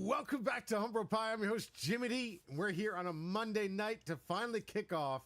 Welcome back to Humbro Pie. I'm your host, Jimmy D. We're here on a Monday night to finally kick off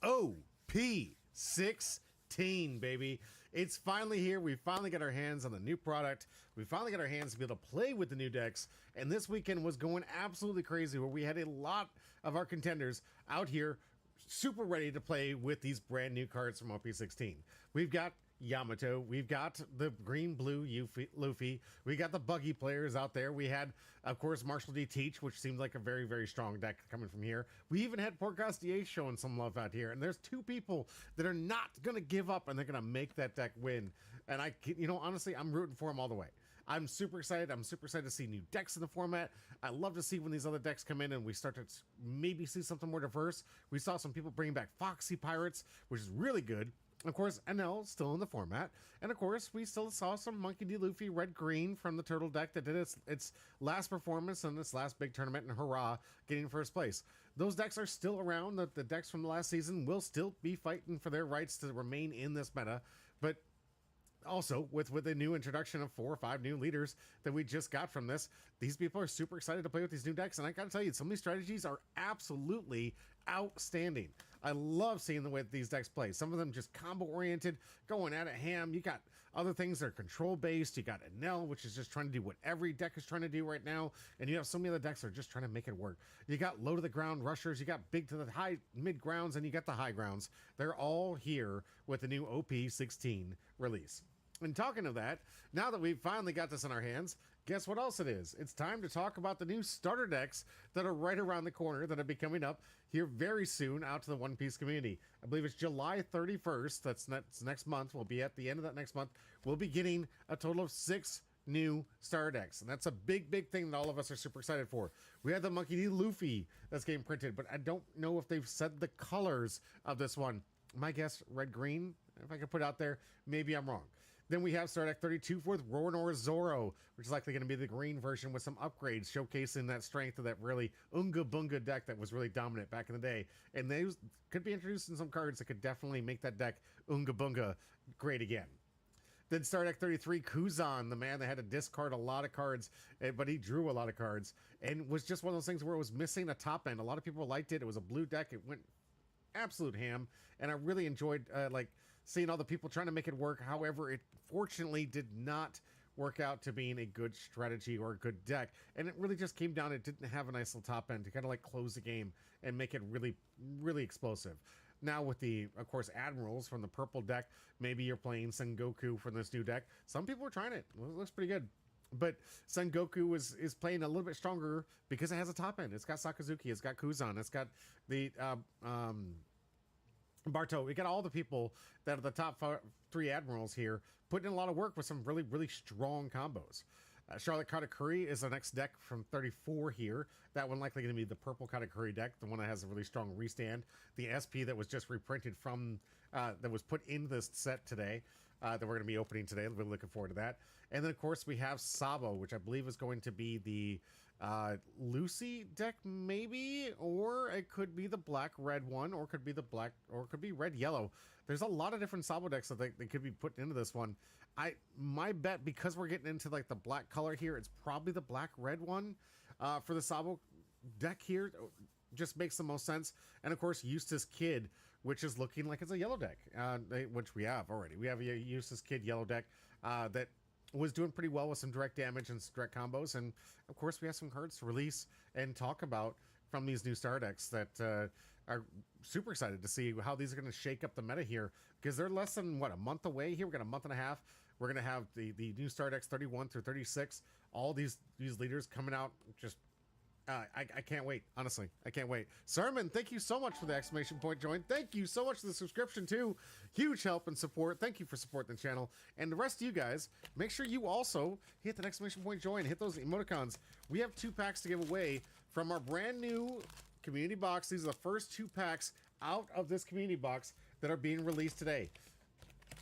OP16, baby. It's finally here. We finally got our hands on the new product. We finally got our hands to be able to play with the new decks. And this weekend was going absolutely crazy where we had a lot of our contenders out here super ready to play with these brand new cards from OP16. We've got Yamato, we've got the green-blue Luffy, we got the buggy players out there. We had, of course, Marshall D. Teach, which seems like a very, very strong deck coming from here. We even had Porcostier showing some love out here, and there's two people that are not going to give up, and they're going to make that deck win. And honestly, I'm rooting for them all the way. I'm super excited. I'm super excited to see new decks in the format. I love to see when these other decks come in and we start to maybe see something more diverse. We saw some people bringing back Foxy Pirates, which is really good. Of course, NL still in the format. And of course, we still saw some Monkey D. Luffy red-green from the Turtle deck that did its last performance in this last big tournament, and hurrah, getting first place. Those decks are still around. The decks from the last season will still be fighting for their rights to remain in this meta. But also, with the new introduction of 4 or 5 new leaders that we just got from this, these people are super excited to play with these new decks. And I gotta tell you, some of these strategies are absolutely outstanding. I love seeing the way that these decks play. Some of them just combo-oriented, going at it ham. You got other things that are control-based. You got Enel, which is just trying to do what every deck is trying to do right now. And you have so many other decks that are just trying to make it work. You got low-to-the-ground rushers. You got big to the high mid-grounds, and you got the high grounds. They're all here with the new OP16 release. And talking of that, now that we've finally got this in our hands, guess what else it is? It's time to talk about the new starter decks that are right around the corner that will be coming up here very soon out to the One Piece community. I believe it's July 31st. That's next month. We'll be at the end of that next month. We'll be getting a total of 6 new starter decks. And that's a big, big thing that all of us are super excited for. We had the Monkey D. Luffy that's getting printed, but I don't know if they've said the colors of this one. My guess, red-green, if I could put it out there. Maybe I'm wrong. Then we have Star Deck 32 with Roronoa Zoro, which is likely going to be the green version with some upgrades, showcasing that strength of that really Unga Bunga deck that was really dominant back in the day. And they could be introducing some cards that could definitely make that deck Unga Bunga great again. Then Star Deck 33, Kuzan, the man that had to discard a lot of cards, but he drew a lot of cards. And was just one of those things where it was missing a top end. A lot of people liked it. It was a blue deck. It went absolute ham. And I really enjoyed, seeing all the people trying to make it work. However, it fortunately did not work out to being a good strategy or a good deck. And it really just came down, it didn't have a nice little top end to kind of like close the game and make it really, really explosive. Now with the, of course, Admirals from the purple deck, maybe you're playing Sengoku from this new deck. Some people are trying it. It looks pretty good. But Sengoku is playing a little bit stronger because it has a top end. It's got Sakazuki, it's got Kuzan, it's got the Barto. We got all the people that are the top 3 Admirals here putting in a lot of work with some really, really strong combos. Charlotte Katakuri is the next deck from 34 here. That one likely going to be the purple Katakuri deck, the one that has a really strong restand. The SP that was just reprinted from, that was put in this set today, that we're going to be opening today. We're looking forward to that. And then, of course, we have Sabo, which I believe is going to be the Lucy deck, maybe, or it could be the black-red one, or it could be the black, or it could be red-yellow. There's a lot of different Sabo decks that they could be put into this one. My bet, because we're getting into like the black color here, it's probably the black-red one for the Sabo deck here. Just makes the most sense. And of course, Eustace Kid, which is looking like it's a yellow deck, which we have already. We have a Eustace Kid yellow deck that was doing pretty well with some direct damage and direct combos. And of course, we have some cards to release and talk about from these new star decks that are super excited to see how these are going to shake up the meta here, because they're less than, what, a month away here. We've got a month and a half. We're going to have the new star decks 31 through 36. All these leaders coming out. Just I can't wait. Honestly, I can't wait. Sermon, thank you so much for the exclamation point join. Thank you so much for the subscription too. Huge help and support. Thank you for supporting the channel. And the rest of you guys, make sure you also hit the exclamation point join. Hit those emoticons. We have 2 packs to give away from our brand new community box. These are the first 2 packs out of this community box that are being released today.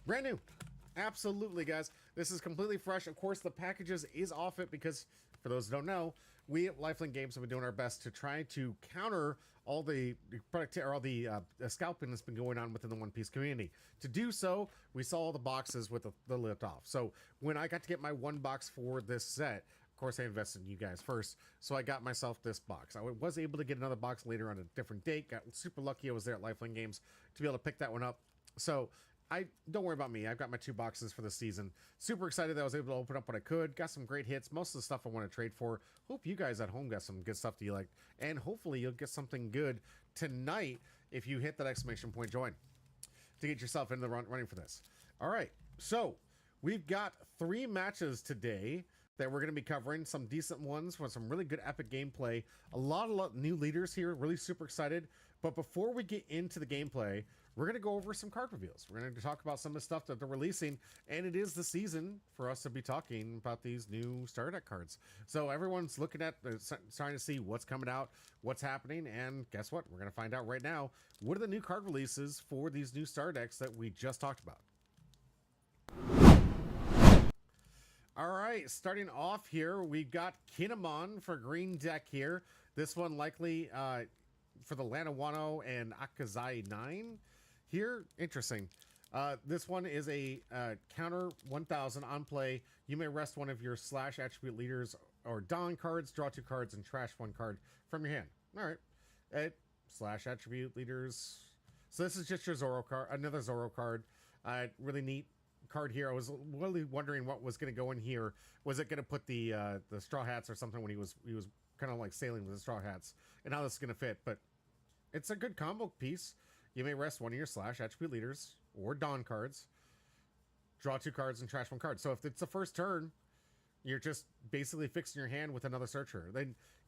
Brand new. Absolutely, guys. This is completely fresh. Of course, the packages is off it because, for those who don't know, we at Lifelink Games have been doing our best to try to counter all the product or all the scalping that's been going on within the One Piece community. To do so, we saw all the boxes with the lid off. So when I got to get my 1 box for this set, of course, I invested in you guys first, so I got myself this box. I was able to get another box later on a different date. Got super lucky I was there at Lifelink Games to be able to pick that one up. So don't worry about me. I've got my 2 boxes for the season. Super excited that I was able to open up what I could. Got some great hits. Most of the stuff I want to trade for. Hope you guys at home got some good stuff that you like. And hopefully you'll get something good tonight if you hit that exclamation point join to get yourself in the running for this. All right. So we've got 3 matches today that we're going to be covering. Some decent ones with some really good epic gameplay. A lot of new leaders here. Really super excited. But before we get into the gameplay, we're going to go over some card reveals. We're going to talk about some of the stuff that they're releasing, and it is the season for us to be talking about these new starter deck cards. So everyone's looking at, trying to see what's coming out, what's happening, and guess what? We're going to find out right now. What are the new card releases for these new starter decks that we just talked about? All right, starting off here, we've got Kinemon for green deck here. This one likely for the Lanawano and Akazai 9 here. Interesting. This one is a counter 1000 on play. You may rest one of your slash attribute leaders or Dawn cards, draw 2 cards, and trash 1 card from your hand. All right. Slash attribute leaders. So this is just your Zoro card, another Zoro card. Really neat card here. I was really wondering what was going to go in here. Was it going to put the straw hats or something when he was kind of like sailing with the straw hats, and how this is going to fit? But it's a good combo piece. You may rest one of your slash attribute leaders or Dawn cards, draw 2 cards, and trash 1 card. So if it's the first turn, you're just basically fixing your hand with another searcher.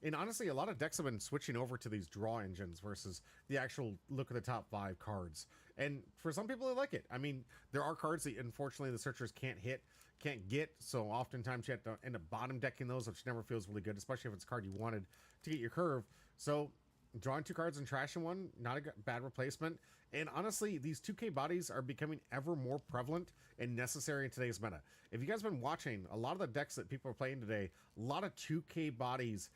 And honestly, a lot of decks have been switching over to these draw engines versus the actual look at the top 5 cards. And for some people, they like it. I mean, there are cards that unfortunately the searchers can't get. So oftentimes you have to end up bottom decking those, which never feels really good, especially if it's a card you wanted to get your curve. So drawing 2 cards and trashing 1, not a bad replacement. And honestly, these 2K bodies are becoming ever more prevalent and necessary in today's meta. If you guys have been watching, a lot of the decks that people are playing today, a lot of 2K bodies.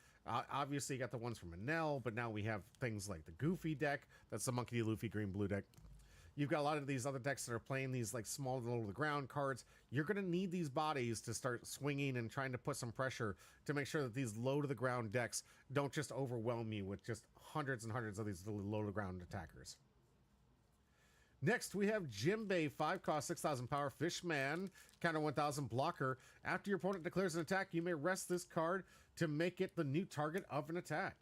Obviously, you got the ones from Manel, but now we have things like the Goofy deck. That's the Monkey D. Luffy green blue deck. You've got a lot of these other decks that are playing these like small little to the ground cards. You're going to need these bodies to start swinging and trying to put some pressure to make sure that these low to the ground decks don't just overwhelm you with just hundreds and hundreds of these little low to the ground attackers. Next, we have Jimbei, 5 cost, 6,000 power, Fishman, counter 1,000 blocker. After your opponent declares an attack, you may rest this card to make it the new target of an attack.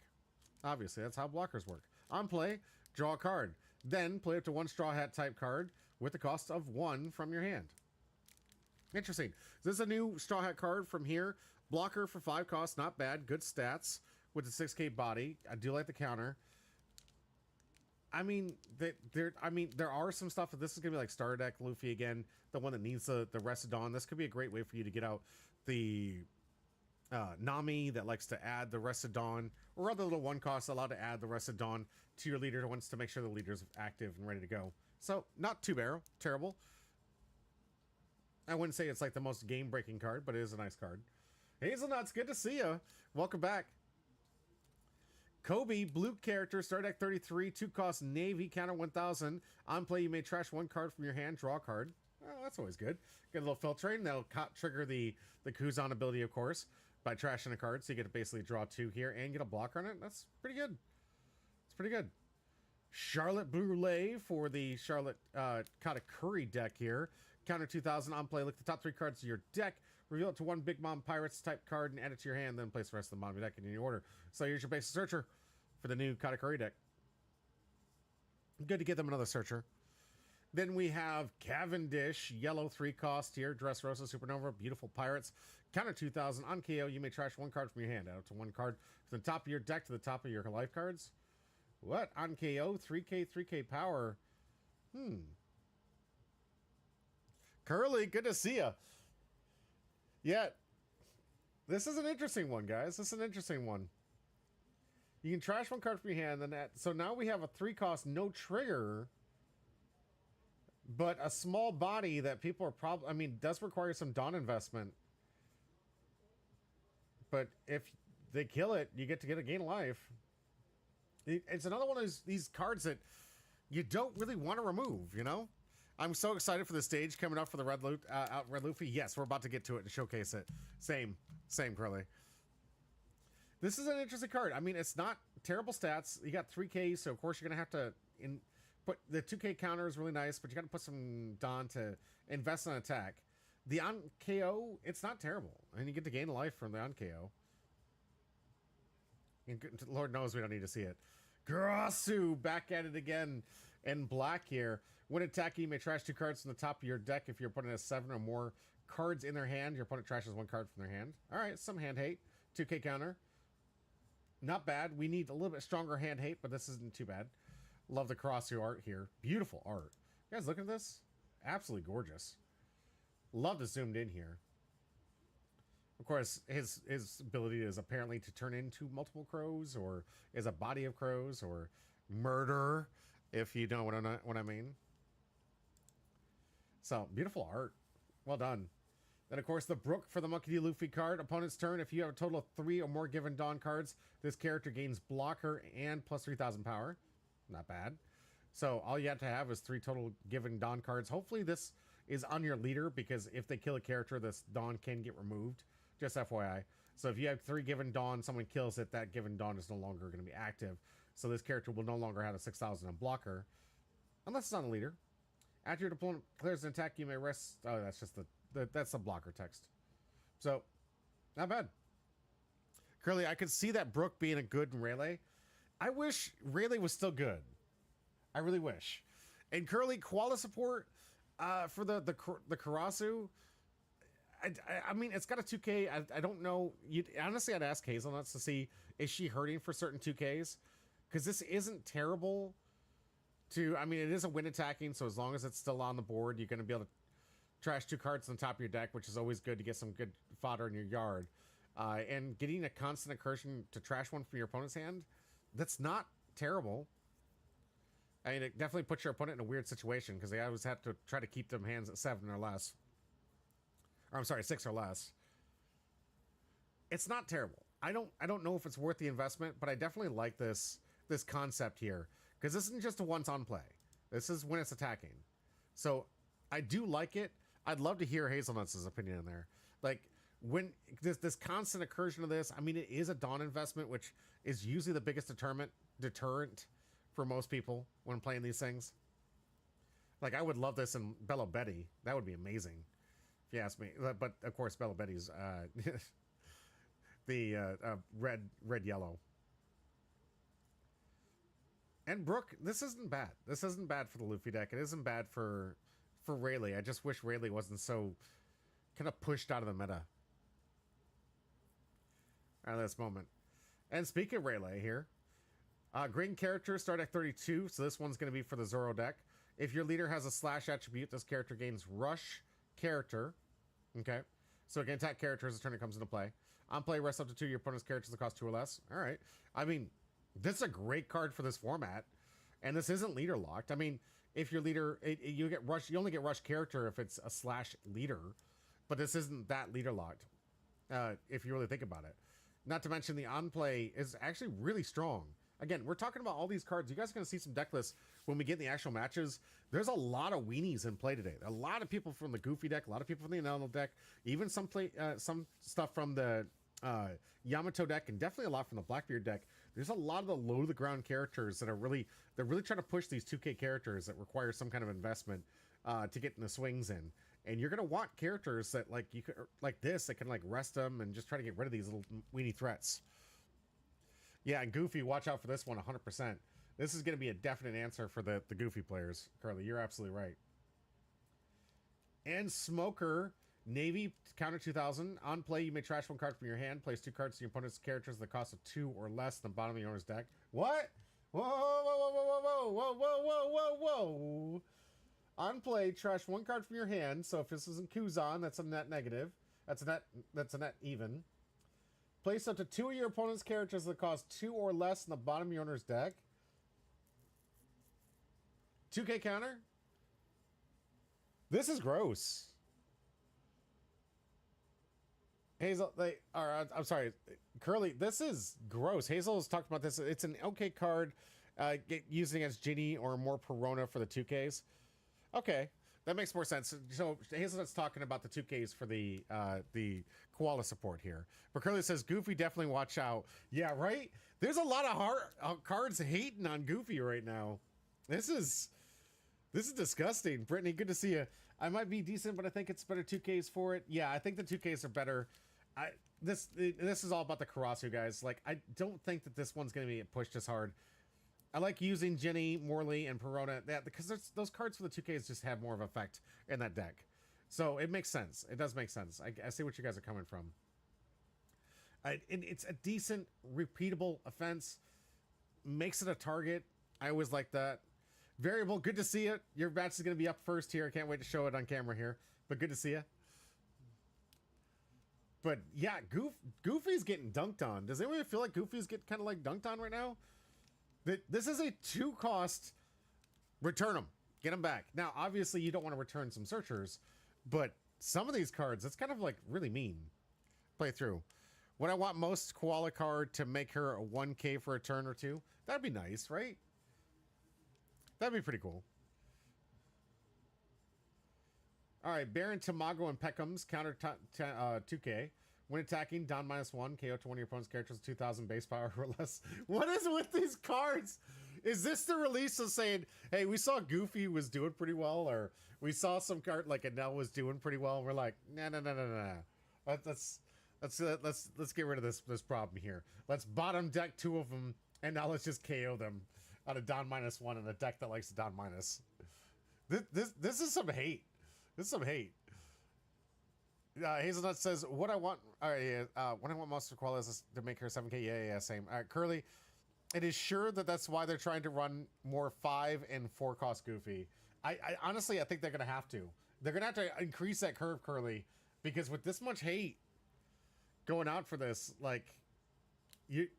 Obviously, that's how blockers work. On play, draw a card. Then play up to 1 Straw Hat type card with the cost of 1 from your hand. Interesting. This is a new Straw Hat card from here. Blocker for 5 costs, not bad. Good stats with the 6K body. I do like the counter. I mean, there are some stuff. This is gonna be like Starter Deck Luffy again, the one that needs the rest of Dawn. This could be a great way for you to get out the Nami that likes to add the rest of Dawn, or other little 1 costs allowed to add the rest of Dawn to your leader once to make sure the leader's active and ready to go. So not too terrible. I wouldn't say it's like the most game-breaking card, but it is a nice card. Hazelnuts, good to see you. Welcome back. Kobe, blue character, Star Deck 33, 2 cost Navy, counter 1,000. On play, you may trash 1 card from your hand, draw a card. Oh, that's always good. Get a little filtering. That'll trigger the Kuzan ability, of course, by trashing a card. So you get to basically draw 2 here and get a blocker on it. That's pretty good. It's pretty good. Charlotte Brule for the Charlotte Katakuri deck here. Counter 2,000 on play. Look at the top 3 cards of your deck. Reveal it to 1 Big Mom Pirates type card and add it to your hand. Then place the rest of the bottom of your deck in your order. So here's your basic searcher for the new Katakuri deck. Good to get them another searcher. Then we have Cavendish, yellow 3 cost here. Dressrosa Supernova, beautiful pirates. Counter 2,000 on KO. You may trash 1 card from your hand. Add it to 1 card from the top of your deck to the top of your life cards. What? On KO? 3K power. Curly, good to see ya. Yeah, this is an interesting one, guys. This is an interesting one. You can trash one card from your hand. So now we have a 3-cost, no trigger, but a small body that people are probably... I mean, does require some Dawn investment. But if they kill it, you get to get a gain of life. It's another one of these cards that you don't really want to remove, you know? I'm so excited for the stage coming up for the Red Luffy. Yes, we're about to get to it and showcase it. Same, Curly. This is an interesting card. I mean, it's not terrible stats. You got 3K, so of course you're going to have to... Put the 2K counter is really nice, but you got to put some Dawn to invest on attack. The on KO, it's not terrible. And you get to gain life from the on KO. And Lord knows we don't need to see it. Garasu back at it again in black here. When attacking, you may trash 2 cards from the top of your deck. If your opponent has 7 or more cards in their hand, your opponent trashes 1 card from their hand. All right, some hand hate. 2K counter. Not bad. We need a little bit stronger hand hate, but this isn't too bad. Love the Karasu art here. Beautiful art. You guys look at this? Absolutely gorgeous. Love the zoomed in here. Of course, his ability is apparently to turn into multiple crows, or is a body of crows, or murder, if you know what I mean. So, beautiful art. Well done. Then, of course, the Brook for the Monkey D. Luffy card. Opponent's turn. If you have a total of 3 or more given Dawn cards, this character gains blocker and plus 3,000 power. Not bad. So, all you have to have is 3 total given Dawn cards. Hopefully, this is on your leader, because if they kill a character, this Dawn can get removed. Just FYI. So, if you have 3 given Dawn, someone kills it, that given Dawn is no longer going to be active. So, this character will no longer have a 6,000 on blocker. Unless it's on a leader. After your opponent clears an attack, you may rest... Oh, that's just that's the blocker text. So, not bad. Curly, I could see that Brook being a good in Rayleigh. I wish Rayleigh was still good. I really wish. And Curly, koala support for the Karasu. I mean, it's got a 2K. I don't know. Honestly, I'd ask Hazelnuts to see, is she hurting for certain 2Ks? Because this isn't terrible to... I mean, it is a win attacking, so as long as it's still on the board, you're going to be able to trash 2 cards on top of your deck, which is always good to get some good fodder in your yard. And getting a constant incursion to trash 1 from your opponent's hand, that's not terrible. I mean, it definitely puts your opponent in a weird situation, because they always have to try to keep them hands at 7 or less. Or, I'm sorry, 6 or less. It's not terrible. I don't know if it's worth the investment, but I definitely like this concept here, because this isn't just a once on play. This is when it's attacking. So I do like it. I'd love to hear Hazelnuts' opinion in there. Like, when this constant incursion of this, I mean, it is a Dawn investment, which is usually the biggest deterrent for most people when playing these things. Like, I would love this in Bello Betty. That would be amazing, if you ask me. But of course, Bello Betty's the red yellow. And Brook, this isn't bad. This isn't bad for the Luffy deck. It isn't bad for Rayleigh. I just wish Rayleigh wasn't so kind of pushed out of the meta at this moment. And speaking of Rayleigh here, green characters start at 32, so this one's going to be for the Zoro deck. If your leader has a slash attribute, this character gains rush character. Okay, so it can attack characters as the turn it comes into play. On play, rest up to 2 your opponent's characters that cost 2 or less. All right. I mean, this is a great card for this format, and this isn't leader locked. I mean, if your leader, you get rush, you only get rush character if it's a slash leader, but this isn't that leader locked. If you really think about it. Not to mention the on play is actually really strong. Again, we're talking about all these cards. You guys are going to see some deck lists when we get in the actual matches. There's a lot of weenies in play today. A lot of people from the Goofy deck, a lot of people from the Enel deck, even some stuff from the Yamato deck, and definitely a lot from the Blackbeard deck. There's a lot of the low to the ground characters that are really trying to push these 2K characters that require some kind of investment to get in the swings in. And you're gonna want characters that like this that can like rest them and just try to get rid of these little weenie threats. Yeah, and Goofy, watch out for this one 100%. This is going to be a definite answer for the Goofy players. Carly, you're absolutely right. And Smoker, Navy, counter 2,000. On play, you may trash 1 card from your hand. Place 2 cards to your opponent's characters at the cost of 2 or less in the bottom of your owner's deck. What? Whoa, whoa, whoa, whoa, whoa, whoa, whoa, whoa, whoa, whoa. On play, trash 1 card from your hand. So if this isn't Kuzan, that's a net negative. That's a net even. Place up to 2 of your opponent's characters that cost 2 or less in the bottom of your owner's deck. 2K counter? This is gross. Hazel, I'm sorry, Curly, this is gross. Hazel has talked about this. It's an okay card using as Ginny or more Perona for the 2Ks. Okay, that makes more sense. So Hazelnut's talking about the 2Ks for the koala support here. But Curly says, Goofy, definitely watch out. Yeah, right? There's a lot of cards hating on Goofy right now. This is disgusting. Brittany, good to see you. I might be decent, but I think it's better 2Ks for it. Yeah, I think the 2Ks are better. This is all about the Karasu, guys. Like, I don't think that this one's going to be pushed as hard. I like using Jenny, Morley, and Perona because those cards for the 2Ks just have more of effect in that deck. So it makes sense. It does make sense. I see what you guys are coming from. It's a decent, repeatable offense. Makes it a target. I always like that. Variable, good to see it. Your match is going to be up first here. I can't wait to show it on camera here. But good to see you. But yeah, Goofy's getting dunked on. Does anyone feel like Goofy's getting kind of like dunked on right now? This is a 2-cost. Return them. Get them back. Now, obviously, you don't want to return some searchers. But some of these cards, it's kind of like really mean. Play through. Would I want most koala card to make her a 1K for a turn or two? That'd be nice, right? That'd be pretty cool. All right, Baron, Tamago, and Peckham's counter 2K. When attacking, down -1, KO to one of your opponent's characters with 2,000 base power or less. What is with these cards? Is this the release of saying, hey, we saw Goofy was doing pretty well, or we saw some card like Adele was doing pretty well, and we're like, no. Let's get rid of this problem here. Let's bottom deck 2 of them, and now let's just KO them on a down -1 in a deck that likes to down minus. This is some hate. This is some hate. Hazelnut says, what I want most of Koala is to make her 7K. Yeah, same. All right, Curly, it is sure that's why they're trying to run more 5 and 4 cost Goofy. I honestly, I think they're going to have to. They're going to have to increase that curve, Curly, because with this much hate going out for this, like, you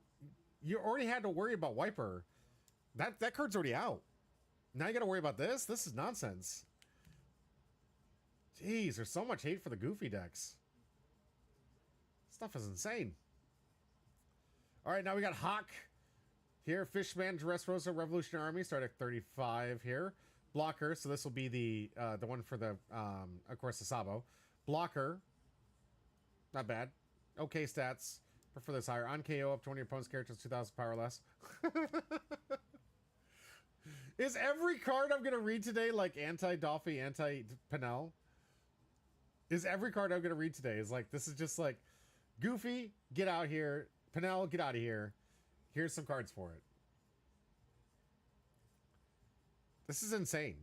already had to worry about Wiper. That card's already out. Now you got to worry about this? This is nonsense. Jeez, there's so much hate for the Goofy decks. Stuff is insane. All right, now we got Hawk here. Fishman, Dressrosa, Revolutionary Army. Start at 35 here. Blocker, so this will be the one for the, of course, the Sabo. Blocker. Not bad. Okay stats. Prefer this higher. On KO, up to one of your opponent's characters, 2,000 power less. Is every card I'm going to read today like anti-Doffy, anti-Penel? Is every card I'm going to read today is like, this is just like, Goofy, get out here. Penel, get out of here. Here's some cards for it. This is insane.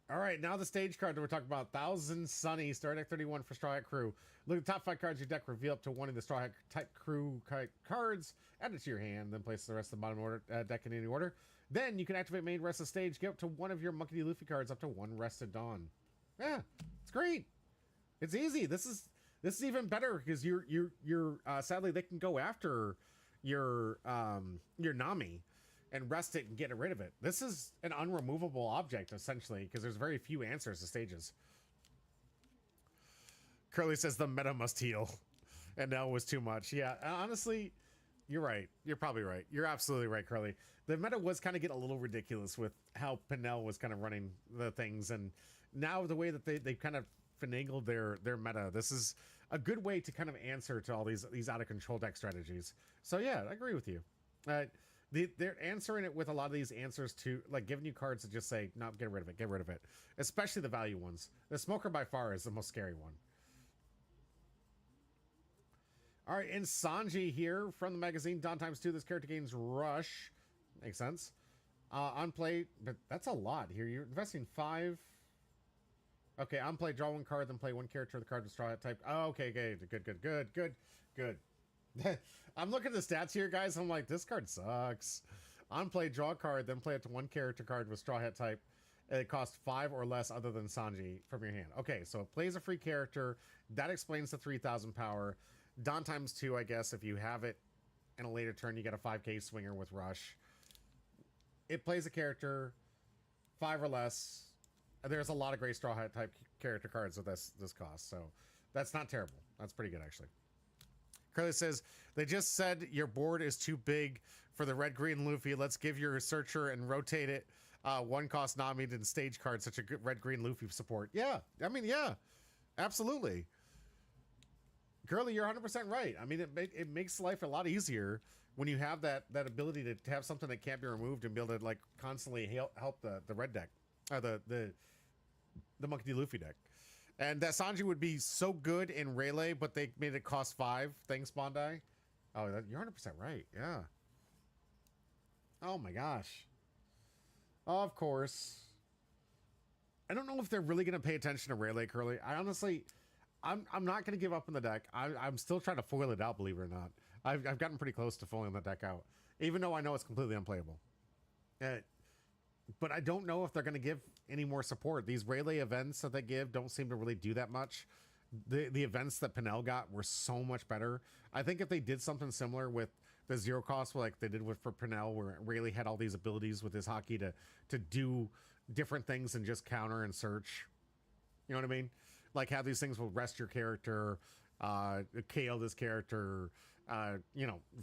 All right, now the stage card that we're talking about. Thousand Sunny, start at 31 for Straw Hat Crew. Look at the top 5 cards of your deck, reveal up to one of the Straw Hat type crew cards, add it to your hand, then place the rest of the bottom order, deck in any order. Then you can activate main rest of stage, get up to one of your Monkey D. Luffy cards, up to 1 Rested Dawn. Yeah, it's great. It's easy. This is even better because you're sadly they can go after your Nami and rest it and get rid of it. This is an unremovable object essentially because there's very few answers to stages. Curly says the meta must heal, and L was too much. Yeah, honestly, you're right. You're probably right. You're absolutely right, Curly. The meta was kind of getting a little ridiculous with how Penel was kind of running the things, and now the way that they kind of finagled their meta. This is a good way to kind of answer to all these out of control deck strategies. So yeah, I agree with you. They're answering it with a lot of these answers to like giving you cards that just say, no, get rid of it, especially the value ones. The Smoker by far is the most scary one. All right, and Sanji here from the magazine. Dawn times 2. This character gains Rush. Makes sense. On play, but that's a lot here. You're investing 5. Okay, on play, draw 1 card, then play 1 character of the card with Straw Hat type. Oh, okay, good. I'm looking at the stats here, guys. I'm like, this card sucks. On play, draw a card, then play it to 1 character card with Straw Hat type. It costs 5 or less other than Sanji from your hand. Okay, so it plays a free character. That explains the 3,000 power. Dawn times 2, I guess, if you have it in a later turn, you get a 5k swinger with Rush. It plays a character, 5 or less. There's a lot of Grey Straw Hat type character cards with this cost, so that's not terrible. That's pretty good, actually. Curly says, they just said your board is too big for the red-green Luffy. Let's give your searcher and rotate it. One cost Nami and stage card, such a good red-green Luffy support. Yeah, I mean, yeah, absolutely. Curly, you're 100% right. I mean, it makes life a lot easier when you have that ability to have something that can't be removed and be able to like constantly help the red deck, or the Monkey D. Luffy deck. And that Sanji would be so good in Rayleigh, but they made it cost 5. Thanks, Bondi. Oh, you're 100% right. Yeah. Oh my gosh. Of course. I don't know if they're really going to pay attention to Rayleigh, Curly. I honestly, I'm not going to give up on the deck. I'm still trying to foil it out, believe it or not. I've gotten pretty close to foiling the deck out, even though I know it's completely unplayable. But I don't know if they're going to give any more support. These Rayleigh events that they give don't seem to really do that much. The events that Pinel got were so much better. I think if they did something similar with the zero cost, like they did for Pinel, where Rayleigh had all these abilities with his hockey to do different things and just counter and search. You know what I mean? Like how these things will rest your character, KO this character,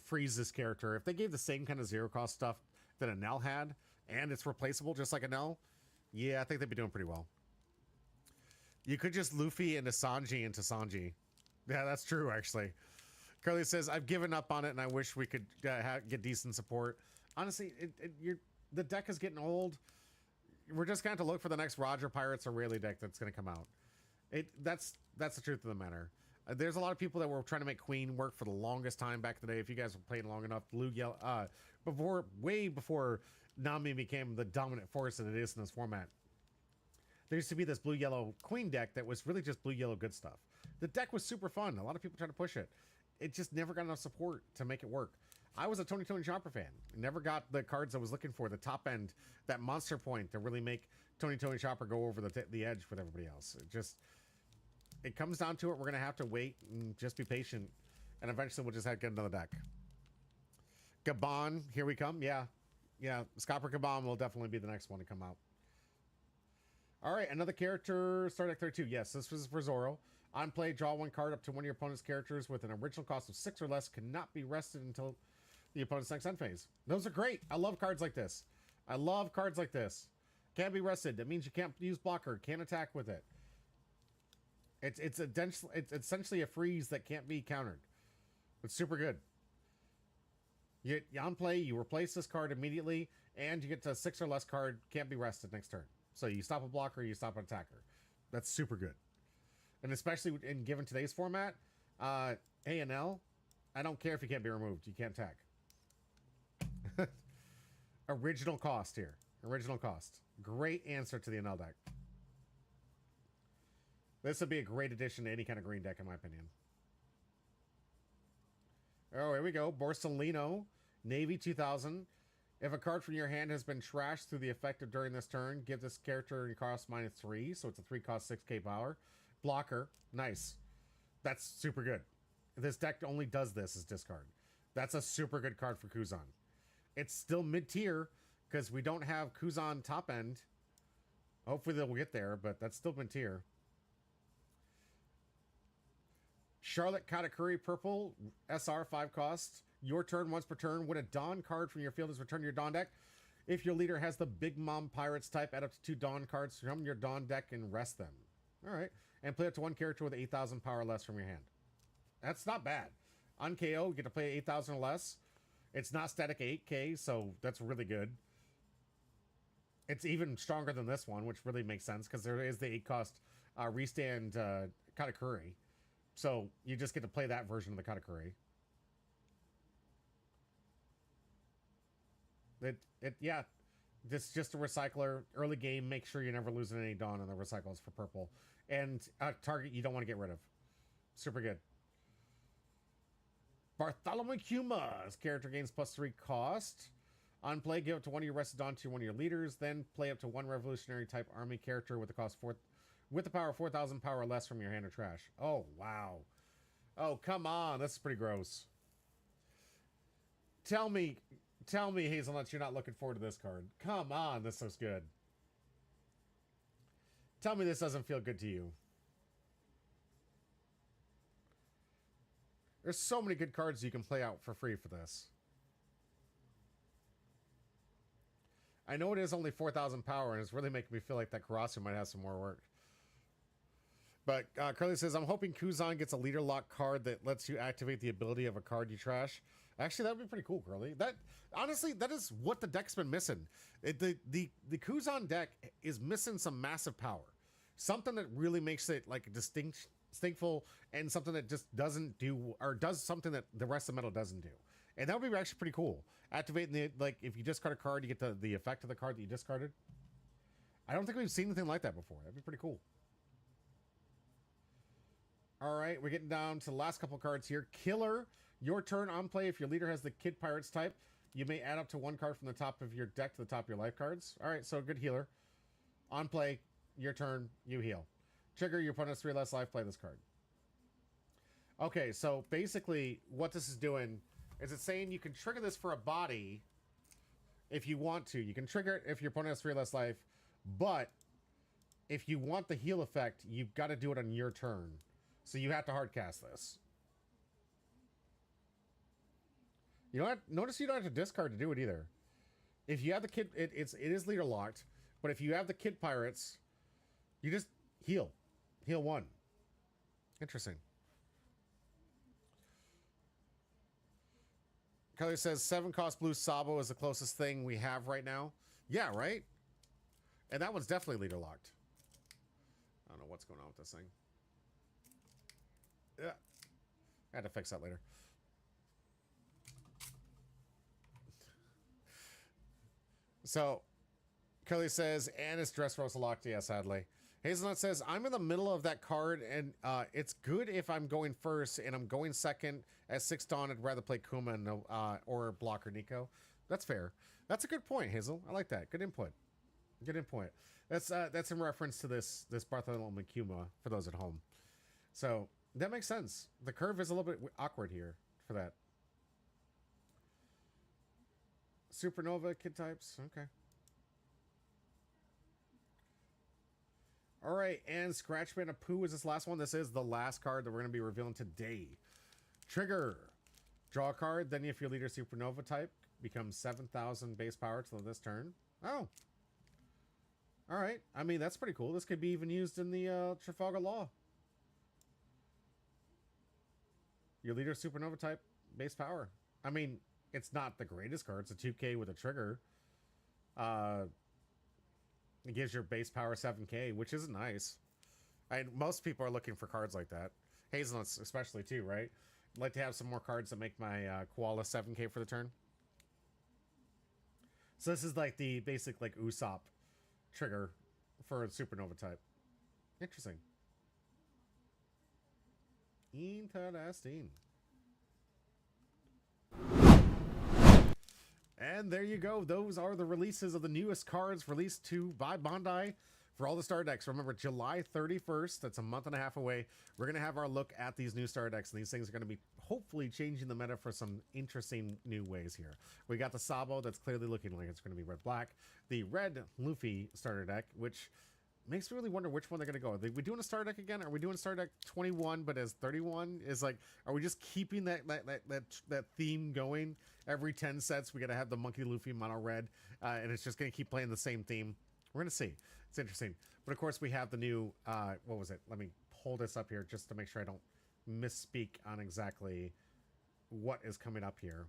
freeze this character. If they gave the same kind of zero cost stuff that Enel had, and it's replaceable just like Enel, yeah, I think they'd be doing pretty well. You could just Luffy into Sanji into Sanji. Yeah, that's true, actually. Carly says, I've given up on it, and I wish we could get decent support. Honestly, the deck is getting old. We're just going to have to look for the next Roger Pirates or Rayleigh deck that's going to come out. That's the truth of the matter. There's a lot of people that were trying to make Queen work for the longest time back in the day. If you guys were playing long enough, blue, yellow, way before Nami became the dominant force that it is in this format, there used to be this blue-yellow Queen deck that was really just blue-yellow good stuff. The deck was super fun. A lot of people tried to push it. It just never got enough support to make it work. I was a Tony Chopper fan. Never got the cards I was looking for, the top end, that monster point to really make Tony Chopper go over the edge with everybody else. It comes down to it. We're going to have to wait and just be patient, and eventually we'll just have to get another deck. Gabon, here we come. Yeah, Scopper Gabon will definitely be the next one to come out. All right, another character, Star Deck 32. Yes, this was for Zoro. On play, draw one card up to one of your opponent's characters with an original cost of 6 or less. Cannot be rested until the opponent's next end phase. Those are great. I love cards like this. I love cards like this. Can't be rested. That means you can't use blocker. Can't attack with it. It's essentially a freeze that can't be countered. It's super good. You on play, you replace this card immediately, and you get to a 6 or less card. Can't be rested next turn. So you stop a blocker, you stop an attacker. That's super good. And especially given today's format, A&L, I don't care if you can't be removed. You can't attack. Original cost here. Original cost. Great answer to the NL deck. This would be a great addition to any kind of green deck, in my opinion. Oh, here we go. Borsellino, Navy 2000. If a card from your hand has been trashed through the effect of during this turn, give this character your cost -3, so it's a 3 cost 6k power. Blocker, nice. That's super good. This deck only does this as discard. That's a super good card for Kuzan. It's still mid-tier, because we don't have Kuzan top end. Hopefully they'll get there, but that's still mid-tier. Charlotte Katakuri Purple, SR 5 cost. Your turn, once per turn, when a Dawn card from your field is returned to your Dawn deck, if your leader has the Big Mom Pirates type, add up to 2 Dawn cards from your Dawn deck and rest them. All right. And play up to 1 character with 8,000 power or less from your hand. That's not bad. On KO, you get to play 8,000 or less. It's not static 8k, so that's really good. It's even stronger than this one, which really makes sense, because there is the 8 cost restand Katakuri. So you just get to play that version of the Katakuri. Yeah, this just a recycler. Early game, make sure you're never losing any Dawn on the recycles for purple. And target you don't want to get rid of. Super good. Bartholomew Kuma's character gains +3 cost. On play, give up to one of your rested Dawn to one of your leaders. Then play up to 1 revolutionary type army character with the cost 4, with the power 4,000 power or less from your hand or trash. Oh, wow. Oh, come on. This is pretty gross. Tell me, Hazelnuts, you're not looking forward to this card. Come on, this looks good. Tell me this doesn't feel good to you. There's so many good cards you can play out for free for this. I know it is only 4,000 power, and it's really making me feel like that Karasu might have some more work. But Curly says, I'm hoping Kuzan gets a leader lock card that lets you activate the ability of a card you trash. Actually, that would be pretty cool, Curly. That honestly, that is what the deck's been missing. The Kuzan deck is missing some massive power. Something that really makes it like distinctful, and something that just doesn't do, or does something that the rest of the metal doesn't do. And that would be actually pretty cool. Activating the, like, if you discard a card, you get the effect of the card that you discarded. I don't think we've seen anything like that before. That'd be pretty cool. All right, we're getting down to the last couple cards here. Killer, your turn on play. If your leader has the Kid Pirates type, you may add up to one card from the top of your deck to the top of your life cards. All right, so good healer. On play, your turn, you heal. Trigger, your opponent has 3 less life, play this card. Okay, so basically what this is doing is it's saying you can trigger this for a body if you want to. You can trigger it if your opponent has 3 less life, but if you want the heal effect, you've got to do it on your turn. So you have to hard cast this. You don't have, notice you don't have to discard to do it either. If you have the kid, it is leader locked, but if you have the Kid Pirates, you just heal. Heal 1. Interesting. Kelly says 7-cost blue Sabo is the closest thing we have right now. Yeah, right? And that one's definitely leader locked. I don't know what's going on with this thing. Yeah. I had to fix that later. So, Kelly says, and it's Dressrosa locked. Yeah, sadly. Hazelnut says, I'm in the middle of that card, and it's good if I'm going first, and I'm going second at 6 Dawn. I'd rather play Kuma and, or Blocker Nico. That's fair. That's a good point, Hazel. I like that. Good input. Good input. That's in reference to this Bartholomew Kuma for those at home. So that makes sense. The curve is a little bit awkward here for that. Supernova kid types. Okay. All right, and Scratchman of Pooh is this last one. This is the last card that we're going to be revealing today. Trigger. Draw a card, then if your leader Supernova type becomes 7,000 base power till this turn. Oh. All right. I mean, that's pretty cool. This could be even used in the Trafalgar Law. Your leader Supernova type base power. I mean, it's not the greatest card. It's a 2K with a trigger. It gives your base power 7K, which isn't nice. Most people are looking for cards like that. Hazelnuts especially too, right? I'd like to have some more cards that make my Koala 7K for the turn. So this is like the basic like Usopp trigger for a Supernova type. Interesting. Interesting. And there you go. Those are the releases of the newest cards released by Bandai for all the star decks. Remember, July 31st, that's a month and a half away. We're going to have our look at these new star decks, and these things are going to be hopefully changing the meta for some interesting new ways here. We got the Sabo that's clearly looking like it's going to be red-black. The red Luffy starter deck, which makes me really wonder which one they're going to go. Are we doing a star deck again? Are we doing star deck 21 but as 31? Is like, are we just keeping that theme going? Every 10 sets, we got to have the Monkey Luffy mono red, and it's just going to keep playing the same theme. We're going to see. It's interesting. But of course, we have the new, what was it? Let me pull this up here just to make sure I don't misspeak on exactly what is coming up here.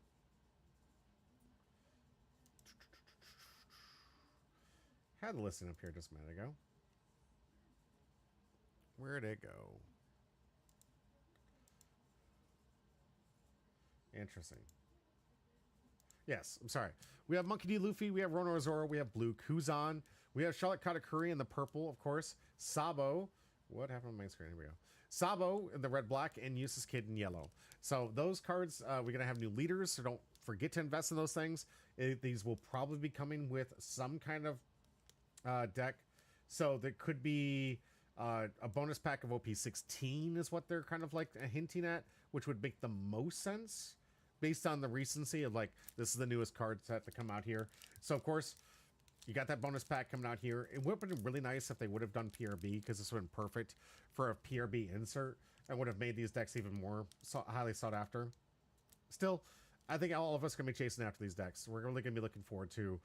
Had the listing up here just a minute ago. Where'd it go? Interesting. Yes, I'm sorry. We have Monkey D. Luffy, we have Rono Zoro, we have Blue Kuzan, we have Charlotte Katakuri in the purple, of course. Sabo. What happened on my screen? Here we go. Sabo in the red-black, and Useless Kid in yellow. So those cards, we're going to have new leaders, so don't forget to invest in those things. These will probably be coming with some kind of deck. So there could be A bonus pack of OP16 is what they're kind of like hinting at, which would make the most sense based on the recency of like, this is the newest card set to come out here. So of course, you got that bonus pack coming out here. It would have been really nice if they would have done PRB, because this would have been perfect for a PRB insert and would have made these decks even more highly sought after. Still, I think all of us are going to be chasing after these decks. We're really going to be looking forward to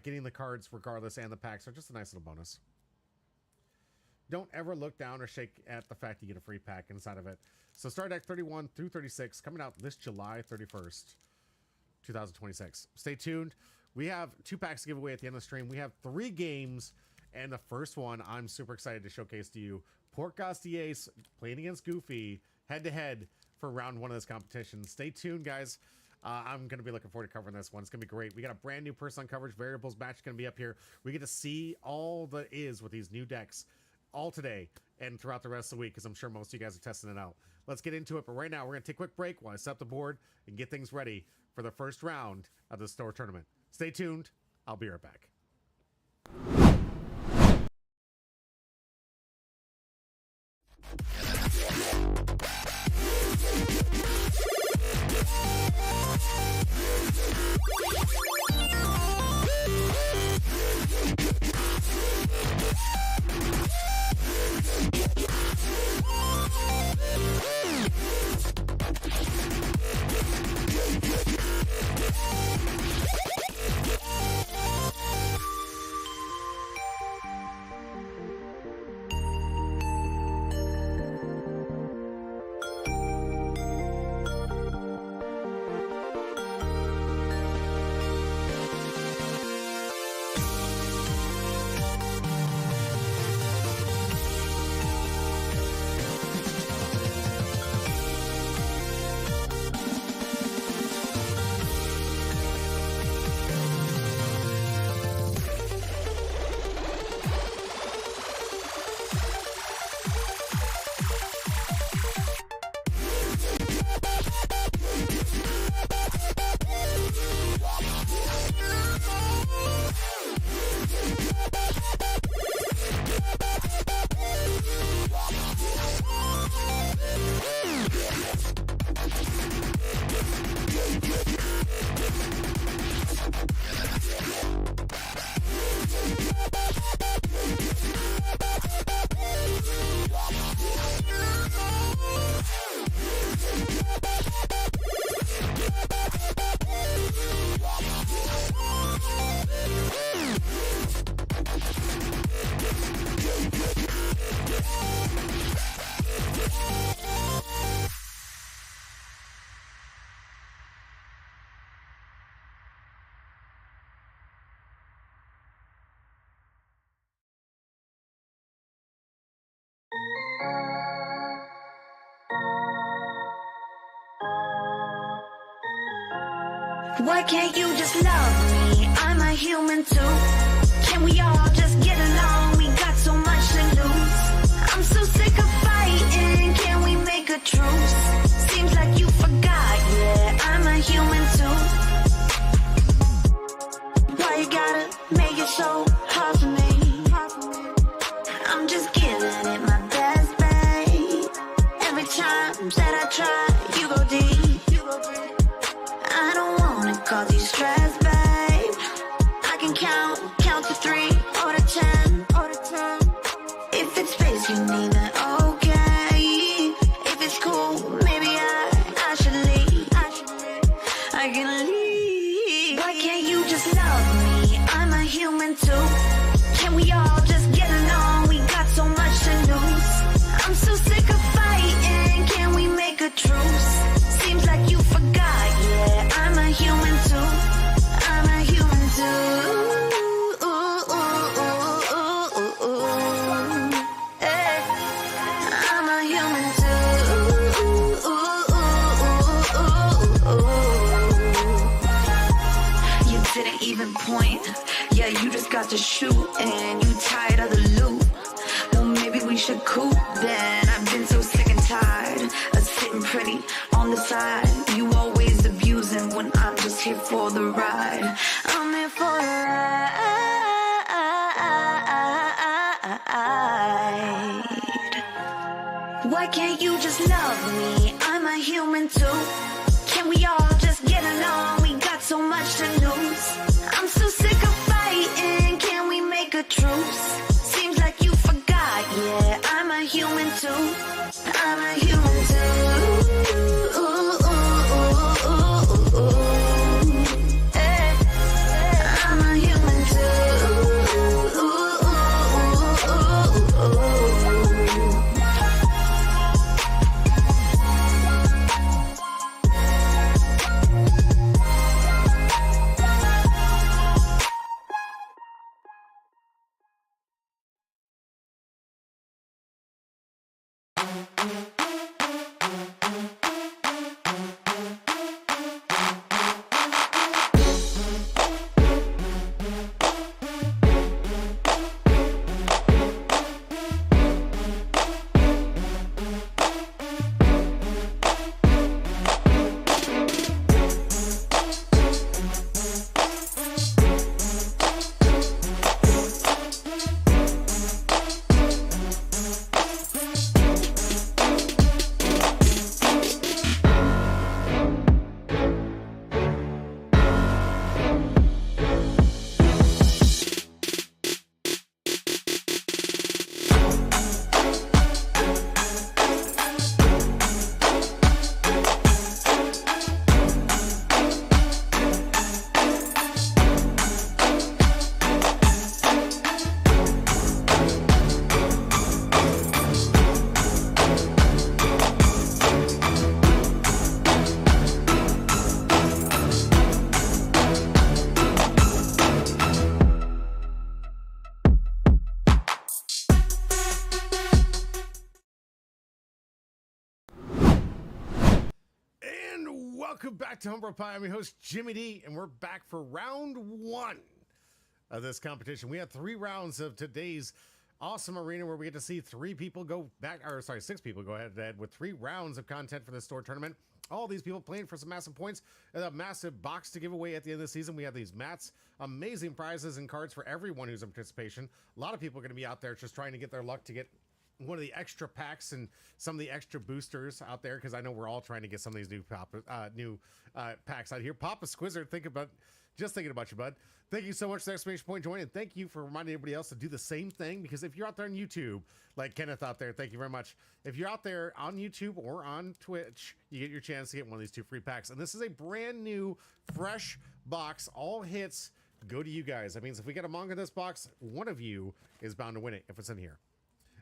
getting the cards regardless, and the packs are just a nice little bonus. Don't ever look down or shake at the fact you get a free pack inside of it. So Star Deck 31 through 36 coming out this July 31st, 2026. Stay tuned. We have 2 packs to give away at the end of the stream. We have 3 games, and the first one I'm super excited to showcase to you. Port Gastiers playing against Goofy head-to-head for round 1 of this competition. Stay tuned, guys. I'm going to be looking forward to covering this one. It's going to be great. We got a brand new person on coverage. Variables match going to be up here. We get to see all that is with these new decks all today and throughout the rest of the week, because I'm sure most of you guys are testing it out. Let's get into it, but right now we're going to take a quick break while I set up the board and get things ready for the first round of the store tournament. Stay tuned. I'll be right back. Why can't you just love me? I'm a human too. Can we all just get along? We got so much to lose. I'm so sick of fighting. Can we make a truce? Seems like you forgot. Yeah, I'm a human too. Why you gotta make it so hard for me? I'm just giving it my best, babe. Every time that I try, you go deep. I don't wanna cause you stress, babe. I can count to 3 or to 10. If it's space you need, then okay. If it's cool, maybe I should leave. I can leave. Why can't you just love me? I'm a human too. Can we all just get along? We got so much to lose. I'm so sick of fighting. Can we make a truce? Seems like you forgot. Yeah, I'm a human too. I'm a human too. Hey, I'm a human too. You didn't even point. Yeah, you just got to shoot and you tired of the loop. Well, maybe we should coop then. I've been so sick and tired of sitting pretty on the side. You always abusing when I'm just here for the ride. I'm here for the ride. Why can't you just love me? I'm a human too. Can we all just get along? We got so much to lose. I'm so sick of fighting. Can we make a truce? Seems like you forgot. Yeah, I'm a human too. I'm a human too. I'm a human too. Welcome back to Homebrew Pie. I'm your host, Jimmy D, and we're back for round one of this competition. We had 3 rounds of today's awesome arena where we get to see 3 people go back, or sorry, 6 people go head to head with 3 rounds of content for this store tournament. All these people playing for some massive points and a massive box to give away at the end of the season. We have these mats, amazing prizes and cards for everyone who's in participation. A lot of people are going to be out there just trying to get their luck to get one of the extra packs and some of the extra boosters out there, because I know we're all trying to get some of these new packs out here. Papa Squizzard, thinking about you, bud. Thank you so much for the exclamation point join, and thank you for reminding everybody else to do the same thing, because if you're out there on YouTube, like Kenneth out there, thank you very much. If you're out there on YouTube or on Twitch, you get your chance to get one of these 2 free packs. And this is a brand new, fresh box. All hits go to you guys. That means if we get a manga in this box, one of you is bound to win it if it's in here.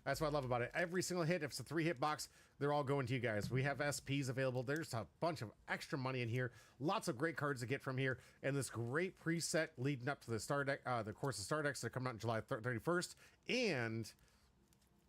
That's what I love about it. Every single hit, if it's a 3-hit box, they're all going to you guys. We have SPs available. There's a bunch of extra money in here. Lots of great cards to get from here. And this great preset leading up to the Star Deck, the course of Star Decks that are coming out on July 31st. And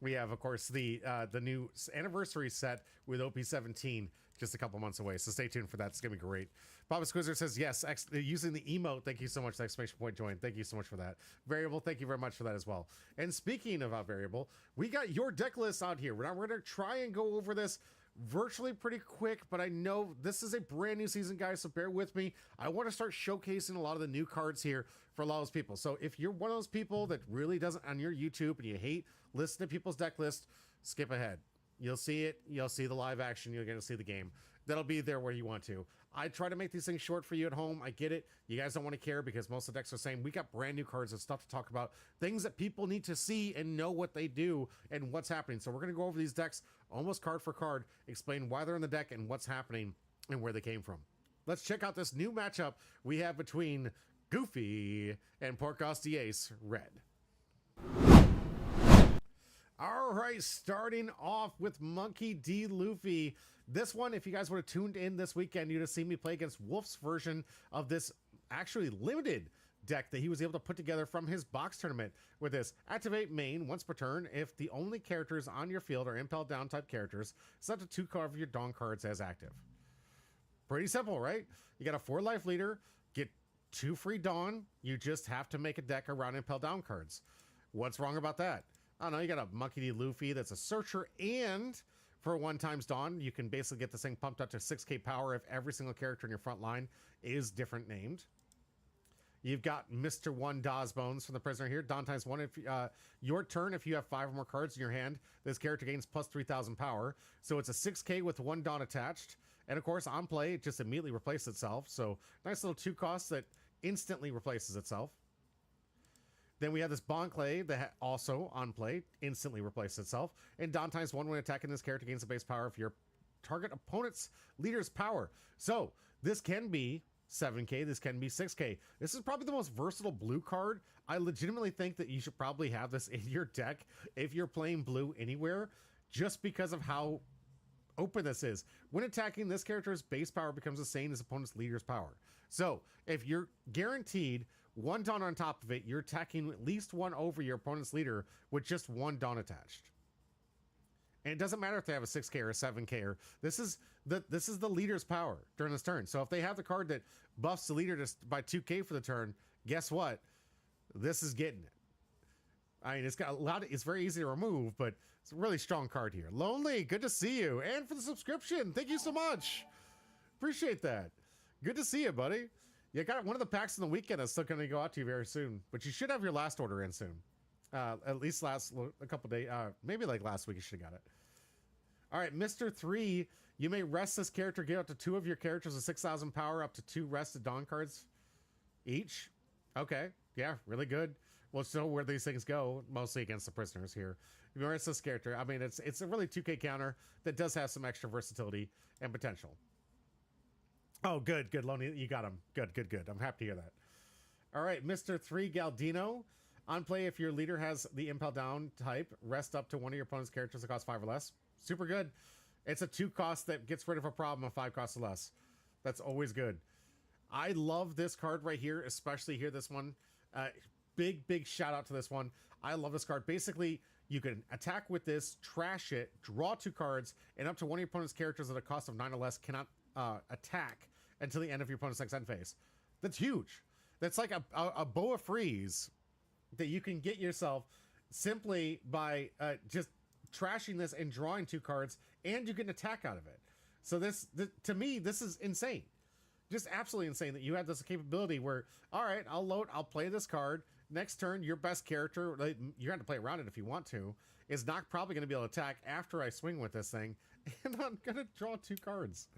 we have, of course, the new anniversary set with OP17 just a couple months away. So stay tuned for that. It's going to be great. Papa Squizzer says, yes, using the emote. Thank you so much. Exclamation point join. Thank you so much for that. Variable, thank you very much for that as well. And speaking of Variable, we got your deck list out here. We're going to try and go over this virtually pretty quick, but I know this is a brand new season, guys, so bear with me. I want to start showcasing a lot of the new cards here for a lot of those people. So if you're one of those people that really doesn't on your YouTube and you hate listening to people's deck list, skip ahead. You'll see it. You'll see the live action. You're going to see the game. That'll be there where you want to. I try to make these things short for you at home. I get it. You guys don't want to care because most of the decks are the same. We got brand new cards and stuff to talk about. Things that people need to see and know what they do and what's happening. So we're going to go over these decks almost card for card, explain why they're in the deck and what's happening and where they came from. Let's check out this new matchup we have between Goofy and Porcos the Ace Red. All right, starting off with Monkey D. Luffy. This one, if you guys would have tuned in this weekend, you'd have seen me play against Wolf's version of this actually limited deck that he was able to put together from his box tournament with this. Activate main once per turn. If the only characters on your field are impel down type characters, set to 2 of your Dawn cards as active. Pretty simple, right? You got a 4 life leader, get 2 free Dawn. You just have to make a deck around impel down cards. What's wrong about that? I don't know. You got a Monkey D. Luffy that's a searcher, and for 1 times Dawn, you can basically get this thing pumped up to 6k power if every single character in your front line is different named. You've got Mr. 1 Dawes Bones from the prisoner here. Dawn times 1. If your turn, if you have 5 or more cards in your hand, this character gains plus 3,000 power. So it's a 6k with 1 Dawn attached. And of course, on play, it just immediately replaces itself. So nice little 2 costs that instantly replaces itself. Then we have this Bond Clay that also on play instantly replaces itself. And Dawn times 1 when attacking this character gains the base power of your target opponent's leader's power. So this can be 7k, this can be 6k. This is probably the most versatile blue card. I legitimately think that you should probably have this in your deck if you're playing blue anywhere, just because of how open this is. When attacking, this character's base power becomes the same as opponent's leader's power. So if you're guaranteed 1 Dawn on top of it, you're attacking at least 1 over your opponent's leader with just 1 Dawn attached. And it doesn't matter if they have a 6k or a 7k, or this is the leader's power during this turn. So if they have the card that buffs the leader just by 2k for the turn, guess what? This is getting it. I mean, it's got a lot of, it's very easy to remove, but it's a really strong card here. Lonely, good to see you. And for the subscription, thank you so much. Appreciate that. Good to see you, buddy. You got one of the packs in the weekend that's still going to go out to you very soon, but you should have your last order in soon. At least a couple days, maybe like last week you should have got it. All right, Mr. 3, you may rest this character, give up to 2 of your characters with 6,000 power, up to 2 rested Dawn cards each. Okay, yeah, really good. We'll show where these things go, mostly against the prisoners here. If you rest this character, I mean, it's a really 2k counter that does have some extra versatility and potential. Oh, good, Lonely, you got him. Good. I'm happy to hear that. All right, Mr. 3 Galdino. On play, if your leader has the Impel Down type, rest up to 1 of your opponent's characters that cost 5 or less. Super good. It's a 2 cost that gets rid of a problem of 5 costs or less. That's always good. I love this card right here, especially here, this one. Big shout out to this one. I love this card. Basically, you can attack with this, trash it, draw 2 cards, and up to 1 of your opponent's characters at a cost of 9 or less cannot attack until the end of your opponent's next end phase. That's huge. That's like a Boa Freeze that you can get yourself simply by just trashing this and drawing 2 cards, and you get an attack out of it. So this to me, this is insane. Just absolutely insane that you have this capability where, all right, I'll play this card. Next turn, your best character, you're going to play around it if you want to, is not probably going to be able to attack after I swing with this thing, and I'm going to draw 2 cards.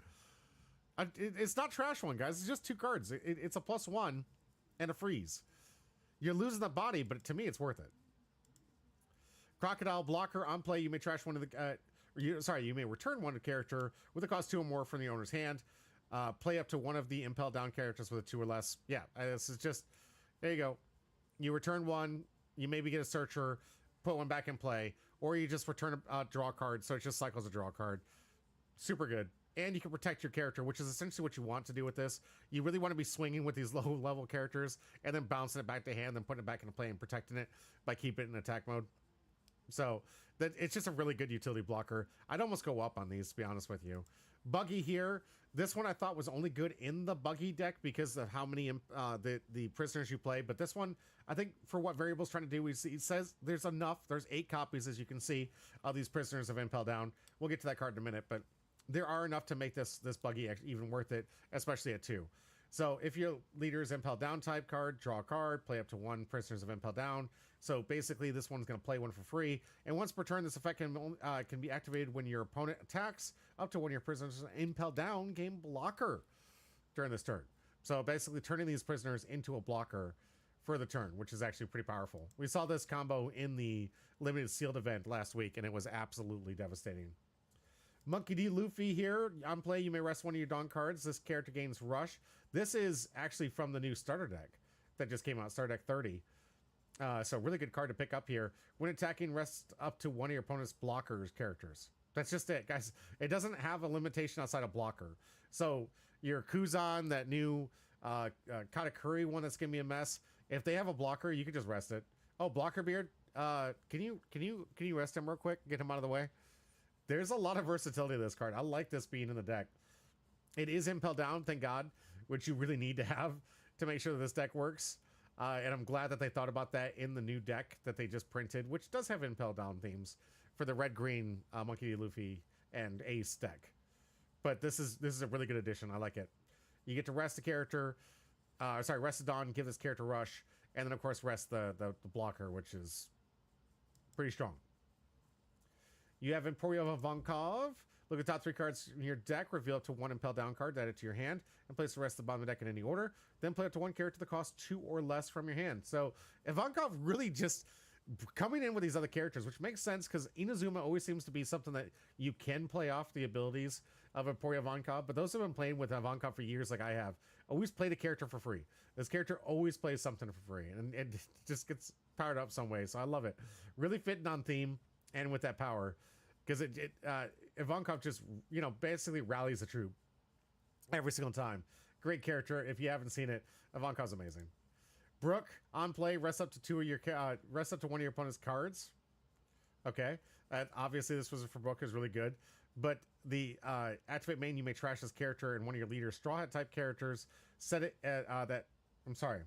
It's not trash one, guys. It's just 2 cards. It's a +1 and a freeze. You're losing the body, but to me, it's worth it. Crocodile Blocker. On play, you may trash one of the... you may return 1 character with a cost 2 or more from the owner's hand. Play up to 1 of the Impel Down characters with a 2 or less. Yeah, this is just... There you go. You return 1, you maybe get a Searcher, put 1 back in play, or you just return a draw card, so it just cycles a draw card. Super good. And you can protect your character, which is essentially what you want to do with this. You really want to be swinging with these low-level characters and then bouncing it back to hand, then putting it back into play and protecting it by keeping it in attack mode. So it's just a really good utility blocker. I'd almost go up on these, to be honest with you. Buggy here. This one I thought was only good in the Buggy deck because of how many the prisoners you play. But this one, I think for what Variable's trying to do, it says there's enough. There's 8 copies, as you can see, of these prisoners of Impel Down. We'll get to that card in a minute, but there are enough to make this Buggy even worth it, especially at 2. So if your leader is Impel Down type card, draw a card, play up to 1 prisoners of Impel Down. So basically this one's going to play 1 for free. And once per turn, this effect can be activated when your opponent attacks up to 1 of your prisoners Impel Down game blocker during this turn. So basically turning these prisoners into a blocker for the turn, which is actually pretty powerful. We saw this combo in the limited sealed event last week, and it was absolutely devastating. Monkey D. Luffy here. On play, you may rest 1 of your Dawn cards. This character gains Rush. This is actually from the new starter deck that just came out, Starter Deck 30. So really good card to pick up here. When attacking, rest up to 1 of your opponent's blockers characters. That's just it, guys. It doesn't have a limitation outside of blocker. So your Kuzan, that new Katakuri one that's going to be a mess. If they have a blocker, you can just rest it. Oh, Blocker Beard. Can you rest him real quick? Get him out of the way. There's a lot of versatility to this card. I like this being in the deck. It is Impel Down, thank God, which you really need to have to make sure that this deck works. And I'm glad that they thought about that in the new deck that they just printed, which does have Impel Down themes for the red-green Monkey D. Luffy and Ace deck. But this is a really good addition. I like it. You get to rest a character, Rest the Dawn, give this character rush, and then of course rest the blocker, which is pretty strong. You have Emporio of Ivankov. Look at the top 3 cards in your deck, reveal up to 1 Impel Down card, add it to your hand, and place the rest of the bottom of the deck in any order. Then play up to 1 character that costs 2 or less from your hand. So Ivankov really just coming in with these other characters, which makes sense because Inazuma always seems to be something that you can play off the abilities of Emporio Ivankov, but those who have been playing with Ivankov for years like I have, always play the character for free. This character always plays something for free, and it just gets powered up some way, so I love it. Really fitting on theme and with that power, because Ivankov just, basically rallies the troop every single time. Great character. If you haven't seen it, Ivankov's amazing. Brooke, on play, rest up to 1 of your opponent's cards. Okay, obviously this was for Brooke, is really good. But the activate main, you may trash this character and one of your leader's Straw Hat type characters. Set it at I'm sorry,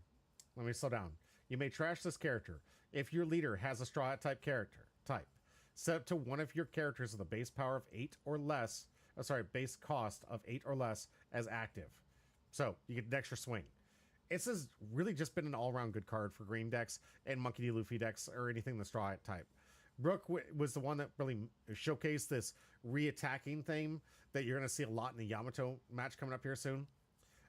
let me slow down. You may trash this character if your leader has a Straw Hat type character type. Set up to 1 of your characters with a base power of 8 or less. Base cost of 8 or less as active. So you get an extra swing. This has really just been an all-around good card for green decks and Monkey D. Luffy decks or anything the Straw Hat type. Brooke was the one that really showcased this re-attacking theme that you're going to see a lot in the Yamato match coming up here soon.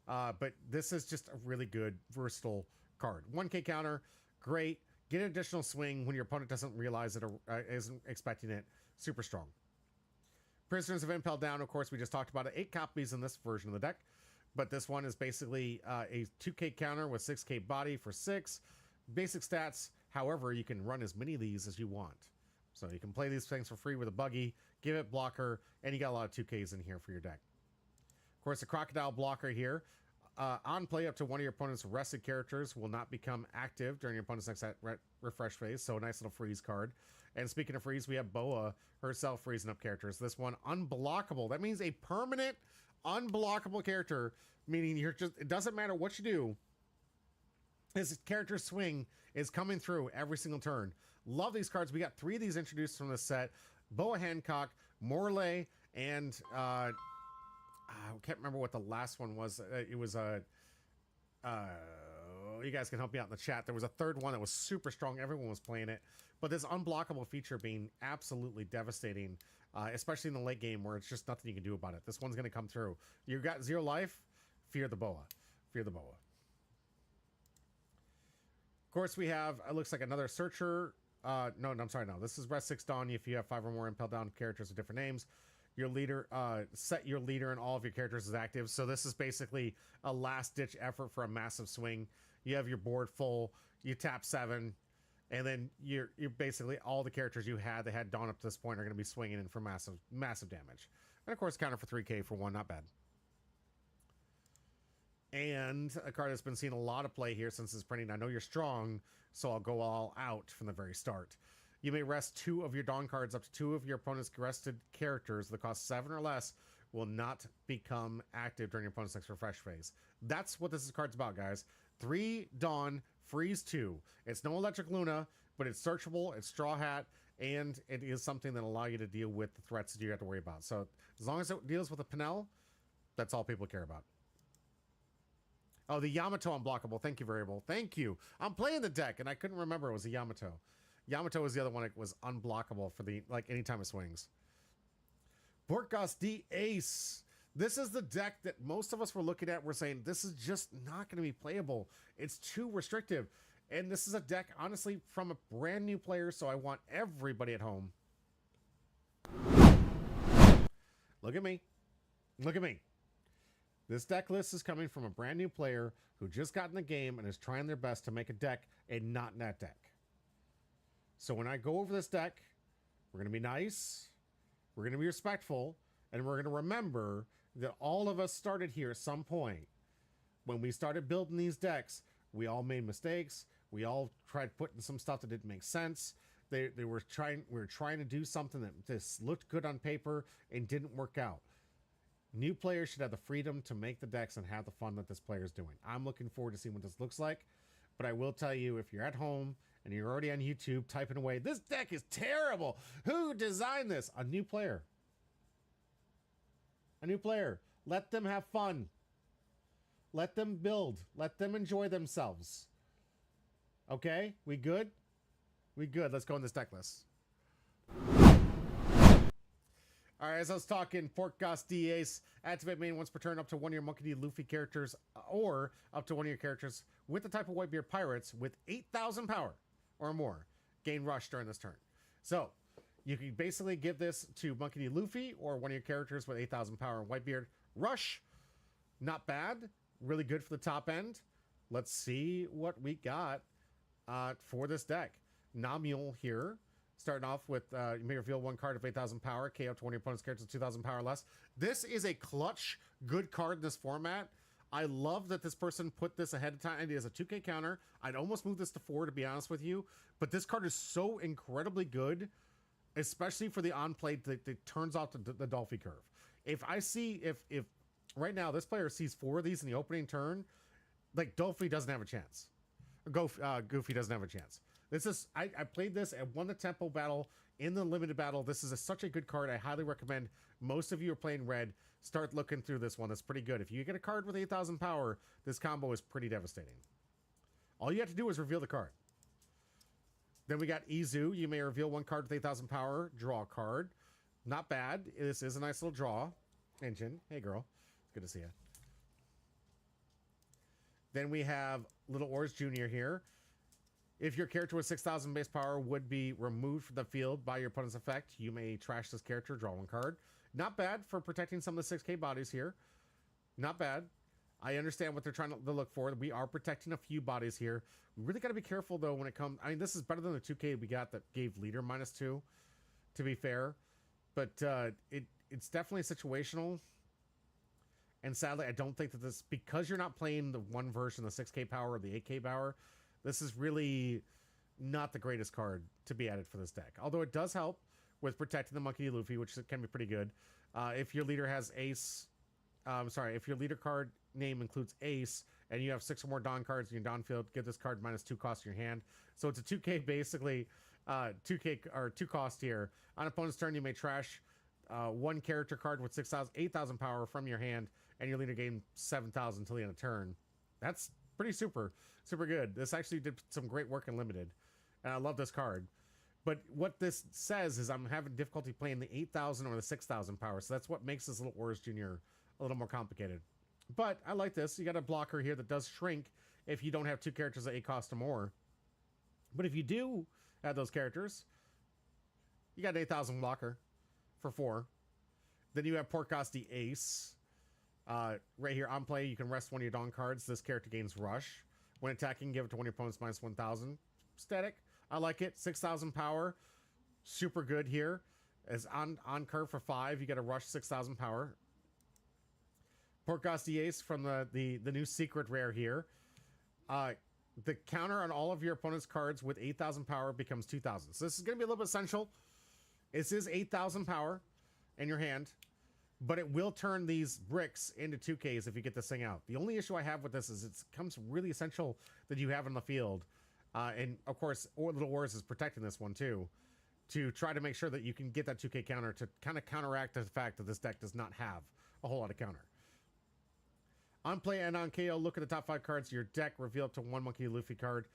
But this is just a really good, versatile card. 1k counter, great. Get an additional swing when your opponent doesn't realize it or isn't expecting it. Super strong. Prisoners of Impel Down, of course, we just talked about it. 8 copies in this version of the deck. But this one is basically a 2k counter with 6k body for 6. Basic stats, however, you can run as many of these as you want. So you can play these things for free with a buggy, give it blocker, and you got a lot of 2Ks in here for your deck. Of course, the Crocodile blocker here. On play, up to 1 of your opponent's rested characters will not become active during your opponent's next refresh phase. So a nice little freeze card. And speaking of freeze, we have Boa herself freezing up characters. This one, unblockable. That means a permanent unblockable character, meaning it doesn't matter what you do. His character swing is coming through every single turn. Love these cards. We got 3 of these introduced from this set. Boa Hancock, Morley, and I can't remember what the last one was. It was you guys can help me out in the chat. There was a 3rd one that was super strong. Everyone was playing it. But this unblockable feature being absolutely devastating, especially in the late game where it's just nothing you can do about it. This one's going to come through. You got 0 life, fear the Boa. Fear the Boa. Of course, we have, it looks like another Searcher. No, I'm sorry, no. This is Rest 6 Dawn if you have 5 or more Impel Down characters with different names. Your leader, set your leader and all of your characters as active. So this is basically a last-ditch effort for a massive swing. You have your board full, you tap 7, and then you're basically all the characters you had that had Dawn up to this point are going to be swinging in for massive damage. And of course, counter for 3k for 1, not bad. And a card that's been seeing a lot of play here since it's printing. I know you're strong, so I'll go all out from the very start. You may rest 2 of your Dawn cards. Up to 2 of your opponent's rested characters that cost 7 or less will not become active during your opponent's next refresh phase. That's what this card's about, guys. 3 Dawn, freeze 2. It's no Electric Luna, but it's searchable, it's Straw Hat, and it is something that will allow you to deal with the threats that you have to worry about. So as long as it deals with a Pinel, that's all people care about. Oh, the Yamato unblockable. Thank you, Variable. Thank you. I'm playing the deck, and I couldn't remember it was a Yamato. Yamato was the other one that was unblockable for the, like, anytime it swings. Borkos D Ace. This is the deck that most of us were looking at. We're saying, this is just not going to be playable. It's too restrictive. And this is a deck, honestly, from a brand new player, so I want everybody at home. Look at me. Look at me. This deck list is coming from a brand new player who just got in the game and is trying their best to make a deck and not that deck. So when I go over this deck, we're going to be nice, we're going to be respectful, and we're going to remember that all of us started here at some point. When we started building these decks, we all made mistakes. We all tried putting some stuff that didn't make sense. We were trying to do something that just looked good on paper and didn't work out. New players should have the freedom to make the decks and have the fun that this player is doing. I'm looking forward to seeing what this looks like. But I will tell you, if you're at home and you're already on YouTube typing away, this deck is terrible. Who designed this? A new player. A new player. Let them have fun. Let them build. Let them enjoy themselves. Okay? We good? We good. Let's go in this deck list. All right, as I was talking, Portgas D Ace, activate main once per turn up to one of your Monkey D. Luffy characters or up to one of your characters with the type of Whitebeard Pirates with 8,000 power or more. Gain Rush during this turn. So, you can basically give this to Monkey D. Luffy or one of your characters with 8,000 power and Whitebeard. Rush, not bad. Really good for the top end. Let's see what we got for this deck. Namule here. Starting off with, you may reveal one card of 8,000 power, KO up to one of your opponent's characters with 2,000 power or less. This is a clutch, good card in this format. I love that this person put this ahead of time. It is a 2K counter. I'd almost move this to 4, to be honest with you. But this card is so incredibly good, especially for the on-play that turns off the Dolphy curve. If I see, if right now this player sees 4 of these in the opening turn, like Dolphy doesn't have a chance. Goofy doesn't have a chance. This is, I played this and won the tempo battle in the limited battle. This is such a good card. I highly recommend most of you are playing red. Start looking through this one. That's pretty good. If you get a card with 8,000 power, this combo is pretty devastating. All you have to do is reveal the card. Then we got Izu. You may reveal one card with 8,000 power. Draw a card. Not bad. This is a nice little draw engine. Hey, girl. It's good to see you. Then we have Little Oars Jr. here. If your character with 6,000 base power would be removed from the field by your opponent's effect, you may trash this character, draw one card. Not bad for protecting some of the 6K bodies here. Not bad. I understand what they're trying to look for. We are protecting a few bodies here. We really got to be careful, though, when it comes... I mean, this is better than the 2K we got that gave leader -2, to be fair. But it's definitely situational. And sadly, I don't think that this... Because you're not playing the one version, the 6K power or the 8K power... This is really not the greatest card to be added for this deck. Although it does help with protecting the Monkey D. Luffy, which can be pretty good. If your leader has Ace... if your leader card name includes Ace, and you have 6 or more Dawn cards in your Dawn field, give this card -2 cost in your hand. So it's a 2K, basically, 2K, or 2 cost here. On opponent's turn, you may trash one character card with 8,000 power from your hand, and your leader gain 7,000 until the end of turn. That's pretty super good. This actually did some great work in limited, and I love this card. But what this says is I'm having difficulty playing the 8,000 or the 6,000 power, so that's what makes this Little Oars Jr. a little more complicated. But I like this. You got a blocker here that does shrink if you don't have 2 characters at 8 cost or more. But if you do add those characters, you got an 8,000 blocker for 4. Then you have Portgas the Ace. Right here on play, you can rest one of your Dawn cards. This character gains Rush. When attacking, give it to one of your opponents -1,000. Static. I like it. 6,000 power. Super good here. As on curve for 5, you get a Rush 6,000 power. Portgas the Ace from the new secret rare here. The counter on all of your opponent's cards with 8,000 power becomes 2,000. So this is going to be a little bit essential. This is 8,000 power in your hand. But it will turn these bricks into 2Ks if you get this thing out. The only issue I have with this is it becomes really essential that you have it on the field. And, of course, Little Wars is protecting this one, too. To try to make sure that you can get that 2K counter to kind of counteract the fact that this deck does not have a whole lot of counter. On play and on KO, look at the top 5 cards of your deck. Reveal up to one Monkey Luffy card.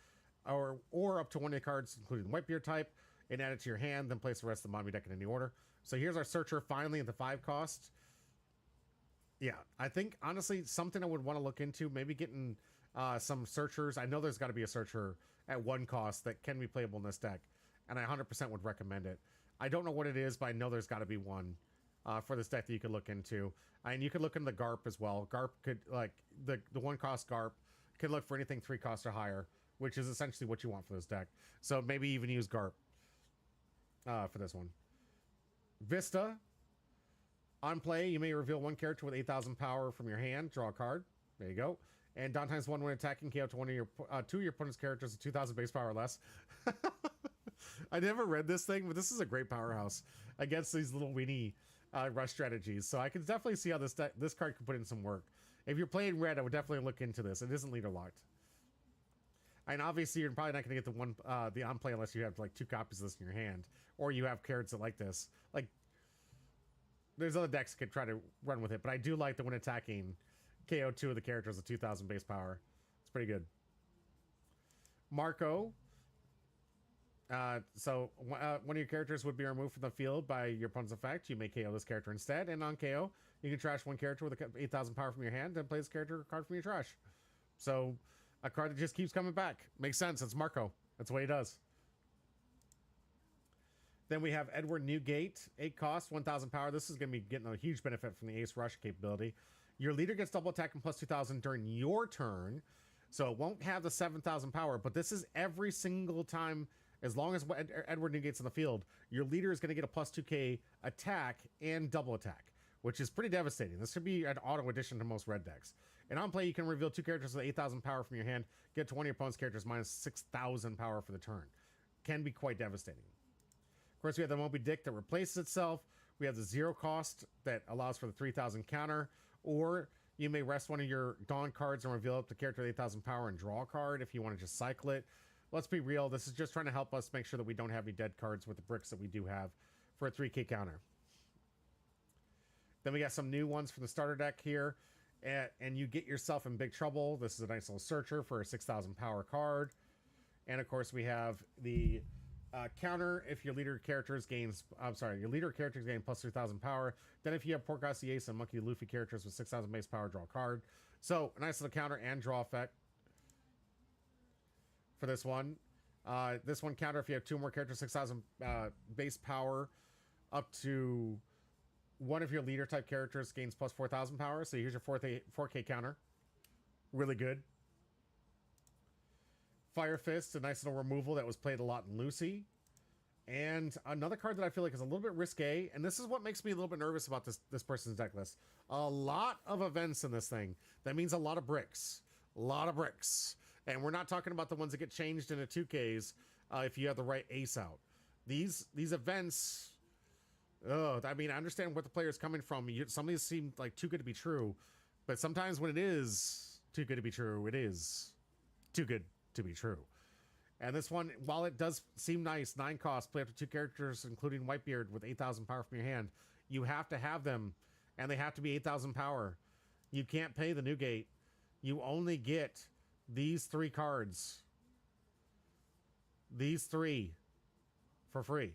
Or up to one of the cards, including Whitebeard type. And add it to your hand. Then place the rest of the bottom of your deck in any order. So here's our Searcher finally at the 5 cost. Yeah, I think, honestly, something I would want to look into, maybe getting some Searchers. I know there's got to be a Searcher at 1 cost that can be playable in this deck, and I 100% would recommend it. I don't know what it is, but I know there's got to be one for this deck that you could look into. And you could look into the Garp as well. Garp could, like, the 1 cost Garp could look for anything 3 cost or higher, which is essentially what you want for this deck. So maybe even use Garp for this one. Vista. On play, you may reveal one character with 8,000 power from your hand. Draw a card. There you go. And Dawn times 1 when attacking, KO to one of your 2 of your opponent's characters with 2,000 base power or less. I never read this thing, but this is a great powerhouse against these little weenie rush strategies. So I can definitely see how this card can put in some work. If you're playing red, I would definitely look into this. It isn't leader locked. And obviously, you're probably not going to get the on play unless you have like 2 copies of this in your hand, or you have cards that like this. Like, there's other decks that could try to run with it, but I do like that when attacking, KO 2 of the characters with 2,000 base power. It's pretty good. Marco. So one of your characters would be removed from the field by your opponent's effect. You may KO this character instead, and on KO, you can trash one character with 8,000 power from your hand and play this character card from your trash. So a card that just keeps coming back. Makes sense. It's Marco. That's what he does. Then we have Edward Newgate, 8 cost, 1,000 power. This is going to be getting a huge benefit from the Ace Rush capability. Your leader gets double attack and plus 2,000 during your turn, so it won't have the 7,000 power, but this is every single time, as long as Edward Newgate's in the field, your leader is going to get a plus 2k attack and double attack, which is pretty devastating. This should be an auto addition to most red decks. And on play, you can reveal 2 characters with 8,000 power from your hand, get to one of your opponent's characters minus 6,000 power for the turn. Can be quite devastating. Of course, we have the Moby Dick that replaces itself. We have the 0 cost that allows for the 3,000 counter. Or you may rest one of your Dawn cards and reveal up the character with 8,000 power and draw a card if you want to just cycle it. Let's be real. This is just trying to help us make sure that we don't have any dead cards with the bricks that we do have for a 3k counter. Then we got some new ones from the starter deck here. And you get yourself in big trouble. This is a nice little searcher for a 6,000 power card. And of course, we have the counter if your leader characters gains, your leader characters gain plus 2,000 power. Then if you have Porkos the Ace and Monkey Luffy characters with 6,000 base power, draw a card. So a nice little counter and draw effect for this one. This one counter if you have 2 more characters, 6,000 base power, up to one of your leader type characters gains plus 4,000 power. So here's your 4k counter. Really good. Fire Fist, a nice little removal that was played a lot in Lucy. And another card that I feel like is a little bit risque, and this is what makes me a little bit nervous about this person's deck list. A lot of events in this thing. That means a lot of bricks. A lot of bricks. And we're not talking about the ones that get changed into 2Ks if you have the right ace out. These events... I mean, I understand where the player's coming from. Some of these seem like too good to be true. But sometimes when it is too good to be true, it is too good to be true. And this one, while it does seem nice, 9 cost, play up to 2 characters, including Whitebeard with 8,000 power from your hand. You have to have them, and they have to be 8,000 power. You can't pay the Newgate. You only get these 3 cards. These 3 for free.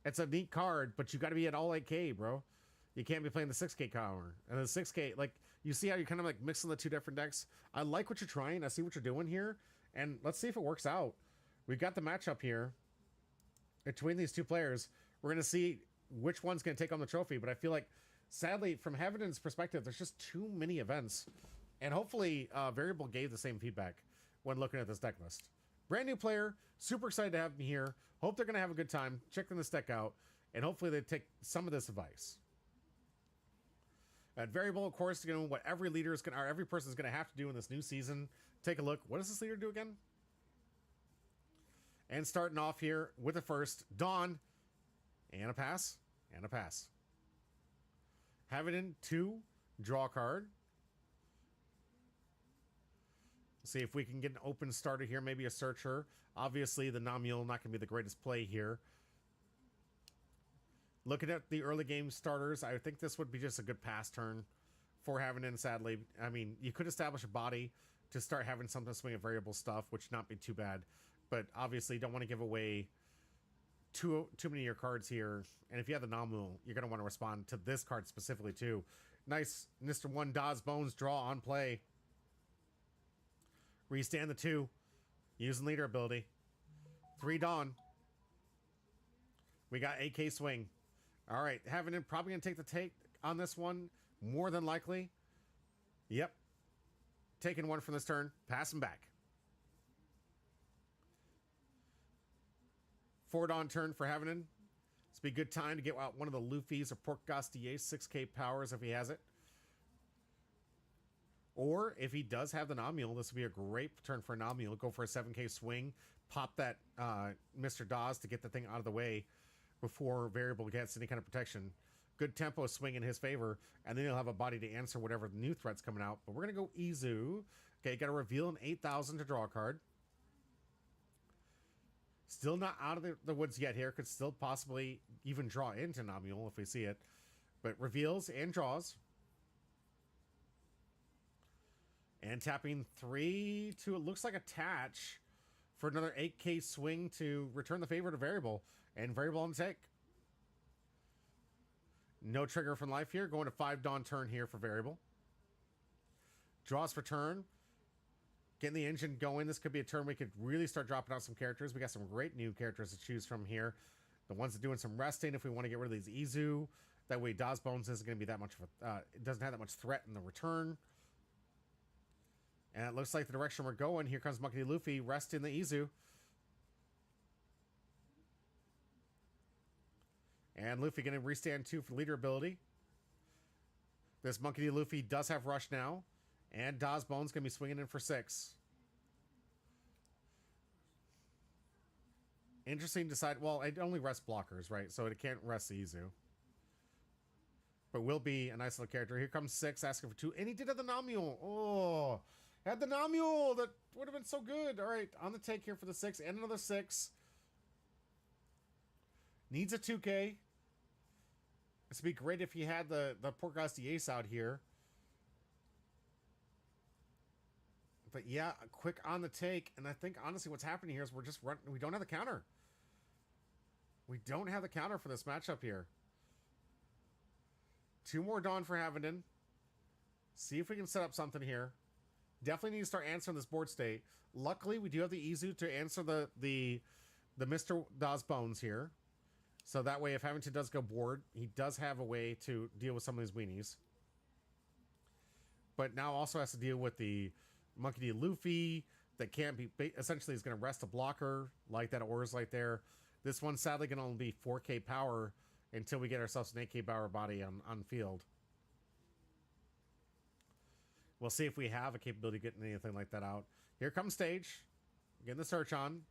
It's a neat card, but you got to be at all 8K, bro. You can't be playing the 6K counter. And the 6K, like, you see how you're kind of like mixing the 2 different decks? I like what you're trying. I see what you're doing here. And let's see if it works out. We've got the matchup here between these 2 players. We're going to see which one's going to take on the trophy. But I feel like, sadly, from Heaven's perspective, there's just too many events. And hopefully, Variable gave the same feedback when looking at this deck list. Brand new player. Super excited to have me here. Hope they're going to have a good time checking this deck out. And hopefully they take some of this advice. At Variable, of course, you know, what every leader is going to, or every person is going to have to do in this new season. Take a look. What does this leader do again? And starting off here with the first, Dawn. And a pass. And a pass. Have it in 2. Draw a card. See if we can get an open starter here. Maybe a searcher. Obviously, the Namule not going to be the greatest play here. Looking at the early game starters, I think this would be just a good pass turn for Havinen, sadly. I mean, you could establish a body to start having something swing at variable stuff, which not be too bad. But obviously, you don't want to give away too many of your cards here. And if you have the Namule, you're going to want to respond to this card specifically, too. Nice Mr. 1 Dawes Bones draw on play. Restand the 2. Using leader ability. 3 Dawn. We got AK swing. All right, Havinen probably going to take the take on this one. More than likely. Yep. Taking 1 from this turn. Passing back. 4 Dawn turn for Havinen. This would be a good time to get out one of the Luffy's or Porkos the Ace 6k powers if he has it. Or if he does have the Namule, this would be a great turn for a Namule. Go for a 7k swing. Pop that Mr. Dawes to get the thing out of the way before Variable gets any kind of protection. Good tempo swing in his favor. And then he'll have a body to answer whatever new threat's coming out. But we're going to go Izu. Okay, got to reveal an 8,000 to draw a card. Still not out of the woods yet here. Could still possibly even draw into Namule if we see it. But reveals and draws. And tapping 3 to, it looks like, attach for another 8K swing to return the favor to variable. And variable on the take. No trigger from life here. Going to 5 Dawn turn here for variable. Draws for turn. Getting the engine going. This could be a turn we could really start dropping out some characters. We got some great new characters to choose from here. The ones that doing some resting if we want to get rid of these Izu. That way Daz Bones isn't going to be that much of a... it doesn't have that much threat in the return. And it looks like the direction we're going. Here comes Monkey D. Luffy resting the Izu. And Luffy going to restand 2 for leader ability. This Monkey D. Luffy does have rush now. And Daz Bones going to be swinging in for 6. Interesting to decide. Well, it only rests blockers, right? So it can't rest the Izu. But will be a nice little character. Here comes 6 asking for 2. And he did have the Namule. Oh, had the Namule. That would have been so good. All right, on the take here for the 6 and another 6. Needs a 2K. This would be great if he had the Portgasti Ace out here. But yeah, quick on the take. And I think, honestly, what's happening here is we're just running. We don't have the counter. We don't have the counter for this matchup here. 2 more Dawn for Havenden. See if we can set up something here. Definitely need to start answering this board state. Luckily, we do have the Izu to answer the Mr. Daz Bones here. So that way, if Havenden does go board, he does have a way to deal with some of these weenies. But now also has to deal with the Monkey D. Luffy that can't be... Essentially, is going to rest a blocker like that Aura's right there. This one's sadly going to only be 4K power until we get ourselves an 8K power body on field. We'll see if we have a capability of getting anything like that out. Here comes stage. Getting the search on.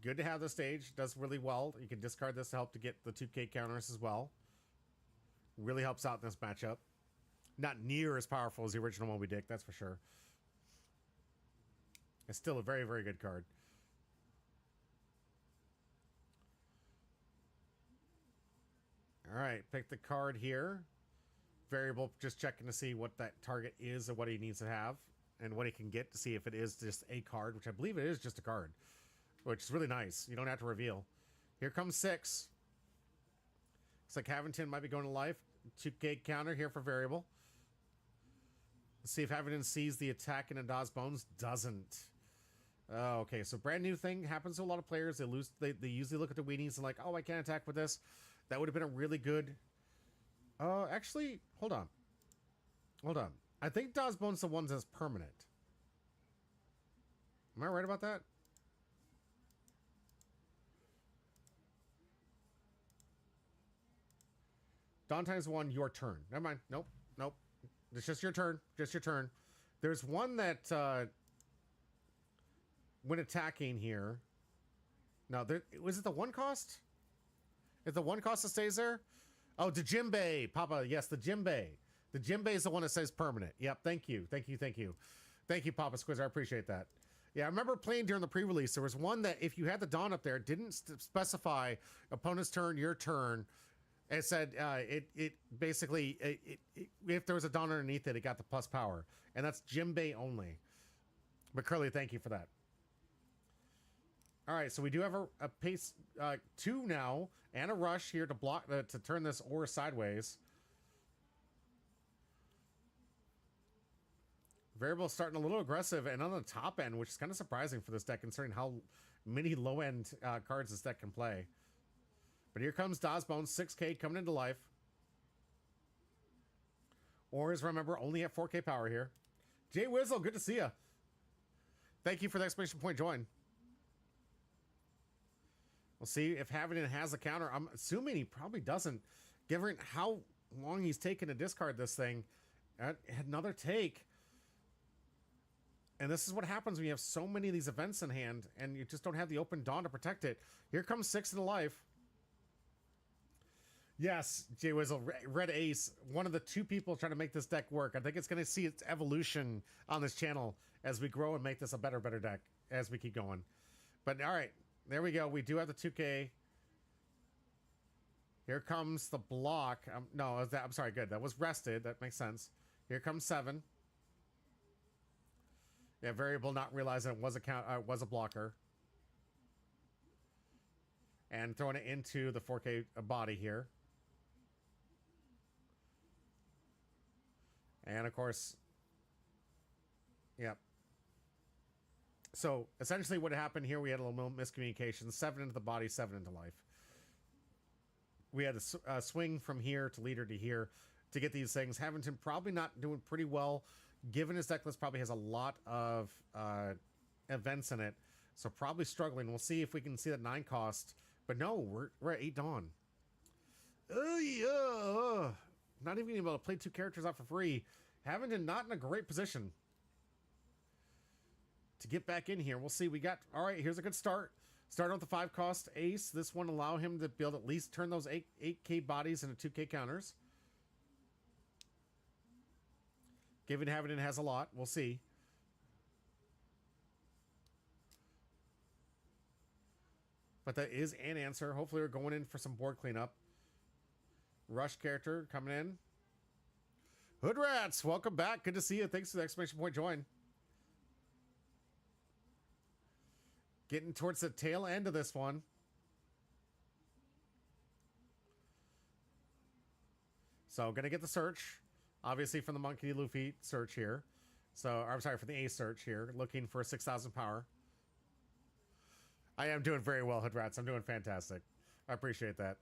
Good to have the stage. Does really well. You can discard this to help to get the 2K counters as well. Really helps out in this matchup. Not near as powerful as the original Moby Dick, that's for sure. It's still a very, very good card. All right, pick the card here. Variable, just checking to see what that target is and what he needs to have and what he can get to see if it is just a card, which I believe it is just a card, which is really nice. You don't have to reveal. Here comes 6. Looks like Havenden might be going to life. 2K counter here for variable. Let's see if Havenden sees the attack in a Daz Bones. Doesn't. Oh, okay, so brand new thing happens to a lot of players. They usually look at the weenies and like, oh, I can't attack with this. That would have been a really good... actually, hold on. Hold on. I think Daz Bones the ones that's permanent. Am I right about that? Dawn times 1, your turn. Never mind. Nope. Nope. It's just your turn. Just your turn. There's one that, when attacking here... No, was it the 1 cost? Is the 1 cost that stays there? Oh, the Djembe. Papa, yes, the Djembe. The Djembe is the one that says permanent. Yep, thank you. Thank you, thank you. Thank you, Papa Squizzer. I appreciate that. Yeah, I remember playing during the pre-release. There was one that if you had the Dawn up there, it didn't specify opponent's turn, your turn. It said it basically, if there was a Dawn underneath it, it got the plus power. And that's Djembe only. But Curly, thank you for that. All right, so we do have a pace 2 now and a rush here to block to turn this Aura sideways. Variable starting a little aggressive and on the top end, which is kind of surprising for this deck considering how many low end cards this deck can play. But here comes Daz Bones, 6K coming into life. Auras, remember, only at 4K power here. Jay Wizzle, good to see you. Thank you for the exclamation point join. We'll see if Havenden has a counter. I'm assuming he probably doesn't, given how long he's taken to discard this thing. Another take. And this is what happens when you have so many of these events in hand and you just don't have the open Dawn to protect it. Here comes 6 in the life. Yes, Jay Wizzle, Red Ace, one of the 2 people trying to make this deck work. I think it's going to see its evolution on this channel as we grow and make this a better deck as we keep going. But all right. There we go. We do have the 2K. Here comes the block. No, I'm sorry, good. That was rested. That makes sense. Here comes 7. Yeah, variable not realizing it was was a blocker. And throwing it into the 4K body here. And of course, yep. So essentially what happened here, we had a little miscommunication. 7 into the body, 7 into life. We had a swing from here to leader to here to get these things. Havington probably not doing pretty well, given his deck list probably has a lot of events in it. So probably struggling. We'll see if we can see that 9 cost. But no, we're at 8 Dawn. Yeah. Not even able to play 2 characters out for free. Havington not in a great position to get back in here. We'll see. We got, all right, here's a good start. Starting with the 5 cost ace. This one allow him to be able to at least turn those 8K bodies into 2K counters. Given Havington has a lot. We'll see. But that is an answer. Hopefully we're going in for some board cleanup. Rush character coming in. Hood Rats, welcome back. Good to see you. Thanks for the exclamation point join. Getting towards the tail end of this one. So going to get the search. Obviously from the Monkey Luffy search here. So, I'm sorry, for the ace search here. Looking for 6,000 power. I am doing very well, Hood Rats. I'm doing fantastic. I appreciate that.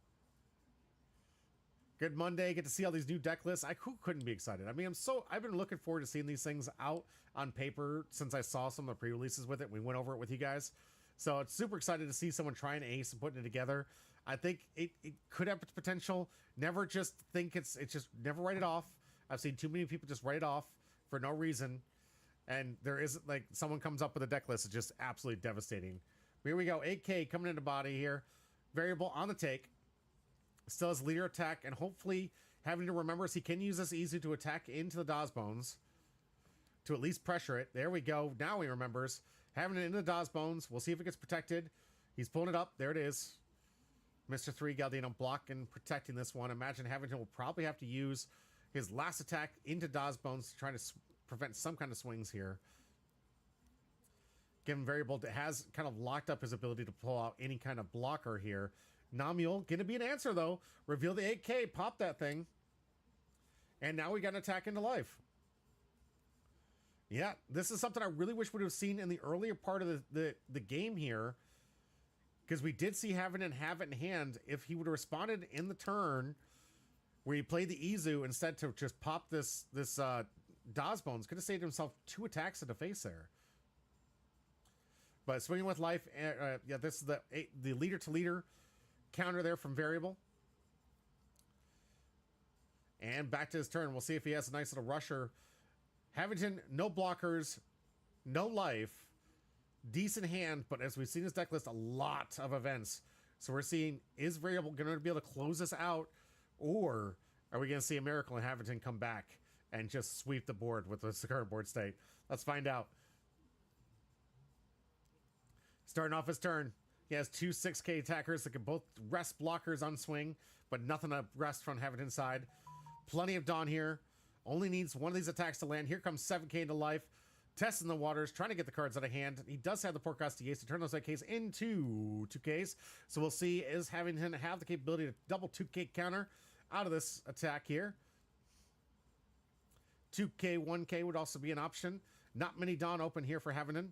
Good Monday. Get to see all these new deck lists. Who couldn't be excited? I mean, I've been looking forward to seeing these things out on paper since I saw some of the pre-releases with it. We went over it with you guys. So it's super excited to see someone trying ace and putting it together. I think it could have potential. Never just think it's just never write it off. I've seen too many people just write it off for no reason. And there isn't, like, someone comes up with a deck list. It's just absolutely devastating. Here we go. 8K coming into body here. Variable on the take. Still has leader attack, and hopefully having to remember is he can use this easy to attack into the Dawes Bones to at least pressure it. There we go. Now he remembers. Having it into the Dawes Bones. We'll see if it gets protected. He's pulling it up. There it is. Mr. 3 Galdino blocking, protecting this one. Imagine Havington will probably have to use his last attack into Dawes Bones to try to prevent some kind of swings here. Given variable has kind of locked up his ability to pull out any kind of blocker here. Namule, gonna be an answer though. Reveal the 8K, pop that thing. And now we got an attack into life. Yeah, this is something I really wish we would have seen in the earlier part of the game here. Because we did see Havington have it in hand. If he would have responded in the turn where he played the Izu instead to just pop this Dawes Bones, could have saved himself 2 attacks to the face there. But swinging with life, yeah, this is the leader to leader counter there from variable. And back to his turn. We'll see if he has a nice little rusher. Havington, no blockers, no life. Decent hand, but as we've seen his deck list, a lot of events. So we're seeing, is variable going to be able to close this out? Or are we going to see a miracle and Havington come back and just sweep the board with the current board state? Let's find out. Starting off his turn, he has 2 6K attackers that can both rest blockers on swing, but nothing to rest from Havington side. Plenty of Dawn here. Only needs one of these attacks to land. Here comes 7K into life. Testing the waters, trying to get the cards out of hand. He does have the Porcasti Ace to turn those 8Ks into 2Ks. So we'll see, is Havington have the capability to double 2K counter out of this attack here. 2K, 1K would also be an option. Not many Dawn open here for Havington.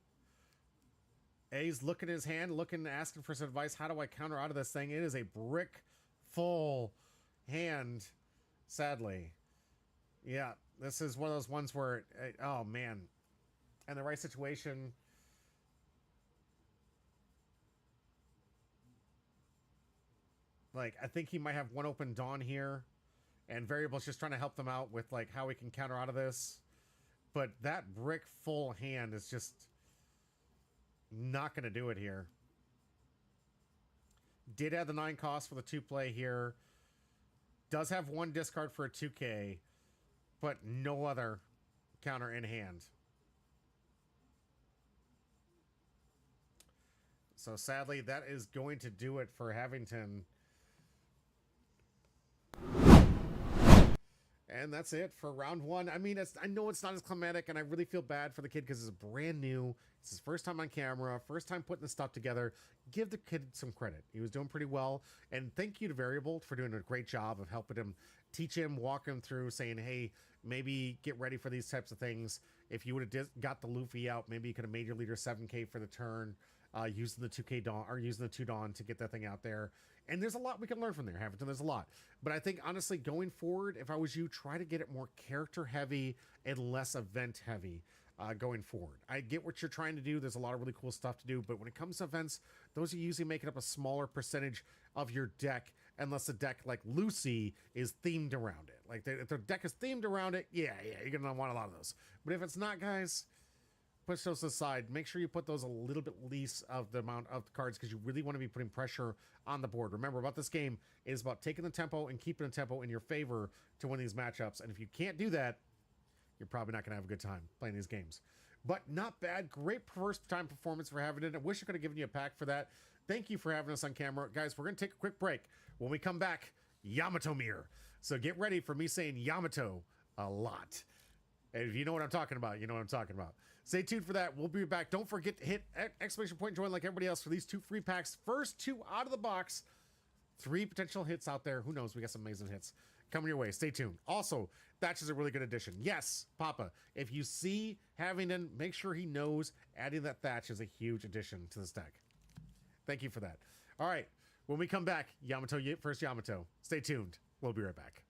A's looking at his hand, asking for some advice. How do I counter out of this thing? It is a brick full hand, sadly. Yeah, this is one of those ones where, oh man, in the right situation. Like, I think he might have one open Dawn here, and Variable's just trying to help them out with, like, how we can counter out of this. But that brick full hand is just not going to do it here. Did add the 9 cost for the 2 play here. Does have 1 discard for a 2K, but no other counter in hand. So sadly, that is going to do it for Havington. And that's it for round one. I mean, I know it's not as climatic, and I really feel bad for the kid because it's brand new. It's his first time on camera, first time putting the stuff together. Give the kid some credit. He was doing pretty well. And thank you to Variable for doing a great job of helping him, teach him, walk him through, saying, hey, maybe get ready for these types of things. If you would have got the Luffy out, maybe you could have made your leader 7K for the turn, using the 2K Dawn, or using the 2 Dawn to get that thing out there. And there's a lot we can learn from there, Haventon. There's a lot. But I think, honestly, going forward, if I was you, try to get it more character-heavy and less event-heavy going forward. I get what you're trying to do. There's a lot of really cool stuff to do. But when it comes to events, those are usually making up a smaller percentage of your deck, unless the deck, like Lucy, is themed around it. Like, if the deck is themed around it, yeah, you're going to want a lot of those. But if it's not, guys, push those aside. Make sure you put those a little bit least of the amount of the cards, because you really want to be putting pressure on the board. Remember, about this game is about taking the tempo and keeping the tempo in your favor to win these matchups. And if you can't do that, you're probably not going to have a good time playing these games. But not bad. Great first time performance for having it. I wish I could have given you a pack for that. Thank you for having us on camera. Guys, we're going to take a quick break. When we come back, Yamato Mirror. So get ready for me saying Yamato a lot. And if you know what I'm talking about, you know what I'm talking about. Stay tuned for that. We'll be back. Don't forget to hit exclamation point join like everybody else for these 2 free packs. First 2 out of the box. 3 potential hits out there. Who knows? We got some amazing hits coming your way. Stay tuned. Also, Thatch is a really good addition. Yes, Papa, if you see Havington, make sure he knows adding that Thatch is a huge addition to this deck. Thank you for that. All right. When we come back, Yamato, first Yamato. Stay tuned. We'll be right back.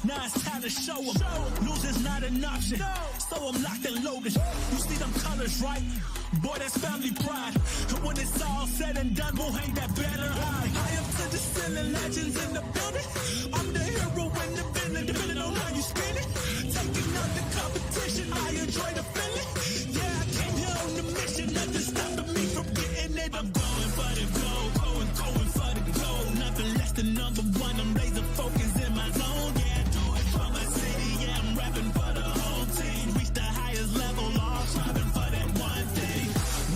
Now it's time to show them. Losing's not an option. So I'm locked and loaded. You see them colors, right? Boy, that's family pride. And when it's all said and done, we'll hang that banner high. I am to the ceiling, legends in the building. I'm the hero in the villain, depending on how you spin it. Taking on the competition, I enjoy the feeling. Yeah, I came here on the mission, nothing stopping me from getting it. I'm going for the gold, going for the gold. Nothing less than number one, I'm laser focused in my zone. Yeah, do it for my city, yeah, I'm rapping for the whole team. Reach the highest level, all striving for that one thing.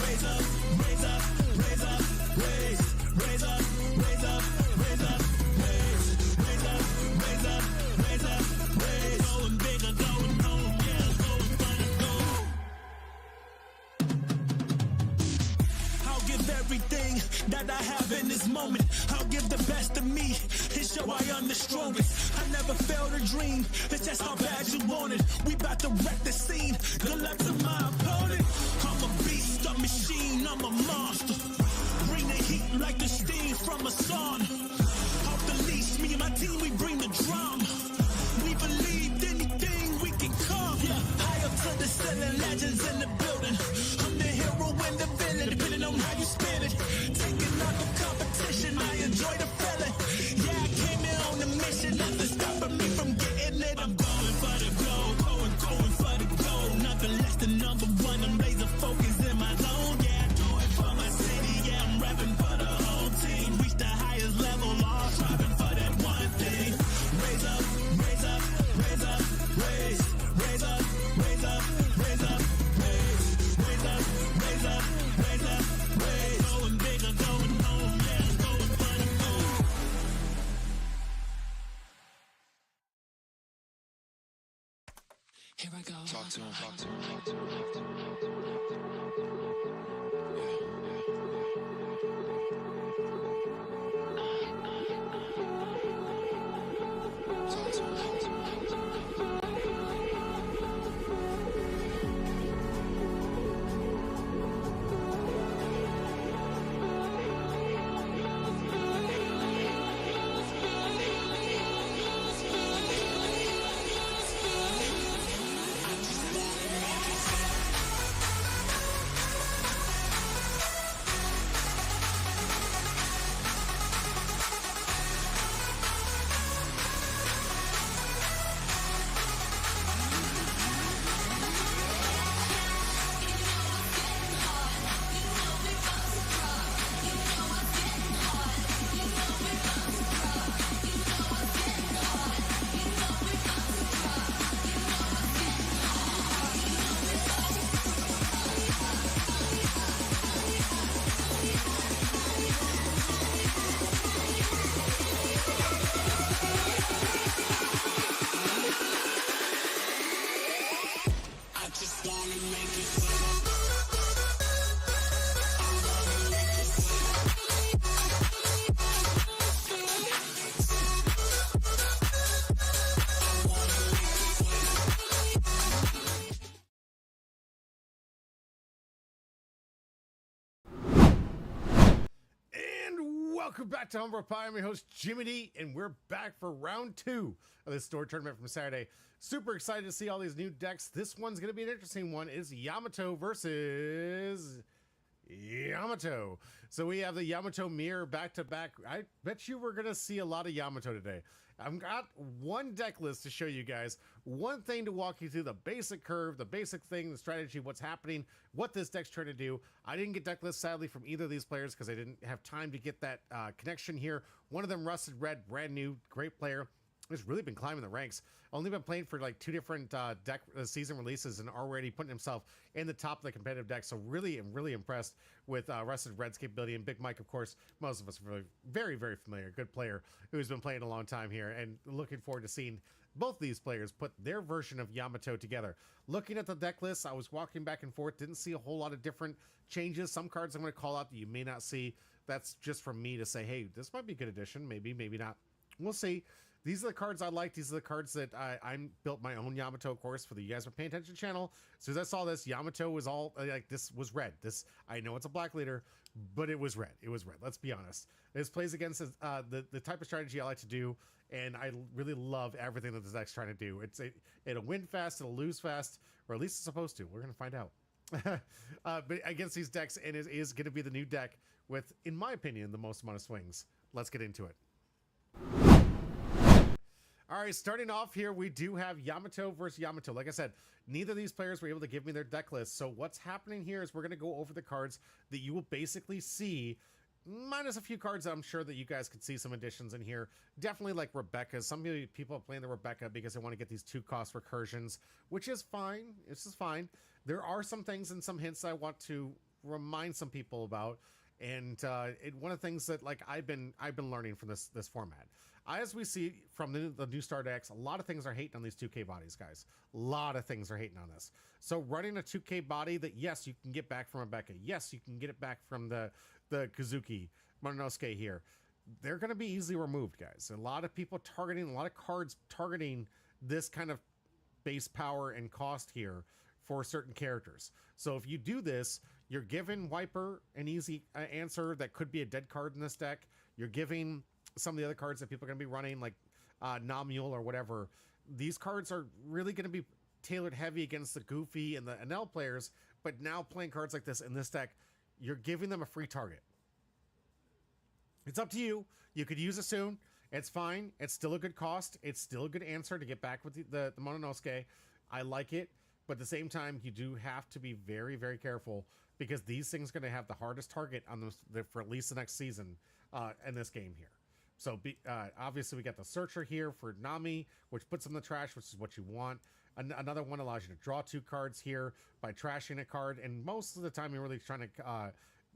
Raise up, raise up, raise up, raise, raise up, raise up, raise up, raise, raise up, raise up, raise up, raise. Going bigger, going home, yeah, going for the gold. I'll give everything that I have in this moment. I'll give the best of me and show I am the strongest. I never failed a dream, it's just how bad you want it. We about to wreck the scene, good luck to my opponent. I'm a beast, a machine, I'm a monster. Bring the heat like the steam from a sauna. Off the leash, me and my team, we bring the drama. We believed anything we can come. Yeah, high up to the ceiling, legends in the building. I'm the hero and the villain, depending on how you spin it. Taking out the competition, I enjoy the feeling. Yeah, I came here on a mission, nothing stopping me from getting it. I'm going for the gold, going for the gold. Nothing less than number one, I'm laser focused in my zone. Yeah, do it for my city, yeah, I'm rapping for the whole team. Reach the highest level, all striving for that one thing. Raise up, raise up, raise up, raise, raise up, raise up, raise up, raise, raise up, raise up, raise up, raise. Going bigger, going home, Here I go. Talk to him. Talk to him. Talk to him. Talk to him. Talk to him. Talk to him. Welcome back to Humble Pie. I'm your host, Jimmy D, and we're back for round 2 of this store tournament from Saturday. Super excited to see all these new decks. This one's going to be an interesting one. It's Yamato versus Yamato. So we have the Yamato mirror back-to-back. I bet you we're going to see a lot of Yamato today. I've got one deck list to show you guys, one thing to walk you through the basic curve, the basic thing, the strategy, what's happening, what this deck's trying to do. I didn't get deck lists, sadly, from either of these players because I didn't have time to get that connection here. One of them, Rusted Red, brand new, great player. He's really been climbing the ranks. Only been playing for like 2 different deck season releases and already putting himself in the top of the competitive deck. So really, I'm really impressed with Rusted Red's capability. And Big Mike, of course, most of us are really very, very familiar. Good player who's been playing a long time here. And looking forward to seeing both these players put their version of Yamato together. Looking at the deck list, I was walking back and forth. Didn't see a whole lot of different changes. Some cards I'm going to call out that you may not see. That's just from me to say, hey, this might be a good addition. Maybe, maybe not. We'll see. These are the cards I like. These are the cards that I built my own Yamato course for the You Guys Are Paying Attention channel. As soon as I saw this, Yamato was all like, this was red. This, I know it's a black leader, but it was red. It was red. Let's be honest. This plays against the type of strategy I like to do, and I really love everything that this deck's trying to do. It'll win fast, it'll lose fast, or at least it's supposed to. We're going to find out. But against these decks, and it is going to be the new deck with, in my opinion, the most amount of swings. Let's get into it. All right, starting off here, we do have Yamato versus Yamato. Like I said, neither of these players were able to give me their deck list. So what's happening here is we're going to go over the cards that you will basically see, minus a few cards that I'm sure that you guys could see some additions in here. Definitely like Rebecca. Some people are playing the Rebecca because they want to get these 2-cost recursions, which is fine. This is fine. There are some things and some hints I want to remind some people about. And one of the things that like I've been learning from this format. As we see from the new star decks, a lot of things are hating on these 2K bodies, guys. A lot of things are hating on this. So running a 2K body that, yes, you can get back from Rebecca. Yes, you can get it back from the Kazuki, Mononosuke here. They're going to be easily removed, guys. A lot of people targeting, a lot of cards targeting this kind of base power and cost here for certain characters. So if you do this, you're giving Wiper an easy answer that could be a dead card in this deck. You're giving some of the other cards that people are going to be running, like Namule or whatever. These cards are really going to be tailored heavy against the Goofy and the NL players, but now playing cards like this in this deck, you're giving them a free target. It's up to you. You could use it soon. It's fine. It's still a good cost. It's still a good answer to get back with the Mononosuke. I like it, but at the same time, you do have to be very, very careful because these things are going to have the hardest target on them for at least the next season in this game here. So obviously we got the Searcher here for Nami, which puts them in the trash, which is what you want. Another one allows you to draw 2 cards here by trashing a card, and most of the time you're really trying to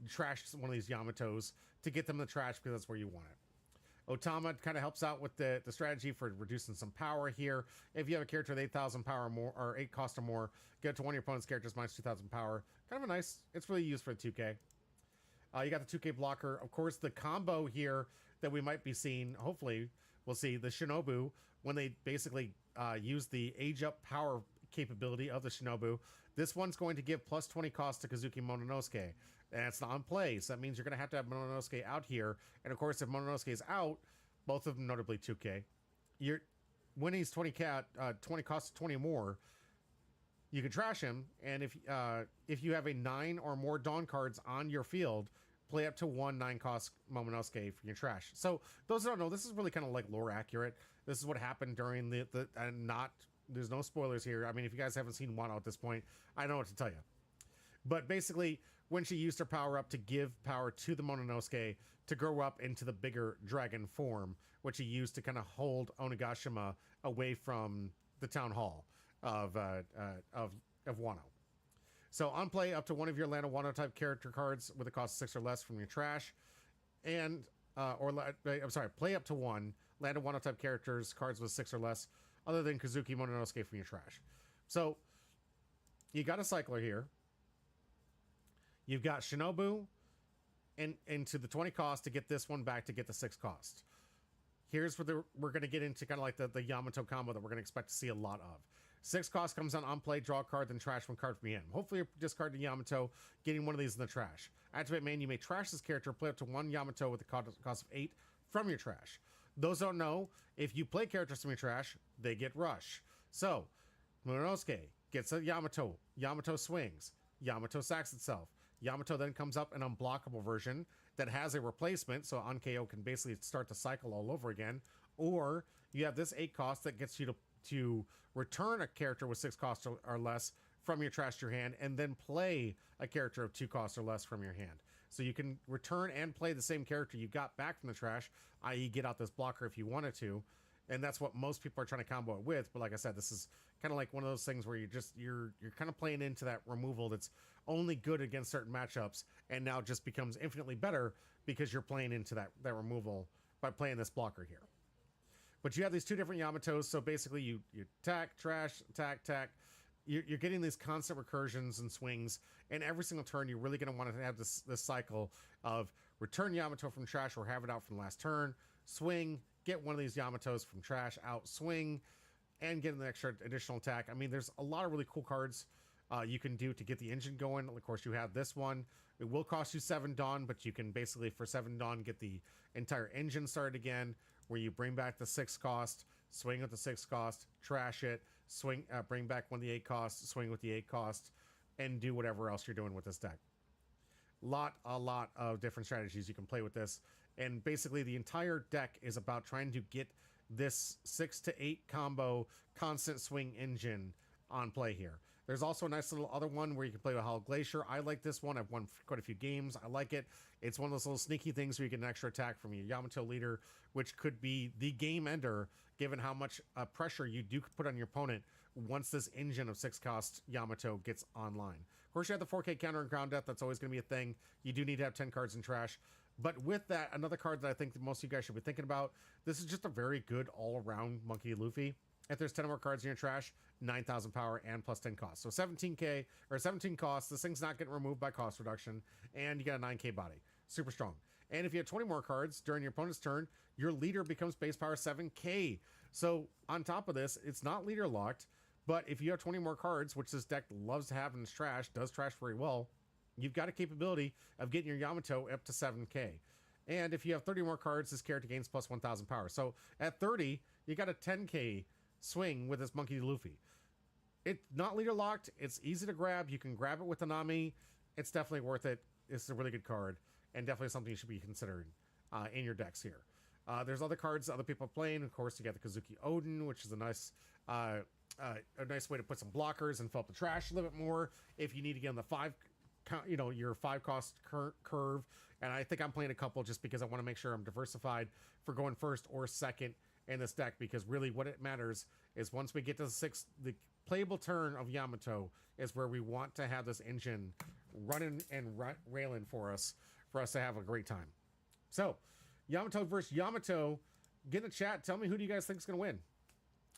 trash one of these Yamatos to get them in the trash because that's where you want it. Otama kind of helps out with the strategy for reducing some power here. If you have a character with 8,000 power or more, or 8 cost or more, get to one of your opponent's characters minus 2,000 power. Kind of a nice, it's really used for the 2K. You got the 2K blocker. Of course, the combo here that we might be seeing, hopefully we'll see, the Shinobu, when they basically use the age up power capability of the Shinobu. This one's going to give plus 20 cost to Kazuki Mononosuke. And it's not on play, so that means you're going to have Mononosuke out here. And of course, if Mononosuke is out, both of them notably 2K, when he's 20 costs 20 more, you can trash him. And if you have a 9 or more Dawn cards on your field, play up to 1 9-cost Momonosuke for your trash. So those that don't know, this is really kind of like lore accurate. This is what happened during the and not, there's no spoilers here. I mean, if you guys haven't seen Wano at this point, I don't know what to tell you. But basically, when she used her power up to give power to the Mononosuke to grow up into the bigger dragon form, which he used to kind of hold Onigashima away from the town hall of Wano. So on play, up to one of your Land of Wano type character cards with a cost of 6 or less from your trash, and play up to one Land of Wano type characters cards with 6 or less, other than Kazuki Mononosuke from your trash. So you got a cycler here. You've got Shinobu into the 20 cost to get this one back to get the 6 cost. Here's where we're going to get into kind of like the Yamato combo that we're going to expect to see a lot of. 6 cost comes on play, draw a card, then trash one card from the end. Hopefully you're discarding Yamato, getting one of these in the trash. Activate main, you may trash this character, play up to 1 Yamato with a cost of 8 from your trash. Those don't know, if you play characters from your trash, they get rush. So, Mononosuke gets a Yamato. Yamato swings. Yamato sacks itself. Yamato then comes up an unblockable version that has a replacement, so on KO can basically start the cycle all over again. Or you have this 8 cost that gets you to return a character with 6 costs or less from your trash to your hand, and then play a character of 2 costs or less from your hand. So you can return and play the same character you got back from the trash, i.e. get out this blocker if you wanted to. And that's what most people are trying to combo it with. But like I said, this is kind of like one of those things where you're kind of playing into that removal that's only good against certain matchups, and now just becomes infinitely better because you're playing into that removal by playing this blocker here. But you have these 2 different Yamatos, so basically you attack, trash, attack, attack. You're getting these constant recursions and swings, and every single turn you're really going to want to have this cycle of return Yamato from trash or have it out from the last turn, swing, get one of these Yamatos from trash, out, swing, and get an extra additional attack. I mean, there's a lot of really cool cards you can do to get the engine going. Of course, you have this one. It will cost you 7 Dawn, but you can basically, for 7 Dawn, get the entire engine started again, where you bring back the 6 cost, swing with the 6 cost, trash it, swing, bring back one of the 8 costs, swing with the 8 cost, and do whatever else you're doing with this deck. A lot of different strategies you can play with this, and basically the entire deck is about trying to get this 6 to 8 combo constant swing engine on play here. There's also a nice little other one where you can play with Hollow Glacier. I like this one. I've won quite a few games. I like it. It's one of those little sneaky things where you get an extra attack from your Yamato leader, which could be the game ender, given how much pressure you do put on your opponent once this engine of 6 cost Yamato gets online. Of course, you have the 4K counter and ground death. That's always going to be a thing. You do need to have 10 cards in trash. But with that, another card that I think that most of you guys should be thinking about, this is just a very good all-around Monkey Luffy. If there's 10 or more cards in your trash, 9,000 power and plus 10 costs. So 17k or 17 costs. This thing's not getting removed by cost reduction, and you got a 9k body. Super strong. And if you have 20 more cards during your opponent's turn, your leader becomes base power 7k. So on top of this, it's not leader locked, but if you have 20 more cards, which this deck loves to have in its trash, does trash very well, you've got a capability of getting your Yamato up to 7k. And if you have 30 more cards, this character gains plus 1,000 power. So at 30, you got a 10k swing with this Monkey D. Luffy. It's not leader locked. It's easy to grab. You can grab it with Anami. It's definitely worth it. It's a really good card, and definitely something you should be considering in your decks here. There's other cards other people are playing. Of course, you got the Kazuki Odin, which is a nice way to put some blockers and fill up the trash a little bit more if you need to get on the 5, your 5 cost curve. And I think I'm playing a couple just because I want to make sure I'm diversified for going first or second in this deck, because really what it matters is once we get to the playable turn of Yamato is where we want to have this engine running and railing for us to have a great time. So Yamato versus Yamato. Get in the chat. Tell me who do you guys think is going to win.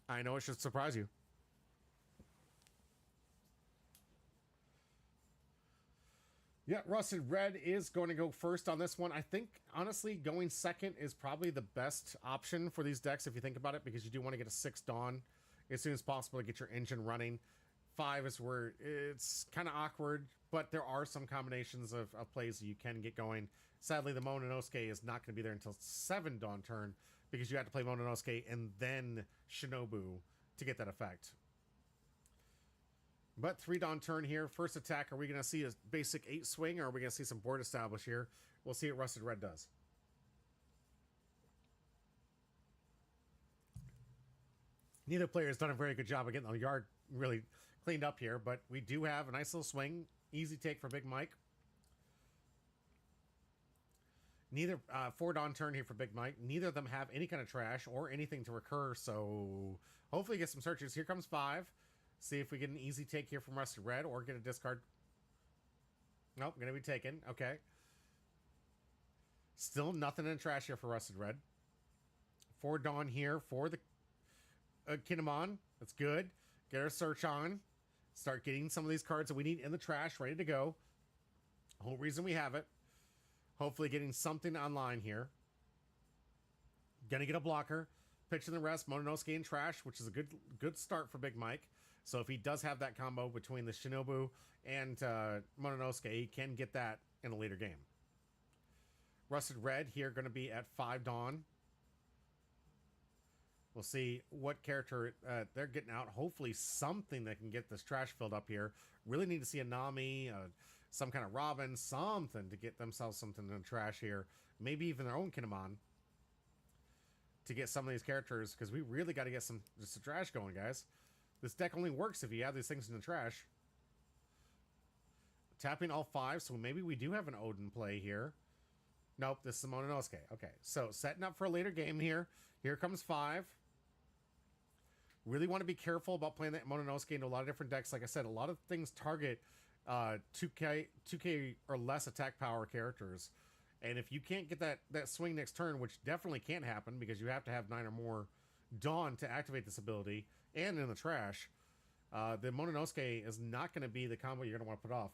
I know it should surprise you. Yeah, Rusted Red is going to go first on this one. I think, honestly, going second is probably the best option for these decks if you think about it, because you do want to get a 6 Dawn as soon as possible to get your engine running. 5 is where it's kind of awkward, but there are some combinations of plays that you can get going. Sadly, the Mononosuke is not going to be there until 7 Dawn turn, because you have to play Mononosuke and then Shinobu to get that effect. But 3 Dawn turn here. First attack, are we going to see a basic 8 swing, or are we going to see some board establish here? We'll see what Rusted Red does. Neither player has done a very good job of getting the yard really cleaned up here, but we do have a nice little swing. Easy take for Big Mike. Neither 4 Dawn turn here for Big Mike. Neither of them have any kind of trash or anything to recur, so hopefully get some searches. Here comes 5. See if we get an easy take here from Rusted Red or get a discard. Nope, going to be taken. Okay. Still nothing in trash here for Rusted Red. 4 Dawn here for the Kinemon. That's good. Get our search on. Start getting some of these cards that we need in the trash ready to go. Whole reason we have it. Hopefully getting something online here. Gonna get a blocker. Pitching the rest. Mononosuke and trash, which is a good start for Big Mike. So if he does have that combo between the Shinobu and Mononosuke, he can get that in a later game. Rusted Red here going to be at 5 Dawn. We'll see what character they're getting out. Hopefully something that can get this trash filled up here. Really need to see a Nami, some kind of Robin, something to get themselves something in the trash here. Maybe even their own Kinemon to get some of these characters, because we really got to get some trash going, guys. This deck only works if you have these things in the trash. Tapping all 5, so maybe we do have an Odin play here. Nope, this is Mononosuke. Okay, so setting up for a later game here. Here comes 5. Really want to be careful about playing that Mononosuke into a lot of different decks. Like I said, a lot of things target 2K or less attack power characters. And if you can't get that swing next turn, which definitely can't happen because you have to have 9 or more Dawn to activate this ability, and in the trash, the Mononosuke is not going to be the combo you're going to want to put off.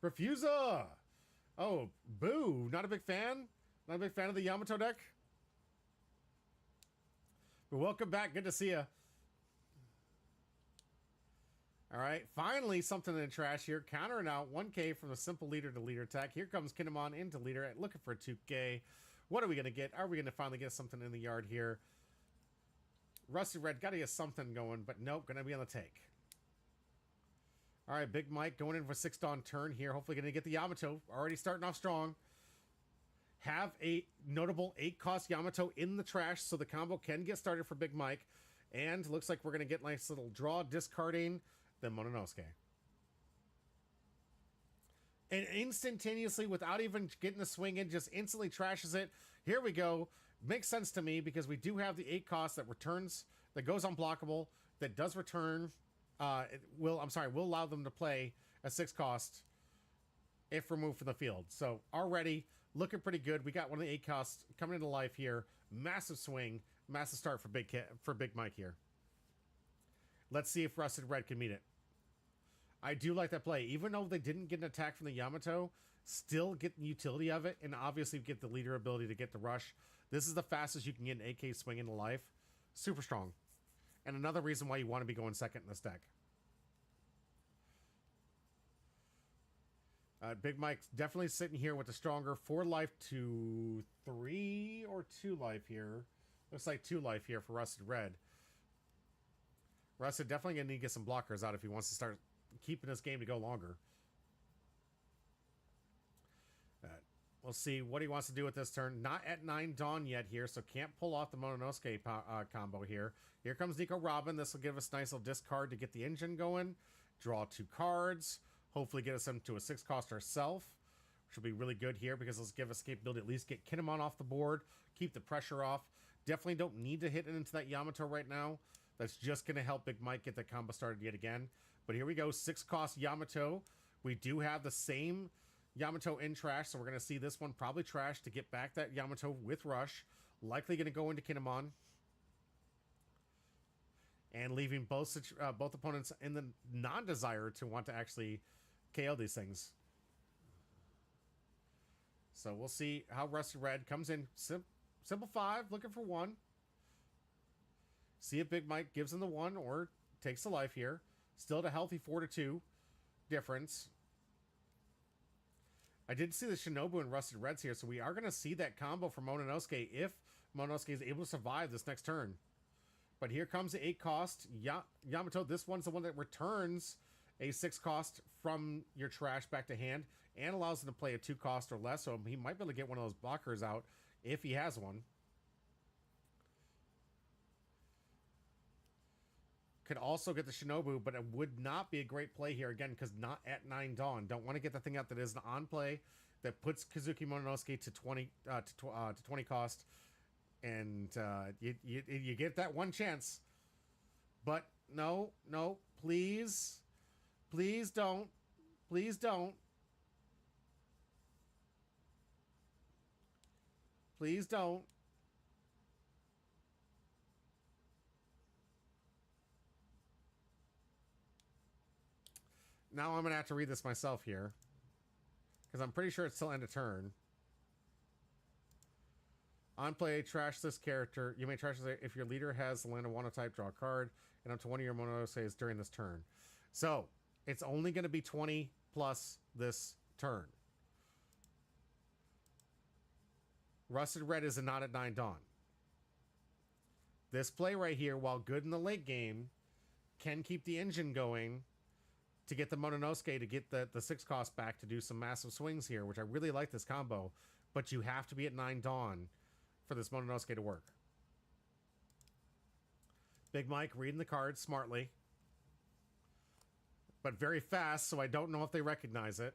Refusa! Oh, boo! Not a big fan? Not a big fan of the Yamato deck? But welcome back. Good to see you. All right, finally something in the trash here. Countering out 1K from the simple leader to leader attack. Here comes Kinemon into leader, looking for a 2K. What are we going to get? Are we going to finally get something in the yard here? Rusty Red got to get something going, but nope, going to be on the take. All right, Big Mike going in for 6 Dawn turn here. Hopefully going to get the Yamato. Already starting off strong. Have a notable 8-cost Yamato in the trash, so the combo can get started for Big Mike. And looks like we're going to get nice little draw, discarding the Mononosuke. And instantaneously, without even getting the swing in, just instantly trashes it. Here we go. Makes sense to me because we do have the 8-cost that returns, that goes unblockable, that does return. Will allow them to play a 6-cost if removed from the field. So already looking pretty good. We got one of the 8-costs coming into life here. Massive swing, massive start for Big Mike here. Let's see if Rusted Red can meet it. I do like that play. Even though they didn't get an attack from the Yamato, still get the utility of it, and obviously get the leader ability to get the rush. This is the fastest you can get an AK swing into life. Super strong. And another reason why you want to be going second in this deck. Big Mike's definitely sitting here with the stronger 4 life to 3 or 2 life here. Looks like 2 life here for Rusted Red. Rusted definitely going to need to get some blockers out if he wants to start keeping this game to go longer. We'll see what he wants to do with this turn. Not at 9 Dawn yet here, so can't pull off the Mononosuke combo here. Here comes Nico Robin. This will give us a nice little discard to get the engine going. Draw 2 cards. Hopefully get us into a 6-cost ourselves, which will be really good here because let's give us capability to at least get Kinemon off the board, keep the pressure off. Definitely don't need to hit it into that Yamato right now. That's just going to help Big Mike get the combo started yet again. But here we go, 6-cost Yamato. We do have the same Yamato in trash, so we're going to see this one probably trash to get back that Yamato with rush. Likely going to go into Kinemon. And leaving both opponents in the non-desire to want to actually KO these things. So we'll see how Rusted Red comes in. Simple 5, looking for 1. See if Big Mike gives him the 1 or takes the life here. Still at a healthy 4-2 difference. I did see the Shinobu and Rusted Reds here, so we are going to see that combo from Mononosuke if Mononosuke is able to survive this next turn. But here comes the 8 cost Yamato. This one's the one that returns a 6 cost from your trash back to hand and allows him to play a 2 cost or less. So he might be able to get one of those blockers out if he has one. Could also get the Shinobu, but it would not be a great play here again because not at 9 Dawn. Don't want to get the thing out that is an on play that puts Kazuki Mononosuke to 20 cost. And you get that one chance. But no, please. Please don't. Please don't. Please don't. Now I'm going to have to read this myself here. Because I'm pretty sure it's still end of turn. On play, trash this character. You may trash this if your leader has the land of Wano type, draw a card, and up to one of your Mononosuke's during this turn. So, it's only going to be 20 plus this turn. Rusted Red is a not at 9 Dawn. This play right here, while good in the late game, can keep the engine going to get the Mononosuke to get the 6 cost back to do some massive swings here, which I really like this combo. But you have to be at 9 Dawn for this Mononosuke to work. Big Mike reading the cards smartly. But very fast, so I don't know if they recognize it.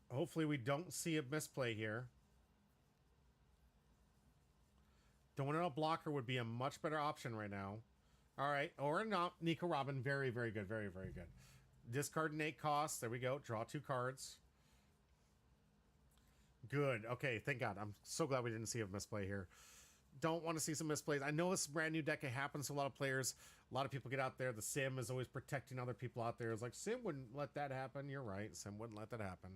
Hopefully we don't see a misplay here. Doing a blocker would be a much better option right now. All right, or not. Nico Robin, very, very good. Very, very good. Discard an 8 costs. There we go. Draw 2 cards. Good. Okay, thank God. I'm so glad we didn't see a misplay here. Don't want to see some misplays. I know this is a brand new deck. It happens to a lot of players. A lot of people get out there. The Sim is always protecting other people out there. It's like, Sim wouldn't let that happen. You're right. Sim wouldn't let that happen.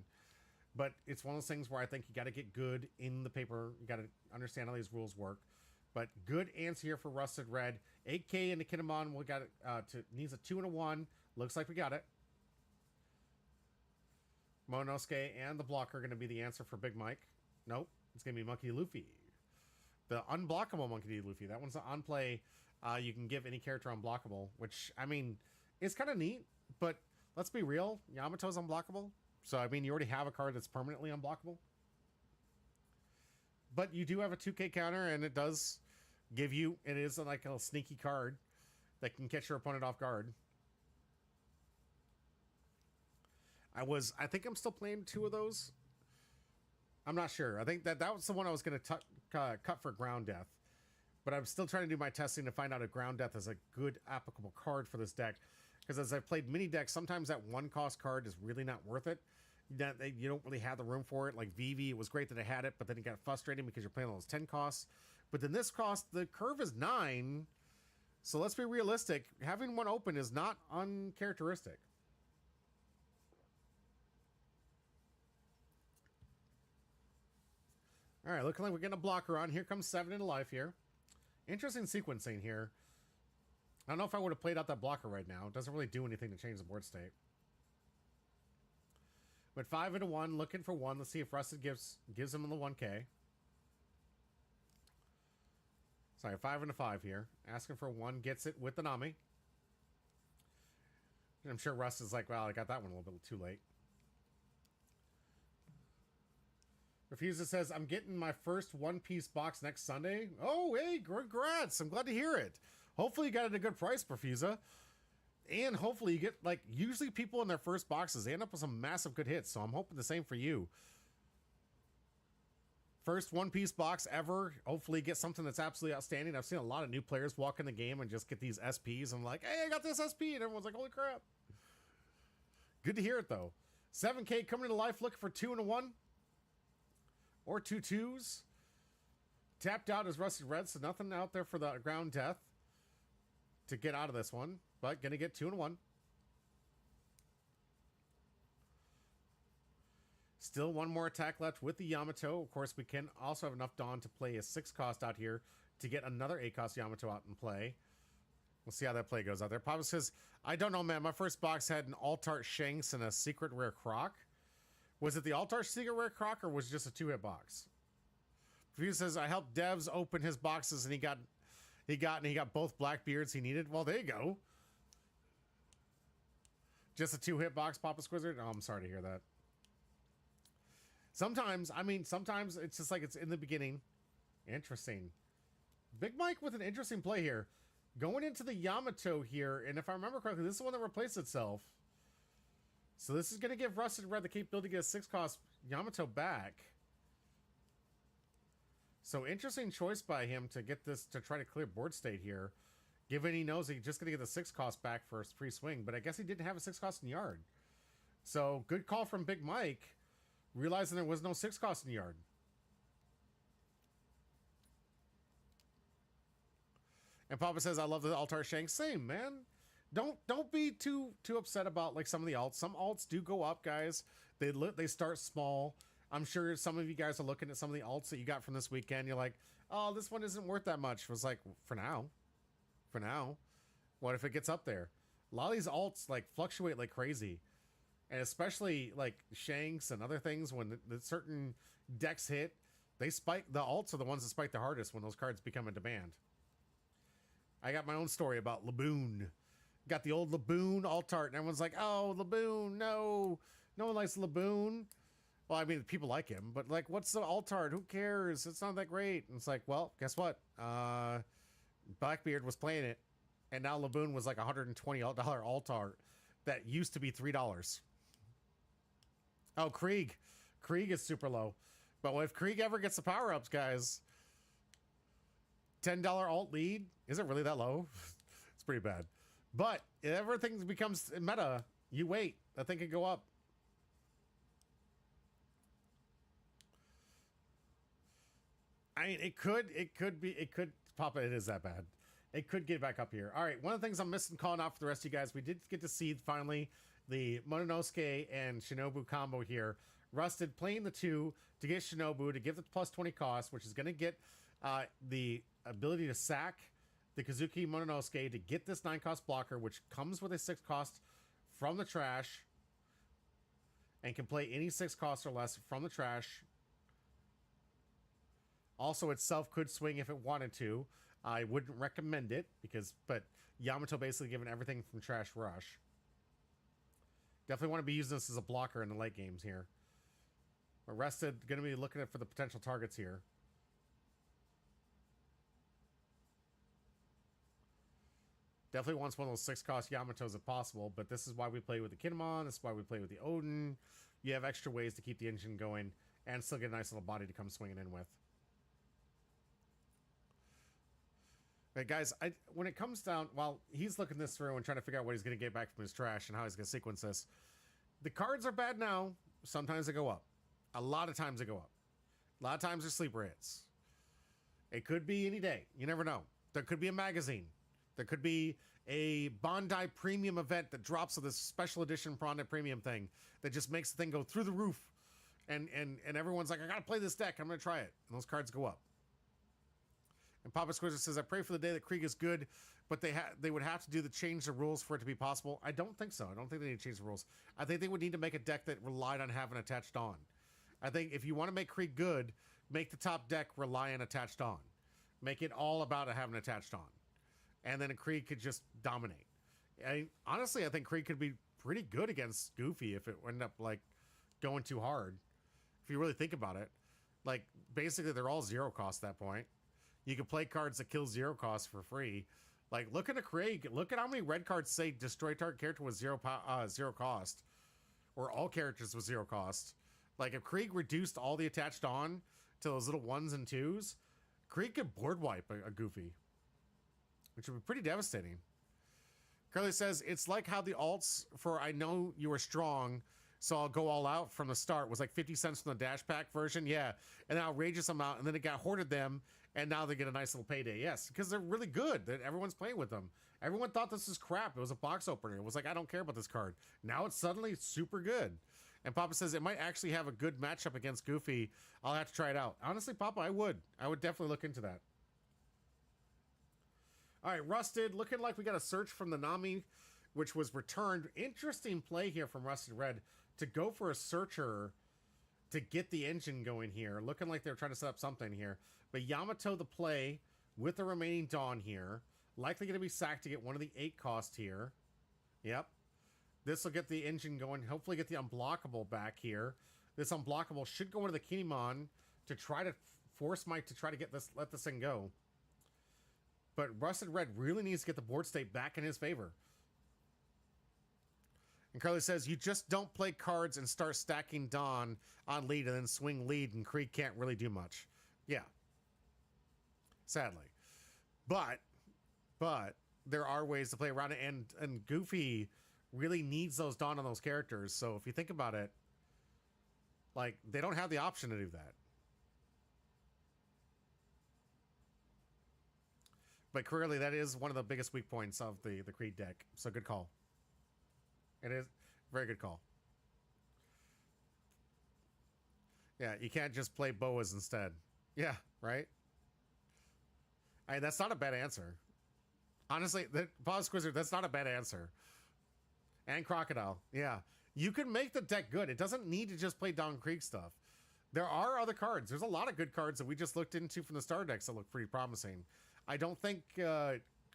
But it's one of those things where I think you got to get good in the paper. You got to understand how these rules work. But good answer here for Rusted Red. 8K into Kinemon. We got it. Needs a 2 and a 1. Looks like we got it. Mononosuke and the blocker are going to be the answer for Big Mike. Nope. It's going to be Monkey D. Luffy. The unblockable Monkey D. Luffy. That one's on play. You can give any character unblockable, which, I mean, it's kind of neat. But let's be real. Yamato's unblockable. So, I mean, you already have a card that's permanently unblockable. But you do have a 2K counter, and it does give you... It is like a sneaky card that can catch your opponent off guard. I think I'm still playing 2 of those. I'm not sure. I think that was the one I was going to cut for Ground Death. But I'm still trying to do my testing to find out if Ground Death is a good applicable card for this deck. Because as I've played mini decks, sometimes that 1-cost card is really not worth it. You don't really have the room for it. Like Vivi, it was great that I had it, but then it got frustrating because you're playing all those 10 costs. But then this cost, the curve is 9. So let's be realistic. Having one open is not uncharacteristic. All right, looking like we're getting a blocker on. Here comes 7 into life here. Interesting sequencing here. I don't know if I would have played out that blocker right now. It doesn't really do anything to change the board state. But 5 into 1, looking for 1. Let's see if Rusted gives him the 1K. Sorry, 5 into 5 here. Asking for 1, gets it with the Nami. And I'm sure Rust is like, well, I got that one a little bit too late. Refuser says, I'm getting my first one-piece box next Sunday. Oh, hey, congrats. I'm glad to hear it. Hopefully you got it at a good price, Perfusa. And hopefully you get, like, usually people in their first boxes, they end up with some massive good hits. So I'm hoping the same for you. First One Piece box ever. Hopefully get something that's absolutely outstanding. I've seen a lot of new players walk in the game and just get these SPs. I'm like, hey, I got this SP. And everyone's like, holy crap. Good to hear it, though. 7K coming into life, looking for 2 and a 1. Or 2 2s. Tapped out as Rusted Red, so nothing out there for the ground death to get out of this one. But going to get 2 and 1. Still one more attack left with the Yamato. Of course, we can also have enough Dawn to play a 6 cost out here to get another 8 cost Yamato out and play. We'll see how that play goes out there. Papa says, I don't know, man. My first box had an Altart Shanks and a secret rare Croc. Was it the Altart secret rare Croc or was it just a 2-hit box? View says, I helped Devs open his boxes and he got both Blackbeards he needed. Well, there you go. Just a 2-hit box, Papa Squizzard? Oh, I'm sorry to hear that. Sometimes it's just like it's in the beginning. Interesting. Big Mike with an interesting play here. Going into the Yamato here, and if I remember correctly, this is the one that replaced itself. So this is going to give Rusted Red the capability to get a 6 cost Yamato back. So interesting choice by him to get this, to try to clear board state here. Given he knows he's just going to get the 6 cost back for his free swing, but I guess he didn't have a 6 cost in yard. So good call from Big Mike. Realizing there was no 6 cost in the yard. And Papa says, I love the Altar Shank. Same, man. Don't be too upset about like some of the alts. Some alts do go up, guys. They start small. I'm sure some of you guys are looking at some of the alts that you got from this weekend. You're like, oh, this one isn't worth that much. It was like, for now. For now. What if it gets up there? A lot of these alts like fluctuate like crazy. And especially like Shanks and other things, when the certain decks hit, they spike. The alts are the ones that spike the hardest when those cards become in demand. I got my own story about Laboon. Got the old Laboon Altart, and everyone's like, oh, Laboon, no. No one likes Laboon. Well, I mean, people like him, but like, what's the Altart? Who cares? It's not that great. And it's like, well, guess what? Blackbeard was playing it, and now Laboon was like $120 Altart that used to be $3. Oh, Krieg. Krieg is super low. But if Krieg ever gets the power-ups, guys, $10 alt lead, is it really that low? It's pretty bad. But if everything becomes meta, you wait. That thing could go up. I mean, it could, Papa, it is that bad. It could get back up here. All right, one of the things I'm missing calling out for the rest of you guys, we did get to see finally the Mononosuke and Shinobu combo here. Rusted playing the 2 to get Shinobu to give the plus 20 cost, which is going to get the ability to sack the Kazuki Mononosuke to get this 9 cost blocker, which comes with a 6 cost from the trash and can play any 6 cost or less from the trash. Also, itself could swing if it wanted to. I wouldn't recommend it but Yamato basically given everything from Trash Rush. Definitely want to be using this as a blocker in the late games here. But Rested, going to be looking at for the potential targets here. Definitely wants one of those 6 cost Yamatos if possible, but this is why we play with the Kinemon. This is why we play with the Odin. You have extra ways to keep the engine going and still get a nice little body to come swinging in with. But guys, when it comes down, while he's looking this through and trying to figure out what he's going to get back from his trash and how he's going to sequence this, the cards are bad now. Sometimes they go up. A lot of times they go up. A lot of times they're sleeper hits. It could be any day. You never know. There could be a magazine. There could be a Bandai premium event that drops of this special edition Bandai premium thing that just makes the thing go through the roof. And everyone's like, I got to play this deck. I'm going to try it. And those cards go up. And Papa Squizzer says, I pray for the day that Krieg is good, but they would have to do the change the rules for it to be possible. I don't think so. I don't think they need to change the rules. I think they would need to make a deck that relied on having attached on. I think if you want to make Krieg good, make the top deck rely on attached on. Make it all about having attached on. And then a Krieg could just dominate. Honestly, I think Krieg could be pretty good against Goofy if it ended up like going too hard. If you really think about it. Like, basically, they're all 0 cost at that point. You can play cards that kill 0 cost for free. Like, look at a Krieg. Look at how many red cards say destroy target character with 0 cost. Or all characters with 0 cost. Like, if Krieg reduced all the attached on, to those little 1s and 2s, Krieg could board wipe a Goofy, which would be pretty devastating. Curly says, it's like how the alts for I know you are strong, so I'll go all out from the start was like 50 cents from the dash pack version. Yeah. And then outrageous amount. And then it got hoarded them. And now they get a nice little payday. Yes. Because they're really good. That everyone's playing with them. Everyone thought this was crap. It was a box opener. It was like, I don't care about this card. Now it's suddenly super good. And Papa says it might actually have a good matchup against Goofy. I'll have to try it out. Honestly, Papa, I would definitely look into that. All right. Rusted. Looking like we got a search from the Nami, which was returned. Interesting play here from Rusted Red to go for a searcher to get the engine going here. Looking like they're trying to set up something here. But Yamato the play with the remaining Dawn here. Likely going to be sacked to get one of the 8 cost here. Yep. This will get the engine going. Hopefully get the unblockable back here. This unblockable should go into the Kinemon to try to force Mike to try to get this, let this thing go. But Rusted Red really needs to get the board state back in his favor. And Carly says, you just don't play cards and start stacking Dawn on lead and then swing lead, and Krieg can't really do much. Yeah. Sadly. But there are ways to play around it, and Goofy really needs those Dawn on those characters. So if you think about it, like, they don't have the option to do that. But clearly that is one of the biggest weak points of the Krieg deck. So good call. It is very good call. Yeah, you can't just play boas instead. Yeah, right? I mean, that's not a bad answer. Honestly, Pause Squizzer, that's not a bad answer. And Crocodile, yeah. You can make the deck good. It doesn't need to just play Don Krieg stuff. There are other cards. There's a lot of good cards that we just looked into from the star decks that look pretty promising. I don't think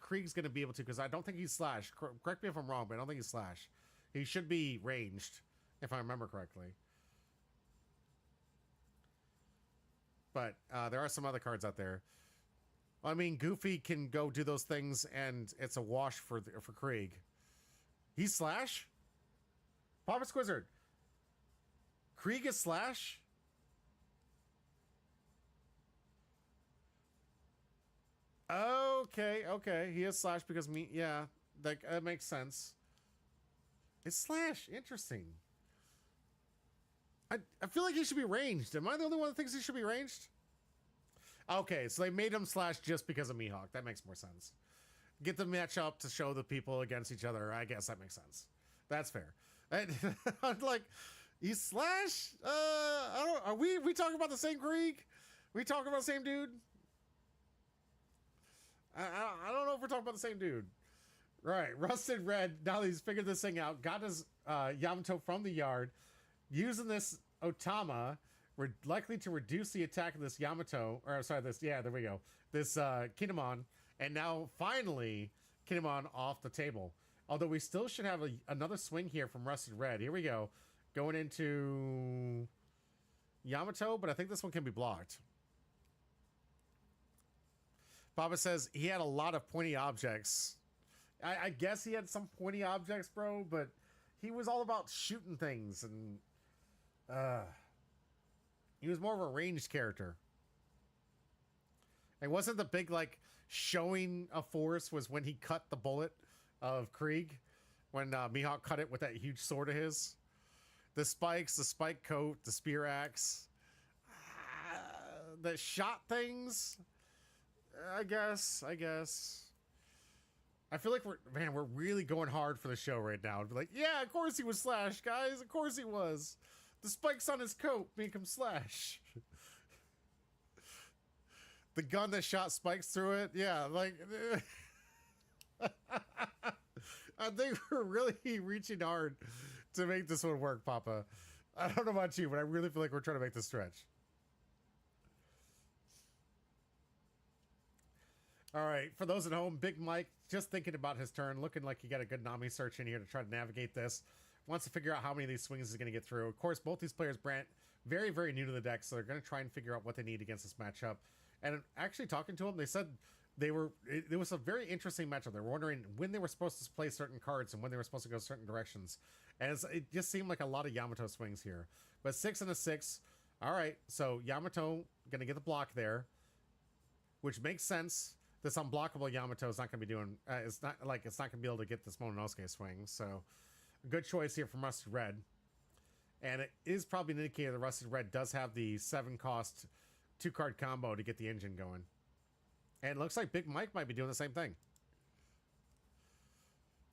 Krieg's going to be able to, because I don't think he's Slash. Correct me if I'm wrong, but I don't think he's Slash. He should be ranged, if I remember correctly. But there are some other cards out there. I mean, Goofy can go do those things, and it's a wash for Krieg. He's Slash? Papa Squizzard. Krieg is Slash? Okay. He is Slash because me. Yeah, that makes sense. It's Slash. Interesting. I feel like he should be ranged. Am I the only one that thinks he should be ranged? Okay, so they made him Slash just because of Mihawk. That makes more sense. Get the match up to show the people against each other. I guess that makes sense. That's fair. I'm like, he's Slash? Are we talking about the same Krieg? We talking about the same dude? I don't know if we're talking about the same dude. Right, Rusted Red, now that he's figured this thing out, got his Yamato from the yard, using this Otama, we're likely to reduce the attack of this Yamato, or sorry, there we go, this Kinemon, and now finally Kinemon off the table. Although we still should have another swing here from Rusted Red. Here we go, going into Yamato, but I think this one can be blocked. Baba says he had a lot of pointy objects. I guess he had some pointy objects, bro, but he was all about shooting things, and he was more of a ranged character. It wasn't the big, like, showing a force was when he cut the bullet of Krieg, when Mihawk cut it with that huge sword of his. The spikes, the spike coat, the spear axe, the shot things, I guess. I feel like we're really going hard for the show right now. Be like, yeah, of course he was Slash, guys. Of course he was. The spikes on his coat make him Slash. The gun that shot spikes through it. Yeah, like, I think we're really reaching hard to make this one work, Papa. I don't know about you, but I really feel like we're trying to make this stretch. All right, for those at home, Big Mike, just thinking about his turn, looking like he got a good Nami search in here to try to navigate this. Wants to figure out how many of these swings he's going to get through. Of course, both these players, Brant, very, very new to the deck, so they're going to try and figure out what they need against this matchup. And actually talking to them, they said it was a very interesting matchup. They were wondering when they were supposed to play certain cards and when they were supposed to go certain directions. And it just seemed like a lot of Yamato swings here. But 6 and a 6. All right, so Yamato Gonna get the block there, which makes sense. This unblockable Yamato is not gonna be doing. It's not gonna be able to get this Mononosuke swing. So, good choice here from Rusted Red. And it is probably an indicator that Rusted Red does have the 7-cost 2-card combo to get the engine going. And it looks like Big Mike might be doing the same thing.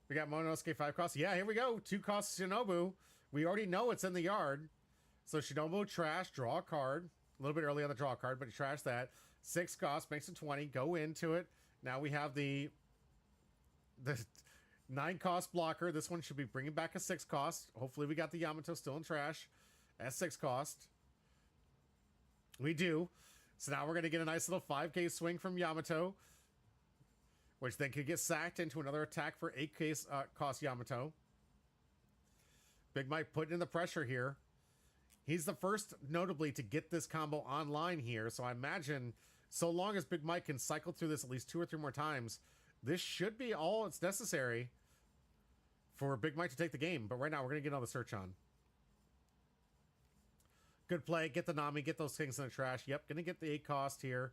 We got Mononosuke 5 costs. Yeah, here we go. 2 costs Shinobu. We already know it's in the yard. So Shinobu trash, draw a card. A little bit early on the draw card, but he trashed that. 6 costs, makes it 20. Go into it. Now we have the 9-cost blocker. This one should be bringing back a 6 cost. Hopefully we got the Yamato still in trash at 6 cost. We do. So now we're going to get a nice little 5k swing from Yamato, which then could get sacked into another attack for 8k cost Yamato. Big Mike putting in the pressure here. He's the first, notably, to get this combo online here. So I imagine, so long as Big Mike can cycle through this at least 2 or 3 more times, this should be all it's necessary for Big Mike to take the game. But right now, we're going to get on the search on. Good play. Get the Nami. Get those things in the trash. Yep, going to get the 8 cost here.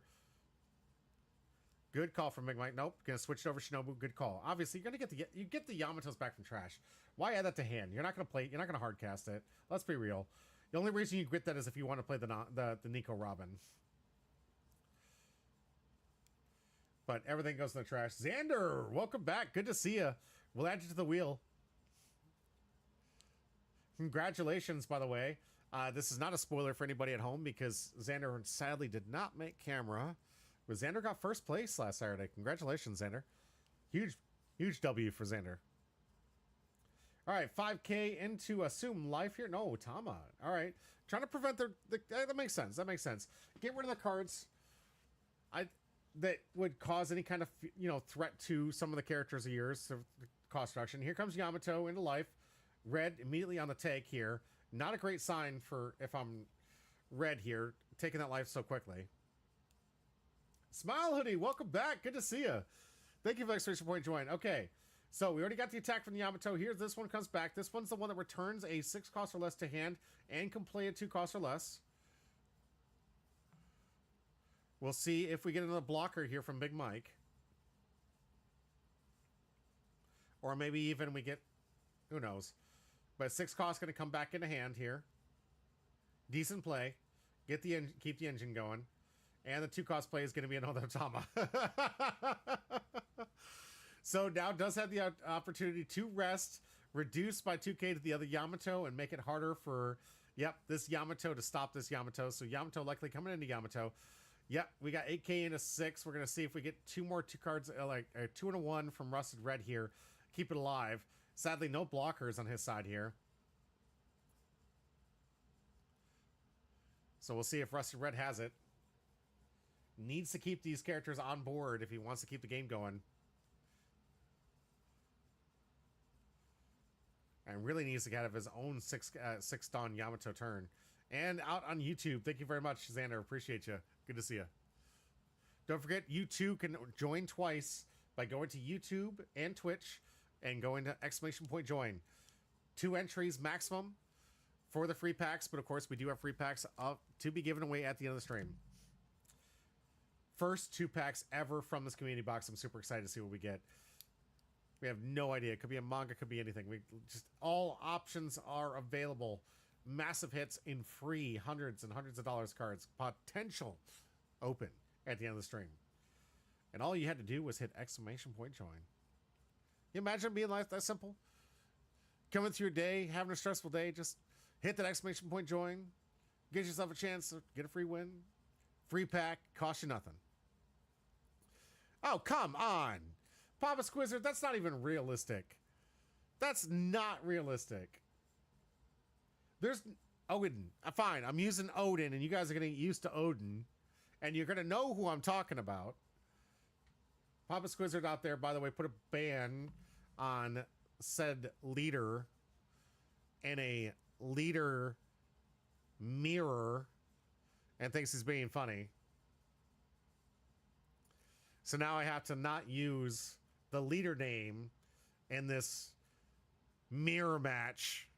Good call from Big Mike. Nope, going to switch it over Shinobu. Good call. Obviously, you're going to get the Yamatos back from trash. Why add that to hand? You're not going to play. You're not going to hard cast it. Let's be real. The only reason you get that is if you want to play the Nico Robin. But everything goes in the trash. Xander, welcome back. Good to see you. We'll add you to the wheel. Congratulations, by the way. This is not a spoiler for anybody at home because Xander sadly did not make camera. But Xander got first place last Saturday. Congratulations, Xander. Huge W for Xander. All right, 5K into Assume Life here. No, Tama. All right. Trying to prevent that makes sense. That makes sense. Get rid of the cards that would cause any kind of, threat to some of the characters of yours. So cost reduction. Here comes Yamato into life. Red immediately on the take here. Not a great sign for if I'm red here, taking that life so quickly. Smile Hoodie, welcome back. Good to see you. Thank you for exclamation point join. Okay. So we already got the attack from the Yamato. Here, this one comes back. This one's the one that returns a 6 cost or less to hand and can play a 2 cost or less. We'll see if we get another blocker here from Big Mike. Or maybe even we get, who knows. But 6 cost going to come back into hand here. Decent play. Keep the engine going. And the 2 cost play is going to be another Tama. So now does have the opportunity to rest, reduce by 2k to the other Yamato, and make it harder for, this Yamato to stop this Yamato. So Yamato likely coming into Yamato. Yep, we got 8k into 6. We're going to see if we get 2 more 2 cards, like a 2 and a 1 from Rusted Red here. Keep it alive. Sadly, no blockers on his side here. So we'll see if Rusted Red has it. Needs to keep these characters on board if he wants to keep the game going. And really needs to get out of his own 6-ston Yamato turn. And out on YouTube. Thank you very much, Xander. Appreciate you. Good to see you. Don't forget, you too can join twice by going to YouTube and Twitch and going to exclamation point join. 2 entries maximum for the free packs. But of course, we do have free packs to be given away at the end of the stream. First 2 packs ever from this community box. I'm super excited to see what we get. We have no idea. It could be a manga, could be anything. All options are available. Massive hits in free hundreds and hundreds of dollars cards. Potential open at the end of the stream. And all you had to do was hit exclamation point join. You imagine being like that simple? Coming through your day, having a stressful day, just hit that exclamation point join. Get yourself a chance to get a free win. Free pack, cost you nothing. Oh, come on. Papa Squizzard, that's not even realistic. That's not realistic. There's Odin. Fine, I'm using Odin, and you guys are going to get used to Odin, and you're going to know who I'm talking about. Papa Squizzard out there, by the way, put a ban on said leader and a leader mirror and thinks he's being funny. So now I have to not use the leader name in this mirror match.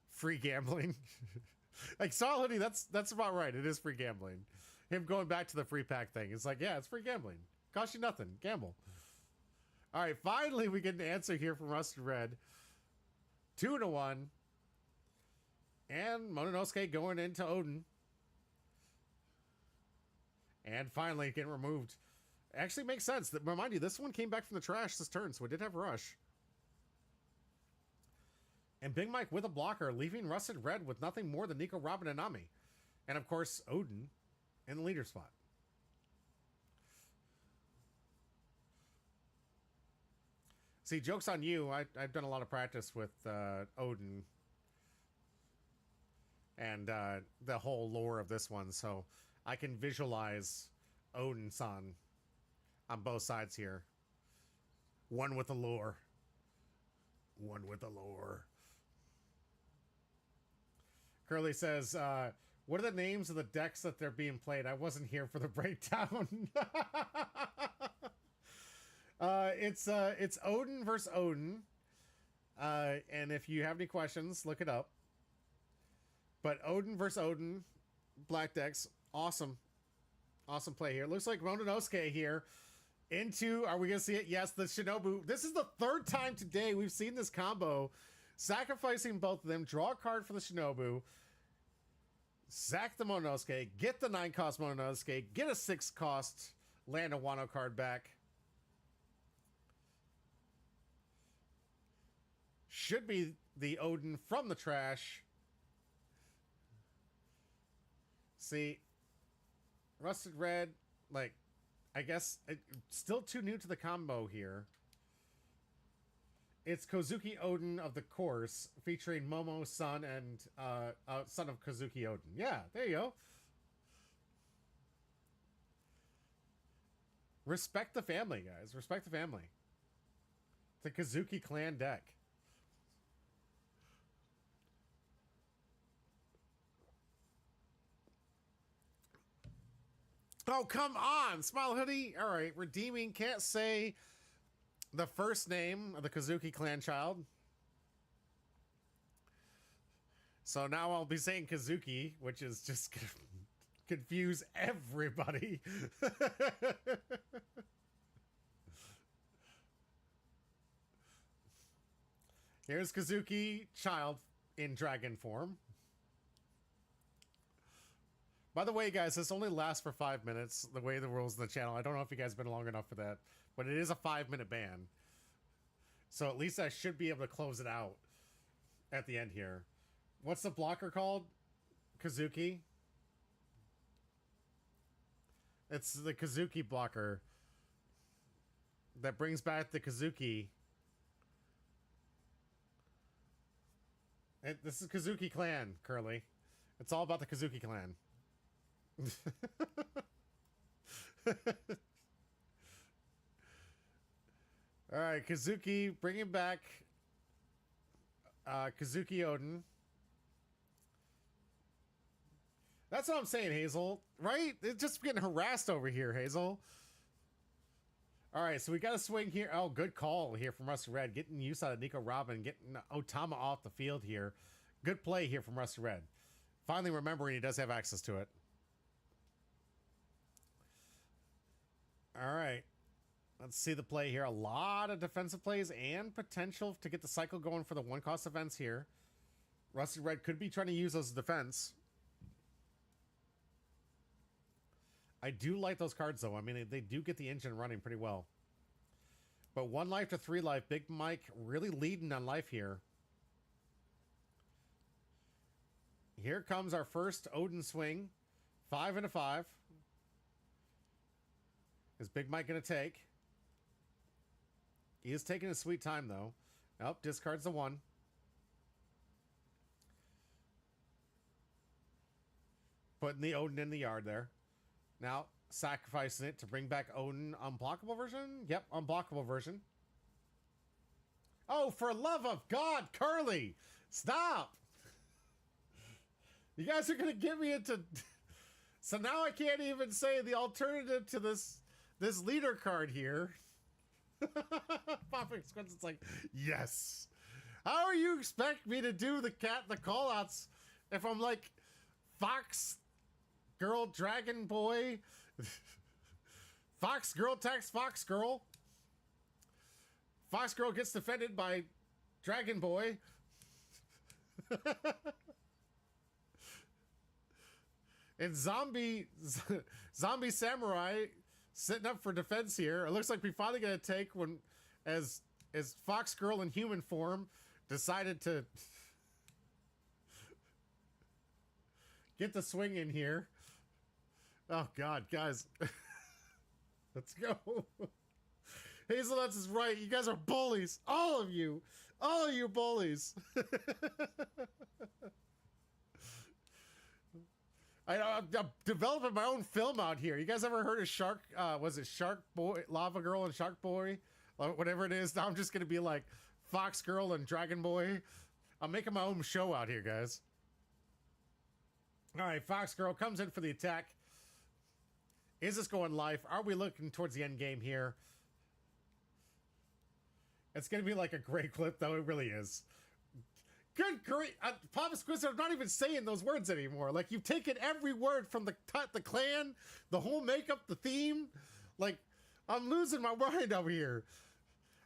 Free gambling. Like Saul Hoodie, that's about right. It is free gambling. Him going back to the free pack thing. It's like, yeah, it's free gambling. Cost you nothing. Gamble. All right, finally we get an answer here from Rusted Red. 2-1. And Mononosuke going into Odin. And finally getting removed. Actually makes sense. Remind you, this one came back from the trash this turn, so it did have a rush. And Big Mike with a blocker, leaving Rusted Red with nothing more than Nico, Robin, and Nami. And of course, Odin in the leader spot. See, joke's on you. I've done a lot of practice with Odin and the whole lore of this one, so I can visualize Odin-san on both sides here. One with the lore. One with the lore. Curly says, what are the names of the decks that they're being played? I wasn't here for the breakdown. It's Odin versus Odin. And if you have any questions, look it up. But Odin versus Odin, black decks, awesome. Awesome play here. Looks like Mononosuke here into, are we going to see it? Yes, the Shinobu. This is the third time today we've seen this combo. Sacrificing both of them, draw a card for the Shinobu, sack the Mononosuke, get the 9-cost Mononosuke, get a 6-cost Land of Wano card back. Should be the Odin from the trash. See, Rusted Red, like, I guess, still too new to the combo here. It's Kozuki Odin of the course, featuring Momo, son, and son of Kozuki Odin. Yeah, there you go. Respect the family, guys. Respect the family. The Kozuki clan deck. Oh, come on! Smile Hoodie! Alright, redeeming. Can't say the first name of the Kozuki clan child. So now I'll be saying Kazuki, which is just gonna confuse everybody. Here's Kazuki child in dragon form. By the way, guys, this only lasts for 5 minutes, the way the rules of the channel. I don't know if you guys have been long enough for that, but it is a 5-minute ban. So at least I should be able to close it out at the end here. What's the blocker called? Kazuki? It's the Kazuki blocker that brings back the Kazuki. This is Kazuki clan, Curly. It's all about the Kazuki clan. All right, Kazuki, bringing back Kazuki Odin. That's what I'm saying, Hazel. Right? It's just getting harassed over here, Hazel. All right, so we got a swing here. Oh, good call here from Rusty Red. Getting use out of Nico Robin, getting Otama off the field here. Good play here from Rusty Red. Finally remembering he does have access to it. All right. Let's see the play here. A lot of defensive plays and potential to get the cycle going for the 1-cost events here. Rusty Red could be trying to use those as defense. I do like those cards, though. I mean, they do get the engine running pretty well. But 1 life to 3 life. Big Mike really leading on life here. Here comes our first Odin swing. 5 and a 5. Is Big Mike going to take? He is taking a sweet time, though. Nope, discards the 1. Putting the Odin in the yard there. Now, sacrificing it to bring back Odin. Unblockable version? Yep, unblockable version. Oh, for love of God, Curly! Stop! You guys are going to get me into... So now I can't even say the alternative to this leader card here. Popping Squints, it's like, yes. How are you expect me to do the callouts if I'm like Fox Girl Dragon Boy. Fox Girl attacks Fox Girl. Fox Girl gets defended by Dragon Boy. And Zombie Samurai sitting up for defense here. It looks like we finally got a take when as Fox Girl in human form decided to get the swing in here. Oh God, guys. Let's go. Hazelnuts is right. You guys are bullies. All of you. All of you bullies. I'm developing my own film out here. You guys ever heard of Shark? Was it Shark Boy, Lava Girl and Shark Boy? Whatever it is. Now I'm just going to be like Fox Girl and Dragon Boy. I'm making my own show out here, guys. All right, Fox Girl comes in for the attack. Is this going live? Are we looking towards the end game here? It's going to be like a great clip, though. It really is. Good grief. Papa Squizzer, I'm not even saying those words anymore. Like, you've taken every word from the clan, the whole makeup, the theme. Like, I'm losing my mind over here.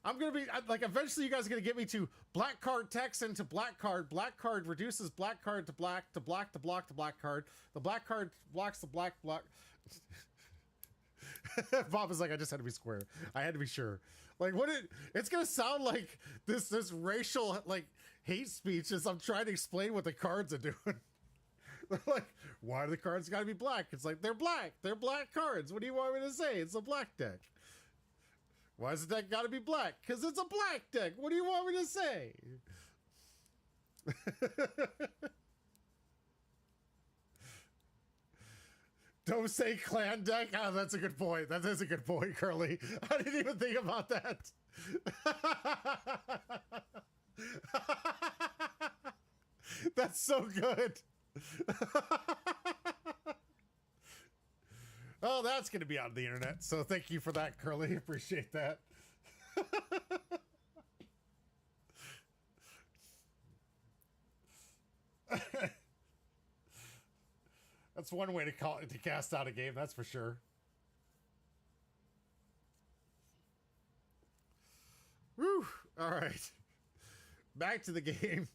I'm going to be, like, eventually you guys are going to get me to black card text into black card. Black card reduces black card to black, to black, to block, to black card. The black card blocks the black block. Bob is like, I just had to be square. I had to be sure. Like, it's going to sound like this racial, like, hate speech as I'm trying to explain what the cards are doing. They're like, why do the cards got to be black? It's like, they're black. They're black cards. What do you want me to say? It's a black deck. Why does the deck got to be black? Because it's a black deck. What do you want me to say? Don't say clan deck. Oh, that's a good point. That is a good point, Curly. I didn't even think about that. That's so good. Oh, that's going to be on the internet. So thank you for that, Curly. Appreciate that. That's one way to cast out a game, that's for sure. Woo! All right. Back to the game.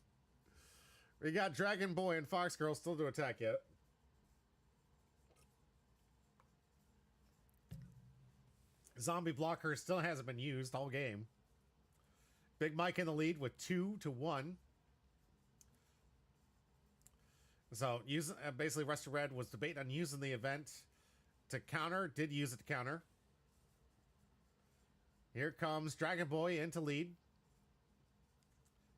We got Dragon Boy and Fox Girl still to attack yet. Zombie blocker still hasn't been used all game. Big Mike in the lead with 2-1. So using basically Rest of Red was debating on using the event to counter. Did use it to counter. Here comes Dragon Boy into lead.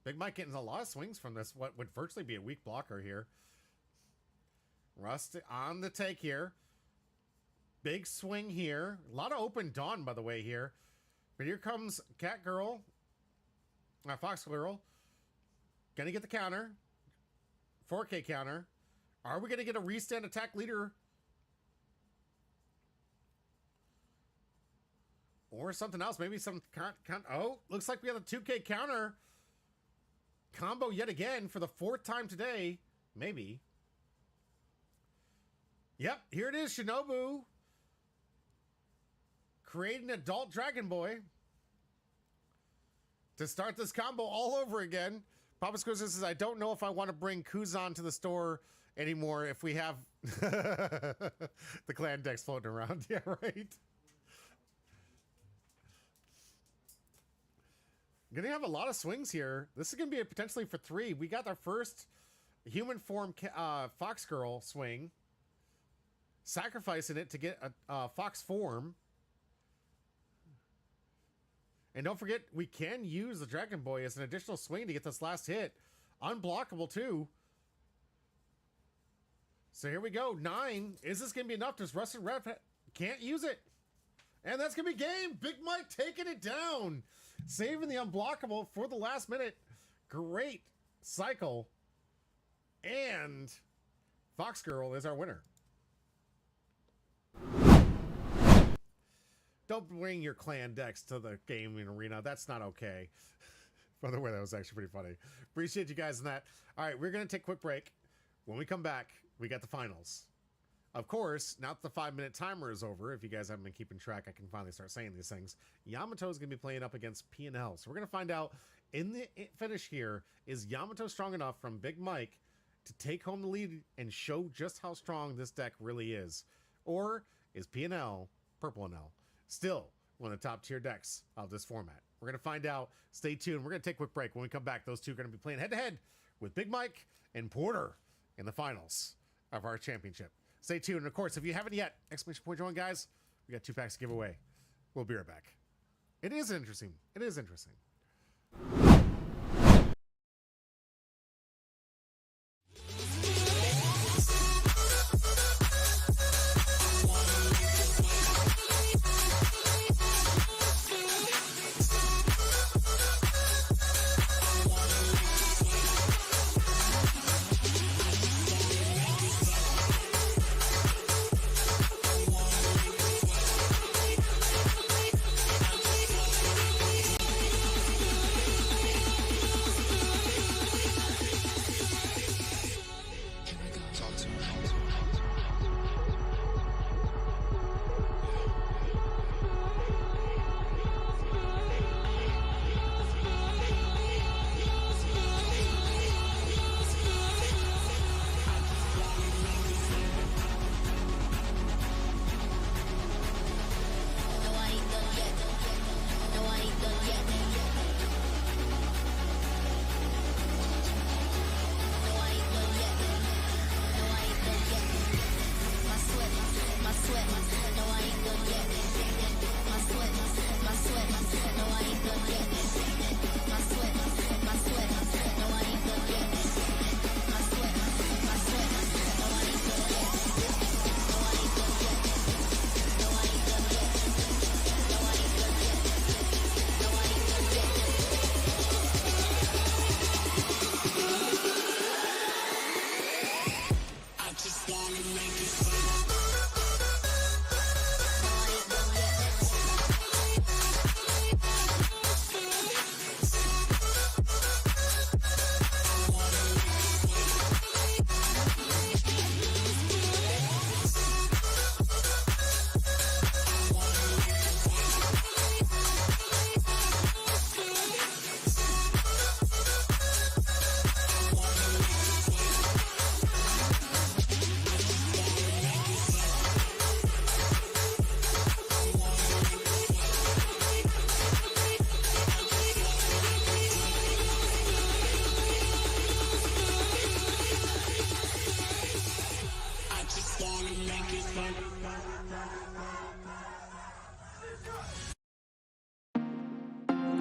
Big Mike getting a lot of swings from this, what would virtually be a weak blocker here. Rust on the take here. Big swing here. A lot of open dawn, by the way, here. But here comes Cat Girl. Fox Girl. Gonna get the counter. 4K counter. Are we gonna get a restand attack leader? Or something else. Maybe some... Oh, looks like we have a 2K counter combo yet again for the 4th time today. Maybe. Yep, here it is, Shinobu. Creating adult Dragon Boy. To start this combo all over again. Papa Squizzer says, I don't know if I want to bring Kuzan to the store anymore if we have the clan decks floating around. Yeah, right. Gonna have a lot of swings here. This is gonna be potentially for 3. We got our first human form Fox Girl swing. Sacrificing it to get a Fox form. And don't forget, we can use the Dragon Boy as an additional swing to get this last hit. Unblockable, too. So here we go. 9. Is this going to be enough? Does Rusted Red can't use it? And that's going to be game. Big Mike taking it down. Saving the unblockable for the last minute. Great cycle. And Fox Girl is our winner. Don't bring your clan decks to the gaming arena. That's not okay. By the way, that was actually pretty funny. Appreciate you guys in that. All right, we're going to take a quick break. When we come back, we got the finals. Of course, now that the 5-minute timer is over, if you guys haven't been keeping track, I can finally start saying these things. Yamato is going to be playing up against P&L. So we're going to find out in the finish here, is Yamato strong enough from Big Mike to take home the lead and show just how strong this deck really is? Or is P&L, Purple NL, still one of the top tier decks of this format? We're going to find out. Stay tuned. We're going to take a quick break. When we come back, those two are going to be playing head-to-head with Big Mike and Porter in the finals of our championship. Stay tuned. And of course, if you haven't yet, exclamation point join, guys. We got 2 packs to give away. We'll be right back. It is interesting. It is interesting.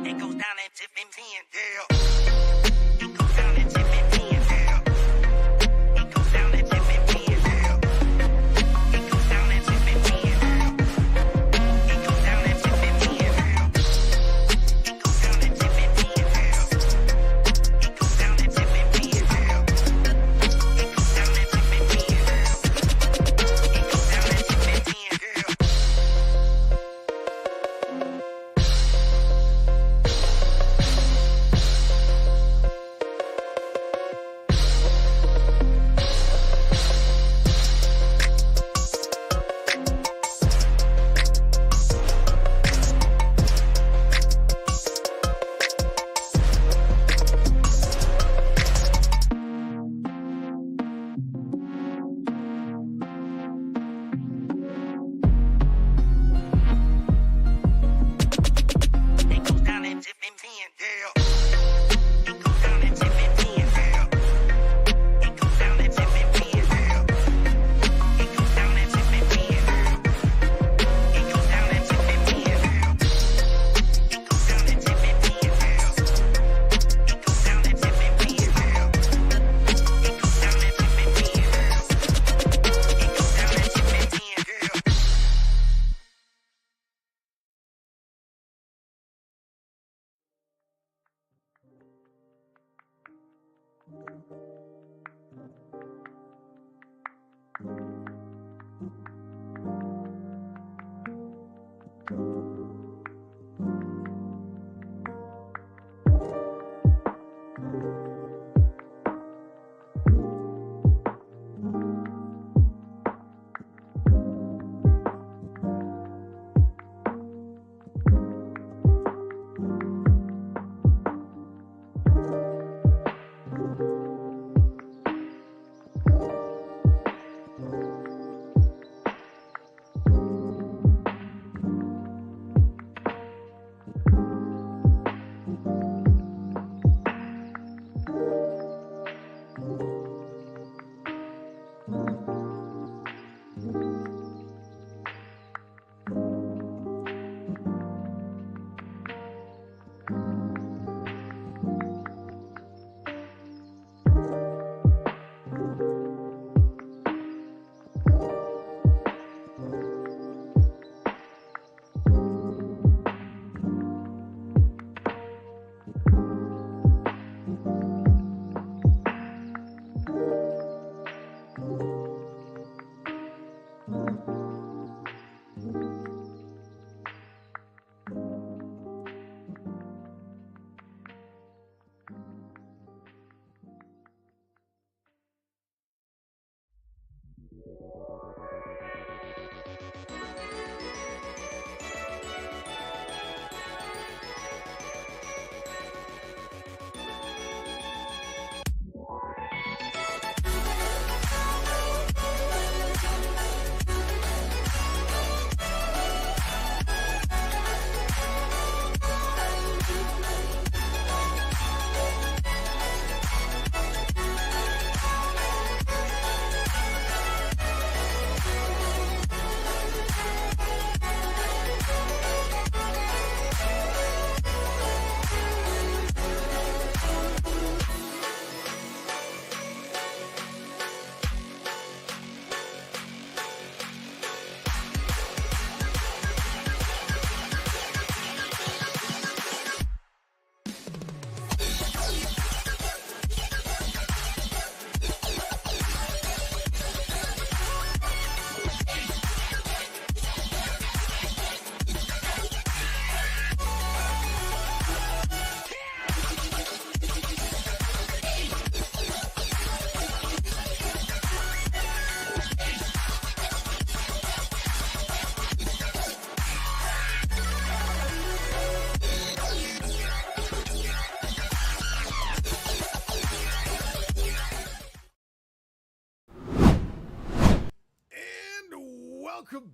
It goes down at tip and 10, yeah. It goes down at tip and 10, yeah. It goes down at tip and 10, yeah. It goes down at tip and 10, yeah. It goes down at tip and 10, yeah. It goes down at tip and 10, yeah. It goes down at tip and 10, yeah. It goes down at tip and 10, yeah. It goes down at tip and 10, yeah.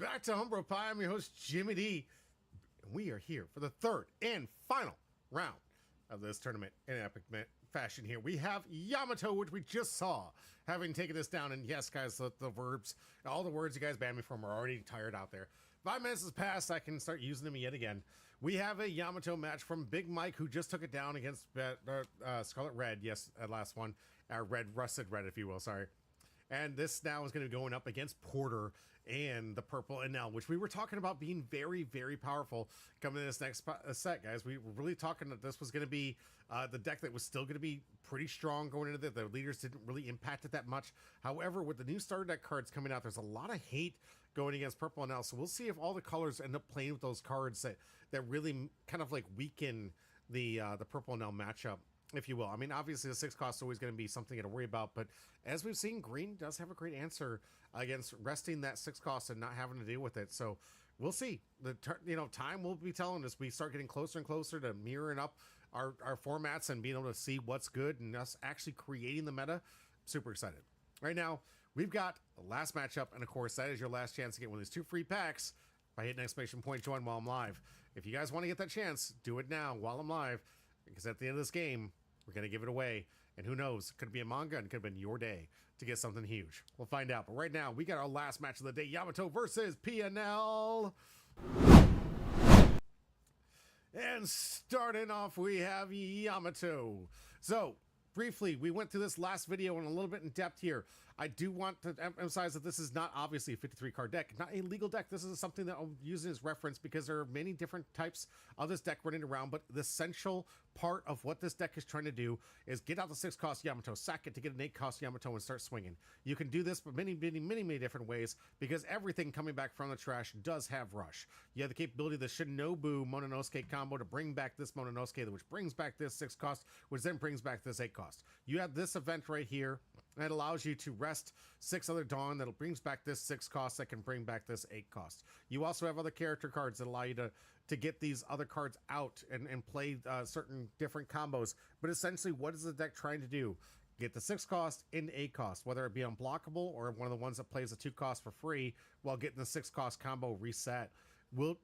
back to Homebrew Pie. I'm your host, Jimmy D. And we are here for the third and final round of this tournament in epic fashion here. We have Yamato, which we just saw, having taken this down. And yes, guys, the verbs, all the words you guys banned me from are already tired out there. 5 minutes has passed. I can start using them yet again. We have a Yamato match from Big Mike, who just took it down against Scarlet Red. Yes, last one. Rusted Red, if you will. Sorry. And this now is going to be going up against Porter and the Purple NL, which we were talking about being very, very powerful coming in this next set, guys. We were really talking that this was going to be the deck that was still going to be pretty strong going into the leaders didn't really impact it that much. However, with the new starter deck cards coming out, there's a lot of hate going against Purple NL. So we'll see if all the colors end up playing with those cards that really kind of like weaken the Purple NL matchup, if you will. I mean, obviously the 6 cost is always going to be something to worry about, but as we've seen, green does have a great answer against resting that 6 cost and not having to deal with it. So we'll see. Time will be telling us. We start getting closer and closer to mirroring up our formats and being able to see what's good and us actually creating the meta. Super excited. Right now, we've got the last matchup, and of course, that is your last chance to get one of these 2 free packs by hitting exclamation point join while I'm live. If you guys want to get that chance, do it now while I'm live, because at the end of this game, we're going to give it away. And who knows, could be a manga and could have been your day to get something huge. We'll find out. But right now, we got our last match of the day, Yamato versus PNL. And starting off, we have Yamato. So, briefly, we went through this last video in a little bit in depth here. I do want to emphasize that this is not obviously a 53 card deck, not a legal deck. This is something that I'm using as reference because there are many different types of this deck running around, but the essential part of what this deck is trying to do is get out the 6 cost Yamato, sack it to get an 8 cost Yamato and start swinging. You can do this but many different ways because everything coming back from the trash does have rush. You have the capability of the Shinobu Mononosuke combo to bring back this Mononosuke, which brings back this 6 cost, which then brings back this 8 cost. You have this event right here that allows you to rest 6 other Dawn that brings back this 6 cost that can bring back this 8 cost. You also have other character cards that allow you to get these other cards out and play certain different combos. But essentially, what is the deck trying to do? Get the 6 cost into 8 cost, whether it be unblockable or one of the ones that plays the 2 cost for free while getting the 6 cost combo reset.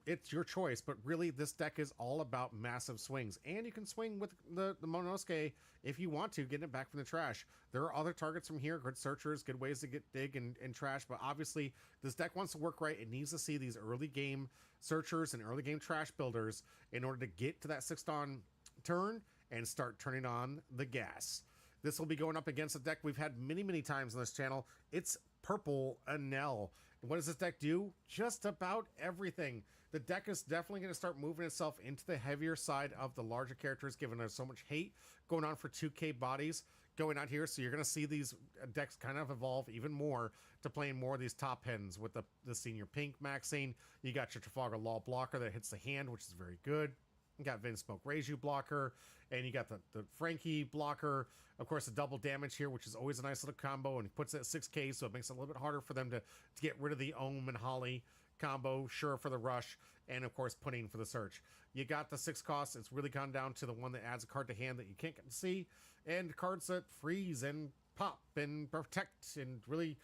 It's your choice, but really this deck is all about massive swings, and you can swing with the Mononosuke if you want to, getting it back from the trash. There are other targets from here, good searchers, good ways to get dig and trash, but obviously this deck wants to work right. It needs to see these early game searchers and early game trash builders in order to get to that 6 Dawn turn and start turning on the gas. This will be going up against a deck we've had many times on this channel. It's Purple Enel. What does this deck do? Just about everything. The deck is definitely going to start moving itself into the heavier side of the larger characters, given there's so much hate going on for 2K bodies going out here. So you're going to see these decks kind of evolve even more to playing more of these top ends with the Senior Pink maxing. You got your Trafalgar Law blocker that hits the hand, which is very good. You got Vin Smoke Reiju blocker, and you got the Frankie blocker. Of course, the double damage here, which is always a nice little combo, and he puts it at 6K, so it makes it a little bit harder for them to get rid of the Ohm and Holly combo, sure, for the rush, and of course, putting for the search. You got the 6 costs. It's really gone down to the one that adds a card to hand that you can't get to see, and cards that freeze and pop and protect, and really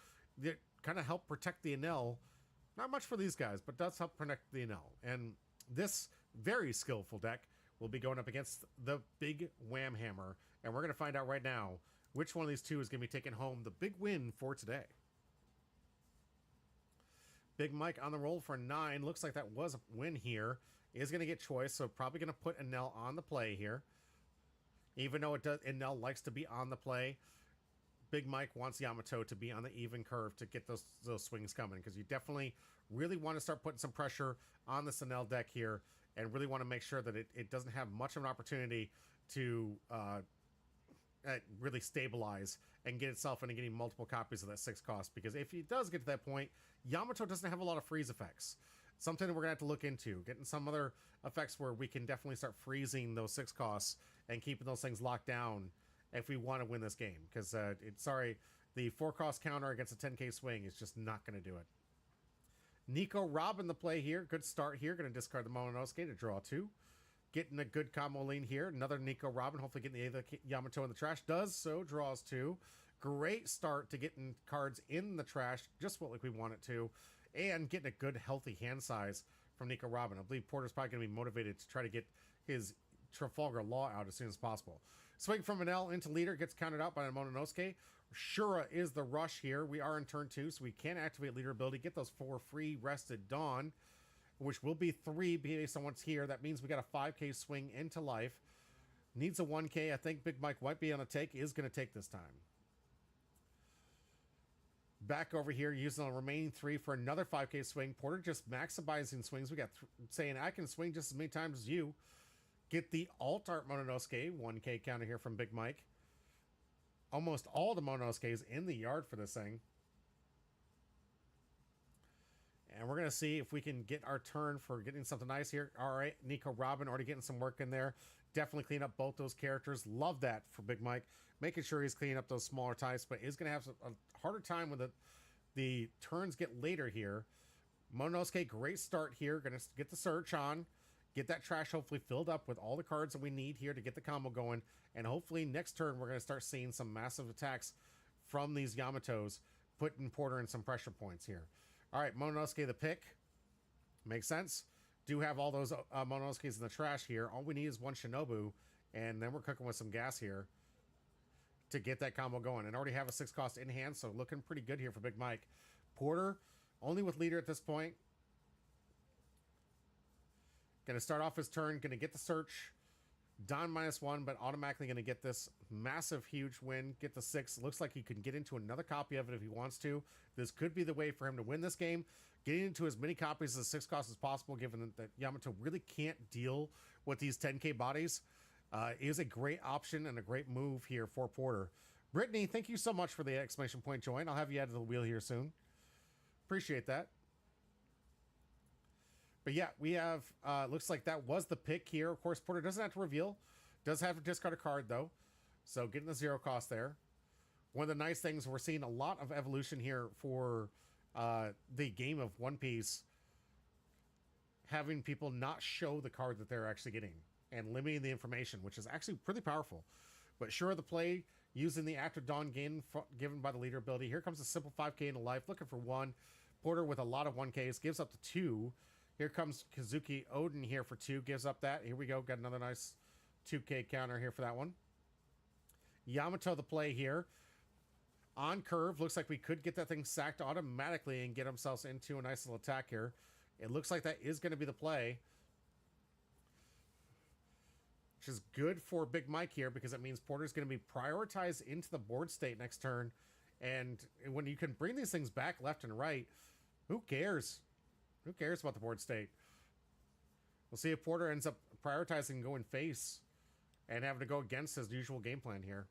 kind of help protect the Enel. Not much for these guys, but does help protect the Enel. And this very skillful deck will be going up against the Big Wham Hammer, and we're going to find out right now which one of these two is going to be taking home the big win for today. Big Mike on the roll for 9. Looks like that was a win here. Is going to get choice, so probably going to put Enel on the play here. Even though Enel likes to be on the play, Big Mike wants Yamato to be on the even curve to get those swings coming, because you definitely really want to start putting some pressure on the Enel deck here, and really want to make sure that it doesn't have much of an opportunity to really stabilize and get itself into getting multiple copies of that 6 cost. Because if it does get to that point, Yamato doesn't have a lot of freeze effects. Something that we're going to have to look into. Getting some other effects where we can definitely start freezing those 6 costs and keeping those things locked down if we want to win this game. Because, the 4 cost counter against a 10K swing is just not going to do it. Nico Robin the play here. Good start here. Going to discard the Mononosuke to draw 2. Getting a good combo lean here. Another Nico Robin. Hopefully getting the other Yamato in the trash. Does so. Draws 2. Great start to getting cards in the trash. Just what like we want it to. and getting a good, healthy hand size from Nico Robin. I believe Porter's probably going to be motivated to try to get his Trafalgar Law out as soon as possible. Swing from Manel into leader, gets counted out by Mononosuke. Shura is the rush here. We are in turn 2, so we can activate leader ability, get those 4 free rested Dawn, which will be 3 based on what's here. That means we got a 5k swing into life. Needs a 1k. I think Big Mike might be on a take, is going to take this time. Back over here, using the remaining 3 for another 5k swing. Porter just maximizing swings. We got saying, I can swing just as many times as you. Get the alt art Mononosuke, 1k counter here from Big Mike. Almost all the Mononosuke's in the yard for this thing. And we're going to see if we can get our turn for getting something nice here. All right, Nico Robin already getting some work in there. Definitely clean up both those characters. Love that for Big Mike. Making sure he's cleaning up those smaller types, but is going to have a harder time when the turns get later here. Mononosuke, great start here. Going to get the search on. Get that trash hopefully filled up with all the cards that we need here to get the combo going. And hopefully next turn we're going to start seeing some massive attacks from these Yamatos, putting Porter in some pressure points here. All right, Mononosuke the pick. Makes sense. Do have all those Mononosuke's in the trash here. All we need is one Shinobu, and then we're cooking with some gas here to get that combo going. And already have a 6 cost in hand, so looking pretty good here for Big Mike. Porter, only with leader at this point. Going to start off his turn, going to get the search. Don -1, but automatically going to get this massive, huge win. Get the 6. Looks like he can get into another copy of it if he wants to. This could be the way for him to win this game. Getting into as many copies of the 6 cost as possible, given that Yamato really can't deal with these 10k bodies, is a great option and a great move here for Porter. Brittany, thank you so much for the exclamation point join. I'll have you added to the wheel here soon. Appreciate that. But yeah, we have, looks like that was the pick here. Of course, Porter doesn't have to reveal. Does have to discard a card, though. So getting the 0 cost there. One of the nice things, we're seeing a lot of evolution here for the game of One Piece. Having people not show the card that they're actually getting. And limiting the information, which is actually pretty powerful. But sure, the play, using the After Dawn gain given by the leader ability. Here comes a simple 5k into life. Looking for 1. Porter with a lot of 1ks. Gives up to 2. Here comes Kazuki Odin here for 2. Gives up that. Here we go. Got another nice 2k counter here for that one. Yamato the play here. On curve. Looks like we could get that thing sacked automatically and get ourselves into a nice little attack here. It looks like that is going to be the play. Which is good for Big Mike here because it means Porter's going to be prioritized into the board state next turn. And when you can bring these things back left and right, who cares? Who cares about the board state? We'll see if Porter ends up prioritizing going face and having to go against his usual game plan here.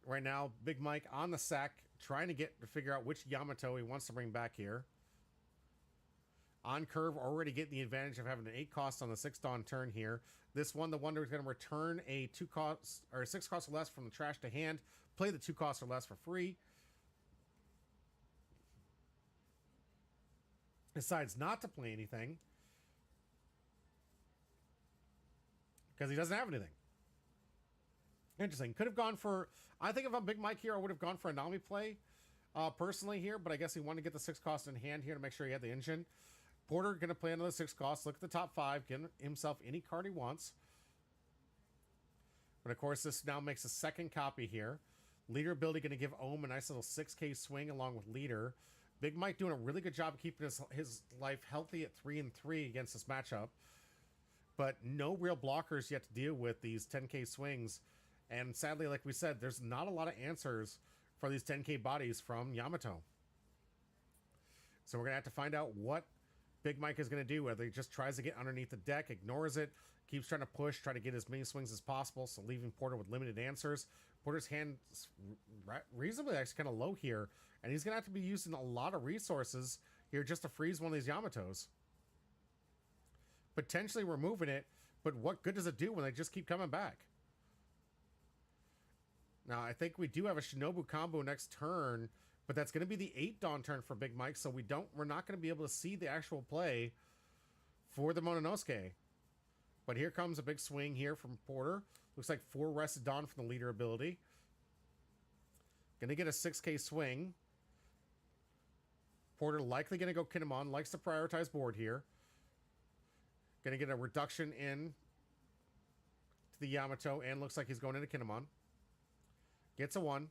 Right now, Big Mike on the sack, trying to figure out which Yamato he wants to bring back here. On curve, already getting the advantage of having an 8 cost on the 6 Dawn turn here. This one, the Wonder, is going to return a 2 cost or 6 cost or less from the trash to hand. Play the 2 cost or less for free. Decides not to play anything because he doesn't have anything. Interesting. Could have gone for, I think if I'm Big Mike here, I would have gone for a Nami play personally here, but I guess he wanted to get the 6 cost in hand here to make sure he had the engine. Porter going to play another 6 cost. Look at the top 5. Get himself any card he wants. But of course, this now makes a second copy here. Leader ability going to give Ohm a nice little 6k swing along with leader. Big Mike doing a really good job of keeping his life healthy at 3-3 against this matchup. But no real blockers yet to deal with these 10k swings. And sadly, like we said, there's not a lot of answers for these 10k bodies from Yamato. So we're going to have to find out what Big Mike is going to do, whether he just tries to get underneath the deck, ignores it, keeps trying to push, try to get as many swings as possible, so leaving Porter with limited answers. Porter's hand is reasonably actually kind of low here, and he's going to have to be using a lot of resources here just to freeze one of these Yamatos. Potentially removing it, but what good does it do when they just keep coming back? Now, I think we do have a Shinobu combo next turn, but that's going to be the 8 Dawn turn for Big Mike, so we're not going to be able to see the actual play for the Mononosuke. But here comes a big swing here from Porter. Looks like 4 rested Dawn from the leader ability. Gonna get a 6K swing. Porter likely gonna go Kinemon. Likes to prioritize board here. Gonna get a reduction in to the Yamato, and looks like he's going into Kinemon. Gets a 1.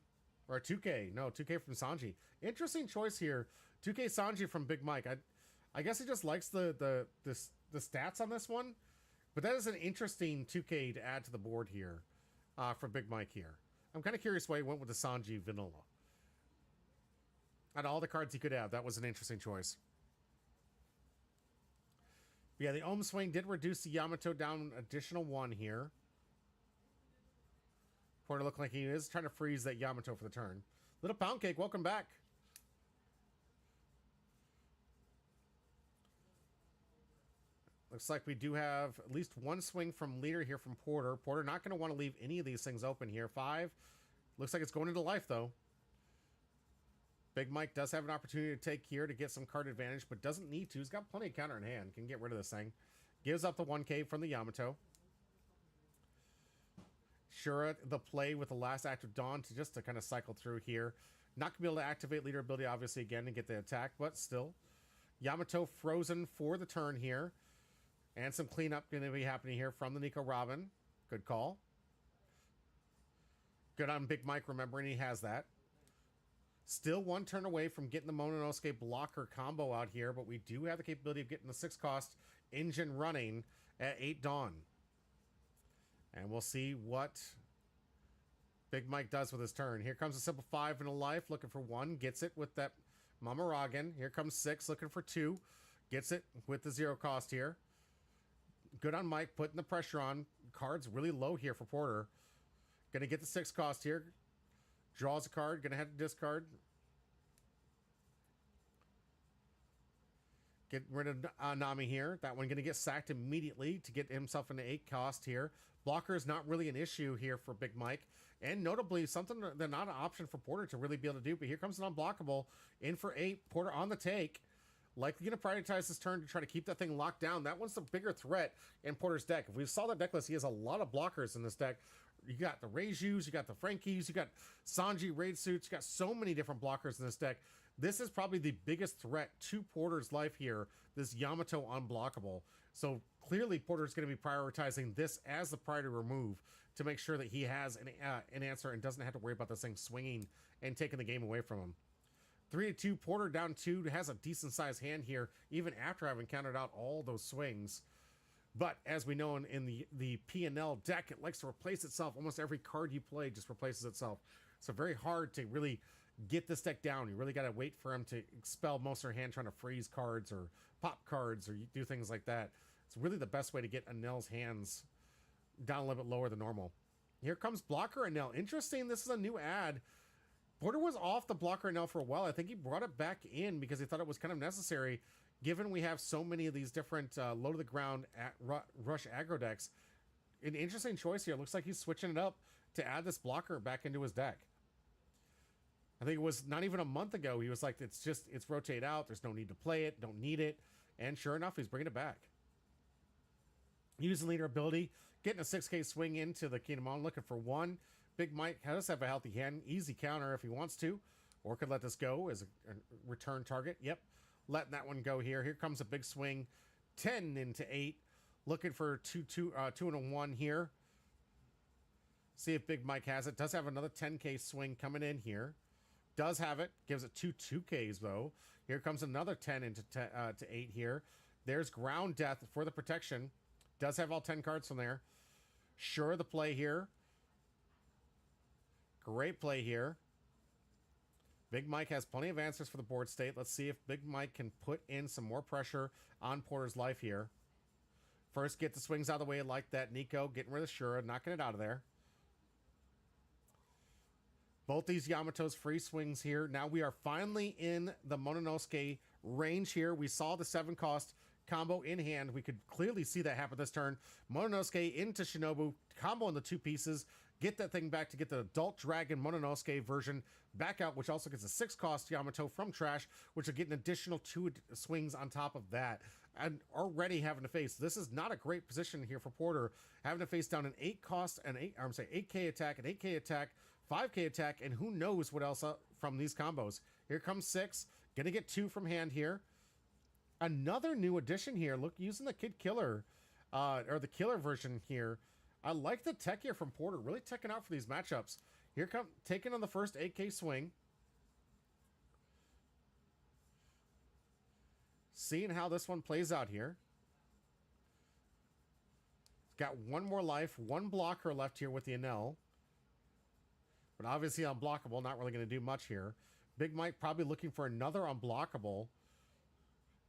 Or a 2K. No, 2K from Sanji. Interesting choice here. 2K Sanji from Big Mike. I guess he just likes the stats on this one. But that is an interesting 2K to add to the board here for Big Mike here. I'm kind of curious why he went with the Sanji vanilla. Out of all the cards he could have, that was an interesting choice. But yeah, the Ohm Swing did reduce the Yamato down additional 1 here. Porter looked like he is trying to freeze that Yamato for the turn. Little Pound Cake, welcome back. Looks like we do have at least 1 swing from leader here from Porter. Porter not going to want to leave any of these things open here. 5. Looks like it's going into life, though. Big Mike does have an opportunity to take here to get some card advantage, but doesn't need to. He's got plenty of counter in hand. Can get rid of this thing. Gives up the 1K from the Yamato. Shura, the play with the last active Dawn to kind of cycle through here. Not going to be able to activate leader ability, obviously, again, and get the attack, but still. Yamato frozen for the turn here. And some cleanup going to be happening here from the Nico Robin. Good call. Good on Big Mike, remembering he has that. Still 1 turn away from getting the Mononosuke blocker combo out here, but we do have the capability of getting the 6 cost engine running at 8 Dawn. And we'll see what Big Mike does with his turn. Here comes a simple 5 and a life, looking for 1. Gets it with that Mamaragan. Here comes 6, looking for 2. Gets it with the 0 cost here. Good on Mike, putting the pressure on. Cards really low here for Porter. Gonna get the 6 cost here. Draws a card. Gonna have to discard. Get rid of Nami here. That one gonna get sacked immediately to get himself an 8 cost here. Blocker is not really an issue here for Big Mike. And notably, something that's not an option for Porter to really be able to do. But here comes an unblockable. In for 8. Porter on the take. Likely going to prioritize this turn to try to keep that thing locked down. That one's the bigger threat in Porter's deck. If we saw the deck list, he has a lot of blockers in this deck. You got the Reijus, you got the Frankies, you got Sanji raid suits, you got so many different blockers in this deck. This is probably the biggest threat to Porter's life here, this Yamato unblockable. So clearly Porter's going to be prioritizing this as the priority remove to make sure that he has an answer and doesn't have to worry about this thing swinging and taking the game away from him. 3-2, Porter down 2, has a decent sized hand here, even after having counted out all those swings. But as we know in the P&L deck, it likes to replace itself. Almost every card you play just replaces itself. So very hard to really get this deck down. You really got to wait for him to expel most of their hand trying to freeze cards or pop cards or do things like that. It's really the best way to get Anel's hands down a little bit lower than normal. Here comes Blocker Anel. Interesting, this is a new ad. Porter was off the blocker Anel for a while. I think he brought it back in because he thought it was kind of necessary, given we have so many of these different low to the ground rush aggro decks. An interesting choice here. Looks like he's switching it up to add this blocker back into his deck. I think it was not even a month ago. He was like, it's rotate out. There's no need to play it. Don't need it. And sure enough, he's bringing it back. Using leader ability, getting a 6K swing into the Kinemon, looking for 1. Big Mike does have a healthy hand. Easy counter if he wants to. Or could let this go as a return target. Yep. Letting that one go here. Here comes a big swing. 10 into 8. Looking for 2 and a 1 here. See if Big Mike has it. Does have another 10K swing coming in here. Does have it. Gives it 2Ks though. Here comes another 10 into to 8 here. There's Ground Death for the protection. Does have all 10 cards from there. Sure, the play here. Great play here. Big Mike has plenty of answers for the board state. Let's see if Big Mike can put in some more pressure on Porter's life here. First, get the swings out of the way like that. Nico getting rid of Shura, knocking it out of there. Both these Yamatos free swings here. Now we are finally in the Mononosuke range here. We saw the 7 cost combo in hand. We could clearly see that happen this turn. Mononosuke into Shinobu, combo in the 2 pieces. Get that thing back to get the Adult Dragon Mononosuke version back out, which also gets a 6 cost Yamato from trash, which will get an additional 2 swings on top of that. And already having to face, this is not a great position here for Porter, having to face down an 8 cost, 8K attack, an 8K attack, 5k attack, and who knows what else from these combos. Here comes 6. Gonna get 2 from hand here. Another new addition here. Look, using the Kid Killer, or the Killer version here. I like the tech here from Porter. Really teching out for these matchups. Here come taking on the first 8k swing. Seeing how this one plays out here. Got one more life, one blocker left here with the Enel. But obviously unblockable, not really going to do much here. Big Mike probably looking for another unblockable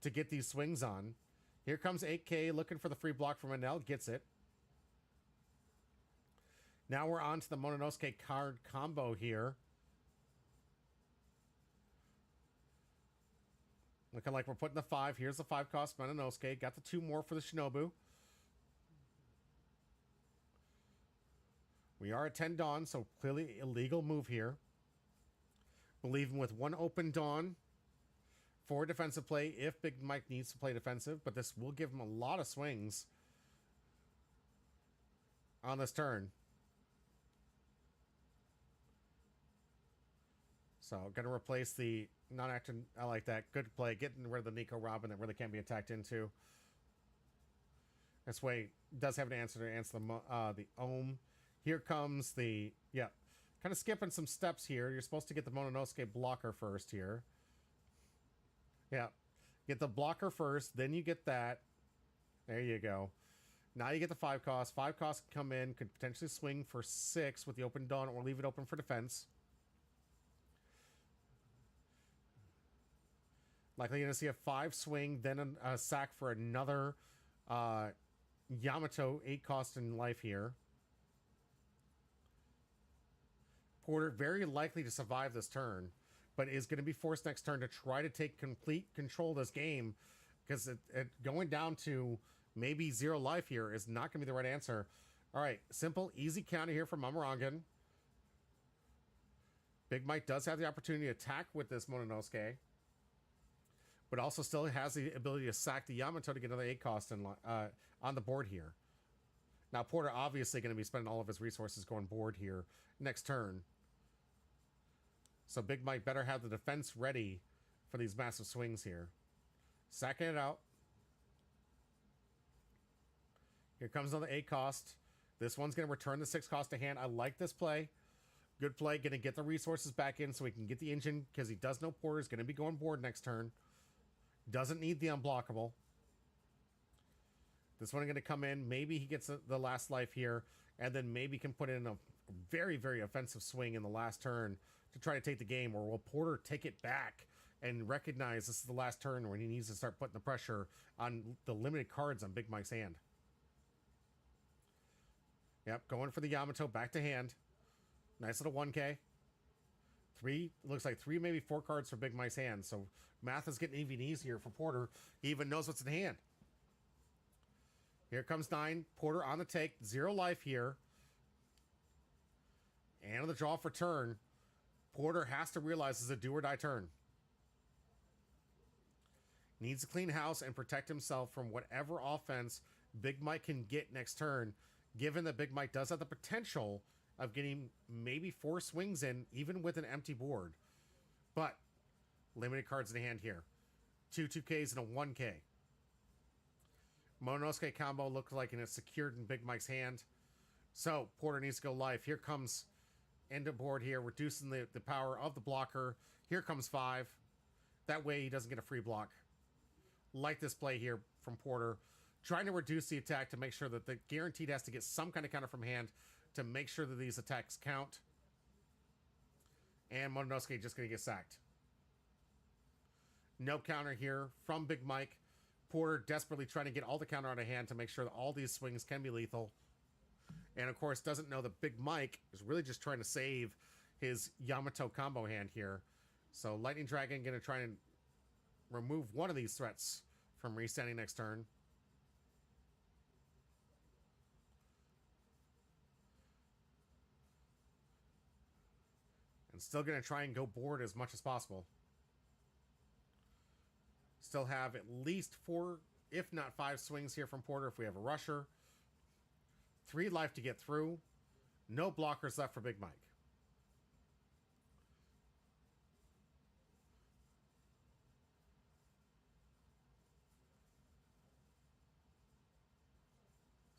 to get these swings on. Here comes 8K looking for the free block from Enel, gets it. Now we're on to the Mononosuke card combo here. Looking like we're putting the 5. Here's the 5 cost Mononosuke. Got the 2 more for the Shinobu. We are at 10 Dawn, so clearly illegal move here. Believing with 1 open Dawn for defensive play if Big Mike needs to play defensive, but this will give him a lot of swings on this turn. So, going to replace the non-acting. I like that. Good play. Getting rid of the Nico Robin that really can't be attacked into. This way, does have an answer to answer the Ohm. Here comes the, yeah, kind of skipping some steps here. You're supposed to get the Mononosuke blocker first here. Yeah, get the blocker first, then you get that. There you go. Now you get the 5 cost. 5 cost can come in, could potentially swing for 6 with the open Dawn or leave it open for defense. Likely going to see a 5 swing, then a sack for another Yamato 8 cost in life here. Porter very likely to survive this turn, but is going to be forced next turn to try to take complete control of this game, because going down to maybe 0 life here is not going to be the right answer. All right, simple, easy counter here from Mamorangan. Big Mike does have the opportunity to attack with this Mononosuke, but also still has the ability to sack the Yamato to get another 8 cost on the board here. Now, Porter obviously going to be spending all of his resources going board here next turn. So Big Mike better have the defense ready for these massive swings here. Sacking it out. Here comes another 8 cost. This one's going to return the 6 cost to hand. I like this play. Good play. Going to get the resources back in so he can get the engine, because he does know Porter's going to be going board next turn. Doesn't need the unblockable. This one going to come in. Maybe he gets the last life here, and then maybe can put in a very, very offensive swing in the last turn to try to take the game, or will Porter take it back and recognize this is the last turn when he needs to start putting the pressure on the limited cards on Big Mike's hand. Yep, going for the Yamato, back to hand. Nice little 1K. 3, looks like 3, maybe 4 cards for Big Mike's hand, so math is getting even easier for Porter. He even knows what's in hand. Here comes 9. Porter on the take. 0 life here. And on the draw for turn. Porter has to realize this is a do or die turn. Needs to clean house and protect himself from whatever offense Big Mike can get next turn, given that Big Mike does have the potential of getting maybe 4 swings in, even with an empty board. But limited cards in hand here. 2 2Ks and a 1K. Mononosuke combo looks like it's secured in Big Mike's hand. So Porter needs to go life. Here comes end of board here, reducing the power of the blocker. Here comes 5. That way he doesn't get a free block. Like this play here from Porter. Trying to reduce the attack to make sure that the guaranteed has to get some kind of counter from hand to make sure that these attacks count. And Mononosuke just going to get sacked. No counter here from Big Mike. Porter desperately trying to get all the counter out of hand to make sure that all these swings can be lethal. And of course doesn't know that Big Mike is really just trying to save his Yamato combo hand here. So Lightning Dragon going to try and remove one of these threats from restanding next turn. And still going to try and go board as much as possible. Still have at least 4, if not 5 swings here from Porter if we have a rusher. 3 life to get through. No blockers left for Big Mike.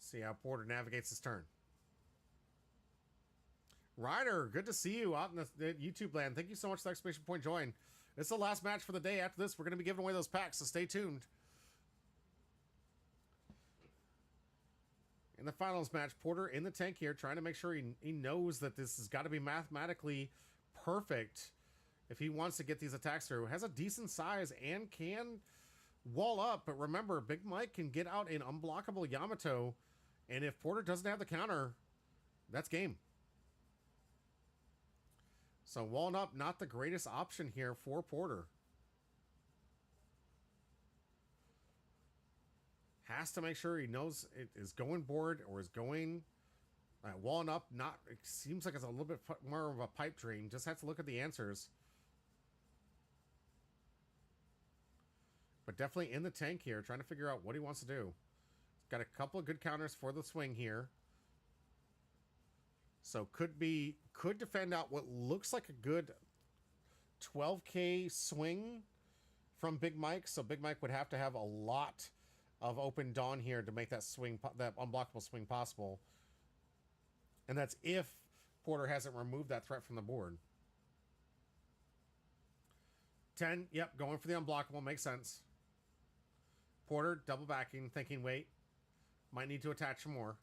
See how Porter navigates his turn. Ryder, good to see you out in the YouTube land. Thank you so much for the exclamation point join. It's the last match for the day. After this, we're going to be giving away those packs, so stay tuned. In the finals match, Porter in the tank here, trying to make sure he knows that this has got to be mathematically perfect if he wants to get these attacks through. Has a decent size and can wall up, but remember, Big Mike can get out an unblockable Yamato, and if Porter doesn't have the counter, that's game. So walling up, not the greatest option here for Porter. Has to make sure he knows it is going board or is going walling up. Not, it seems like it's a little bit more of a pipe dream. Just have to look at the answers. But definitely in the tank here, trying to figure out what he wants to do. Got a couple of good counters for the swing here. So could defend out what looks like a good 12K swing from Big Mike. So Big Mike would have to have a lot of open dawn here to make that swing, that unblockable swing possible. And that's if Porter hasn't removed that threat from the board. 10, yep, going for the unblockable, makes sense. Porter double backing, thinking, wait, might need to attach some more.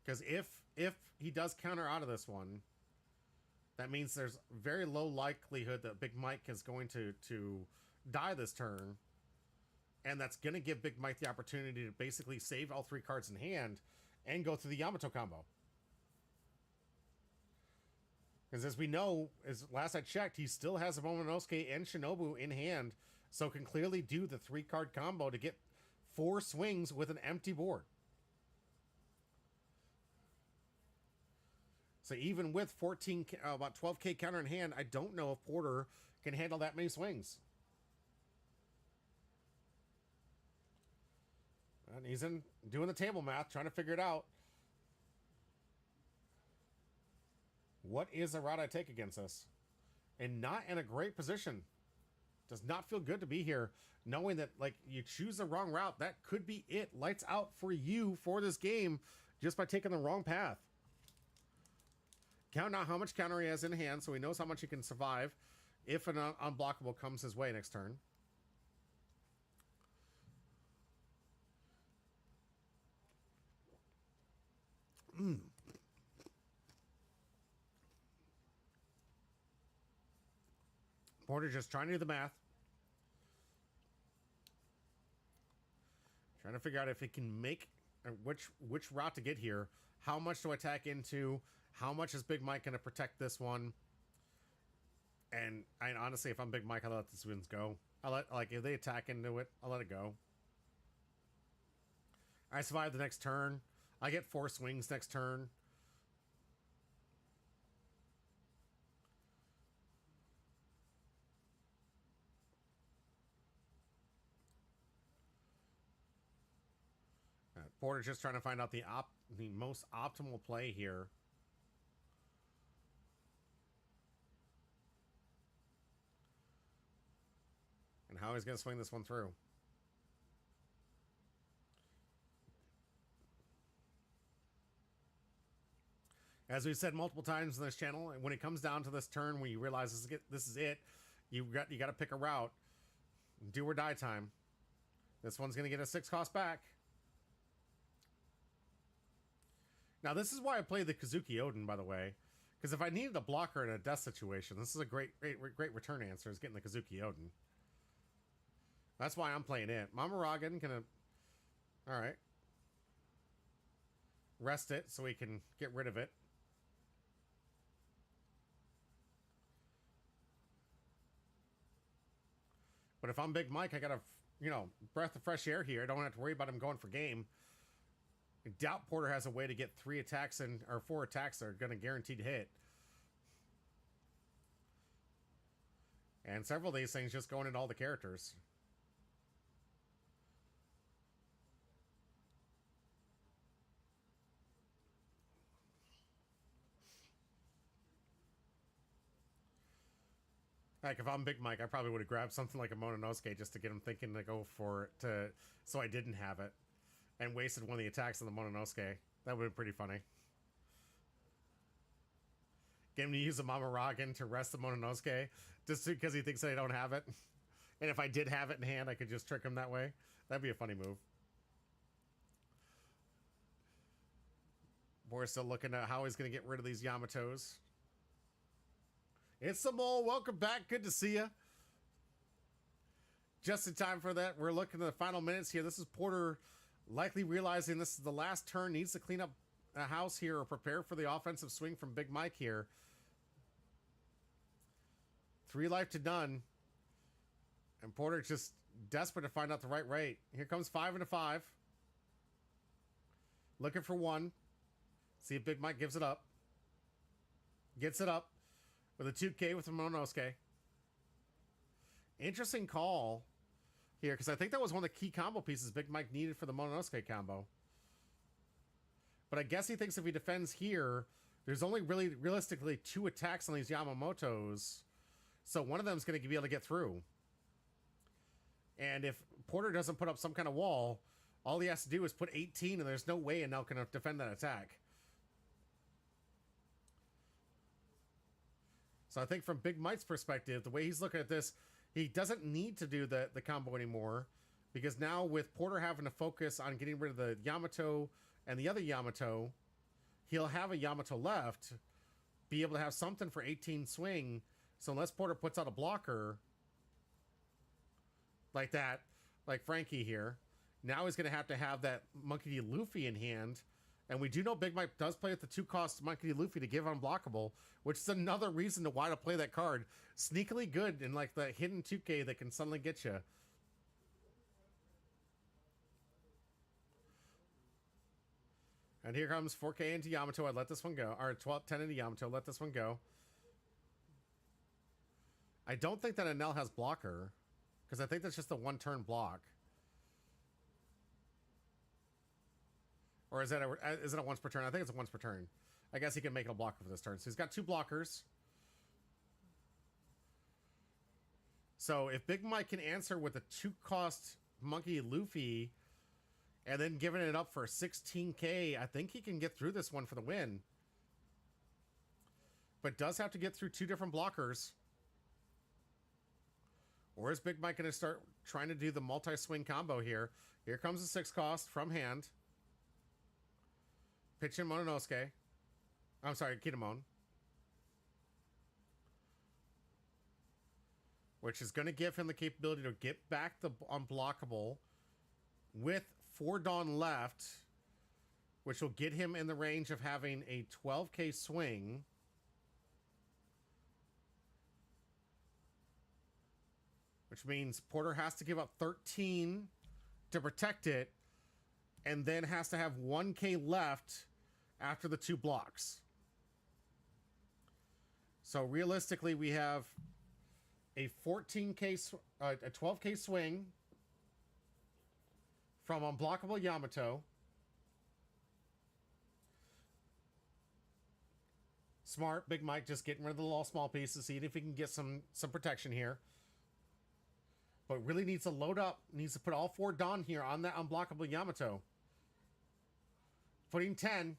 Because if he does counter out of this one, that means there's very low likelihood that Big Mike is going to die this turn. And that's going to give Big Mike the opportunity to basically save all 3 cards in hand and go through the Yamato combo. Because as we know, as last I checked, he still has a Momonosuke and Shinobu in hand, so can clearly do the 3-card combo to get 4 swings with an empty board. So even with about 12K counter in hand, I don't know if Porter can handle that many swings. And he's doing the table math, trying to figure it out. What is the route I take against this? And not in a great position. Does not feel good to be here, knowing that, like, you choose the wrong route. That could be it. Lights out for you for this game just by taking the wrong path. Count out how much counter he has in hand, so he knows how much he can survive if an unblockable comes his way next turn. Porter just trying to do the math. Trying to figure out if he can make which route to get here. How much to attack into? How much is Big Mike going to protect this one? And honestly, if I'm Big Mike, I'll let the wins go. If they attack into it, I'll let it go. I survive the next turn. I get 4 swings next turn. Porter's just trying to find out the most optimal play here. And how he's going to swing this one through. As we've said multiple times on this channel, when it comes down to this turn, when you realize this is it, you got to pick a route. Do or die time. This one's going to get a 6 cost back. Now, this is why I play the Kazuki Odin, by the way. Because if I needed a blocker in a death situation, this is a great return answer, is getting the Kazuki Odin. That's why I'm playing it. Mamoragan gonna... Alright. Rest it so we can get rid of it. But if I'm Big Mike, I got a, breath of fresh air here. I don't have to worry about him going for game. I doubt Porter has a way to get 3 attacks or 4 attacks that are going to guaranteed hit. And several of these things just going into all the characters. Like, if I'm Big Mike, I probably would have grabbed something like a Mononosuke just to get him thinking to go for it, so I didn't have it. And wasted one of the attacks on the Mononosuke. That would have been pretty funny. Get him to use a Mamaragan to rest the Mononosuke, just because he thinks I don't have it. And if I did have it in hand, I could just trick him that way. That'd be a funny move. We're still looking at how he's going to get rid of these Yamatos. It's the Mole. Welcome back. Good to see you. Just in time for that, we're looking at the final minutes here. This is Porter likely realizing this is the last turn. Needs to clean up a house here or prepare for the offensive swing from Big Mike here. 3 life to none. And Porter just desperate to find out the right rate. Here comes 5 and a 5. Looking for 1. See if Big Mike gives it up. Gets it up with a 2K with a Mononosuke. Interesting call here, because I think that was one of the key combo pieces Big Mike needed for the Mononosuke combo. But I guess he thinks if he defends here, there's only really realistically 2 attacks on these Yamamotos. So one of them is going to be able to get through. And if Porter doesn't put up some kind of wall, all he has to do is put 18, and there's no way Enel can defend that attack. So I think from Big Mike's perspective, the way he's looking at this, he doesn't need to do the combo anymore, because now with Porter having to focus on getting rid of the Yamato and the other Yamato, he'll have a Yamato left, be able to have something for 18 swing. So unless Porter puts out a blocker like that, like Frankie here, now he's going to have that Monkey D. Luffy in hand. And we do know Big Mike does play with the 2-cost Monkey D. Luffy to give unblockable, which is another reason to why to play that card. Sneakily good in like the hidden 2K that can suddenly get you. And here comes 4K into Yamato. I'd let this one go. Or 10 into Yamato. Let this one go. I don't think that Enel has blocker, because I think that's just a 1-turn block. Or is it a once per turn? I think it's a once per turn. I guess he can make it a blocker for this turn. So he's got 2 blockers. So if Big Mike can answer with a 2-cost Monkey Luffy and then giving it up for 16K, I think he can get through this one for the win. But does have to get through 2 different blockers. Or is Big Mike going to start trying to do the multi-swing combo here? Here comes the 6-cost from hand. Pitch in Mononosuke. I'm sorry, Kinemon. Which is going to give him the capability to get back the unblockable with 4 Dawn left, which will get him in the range of having a 12K swing. Which means Porter has to give up 13 to protect it, and then has to have 1K left after the 2 blocks. So realistically, we have a 14K, a 12K swing from unblockable Yamato. Smart, Big Mike just getting rid of the little small pieces, seeing if he can get some protection here. But really needs to load up, needs to put all 4 Dawn here on that unblockable Yamato. Putting 10.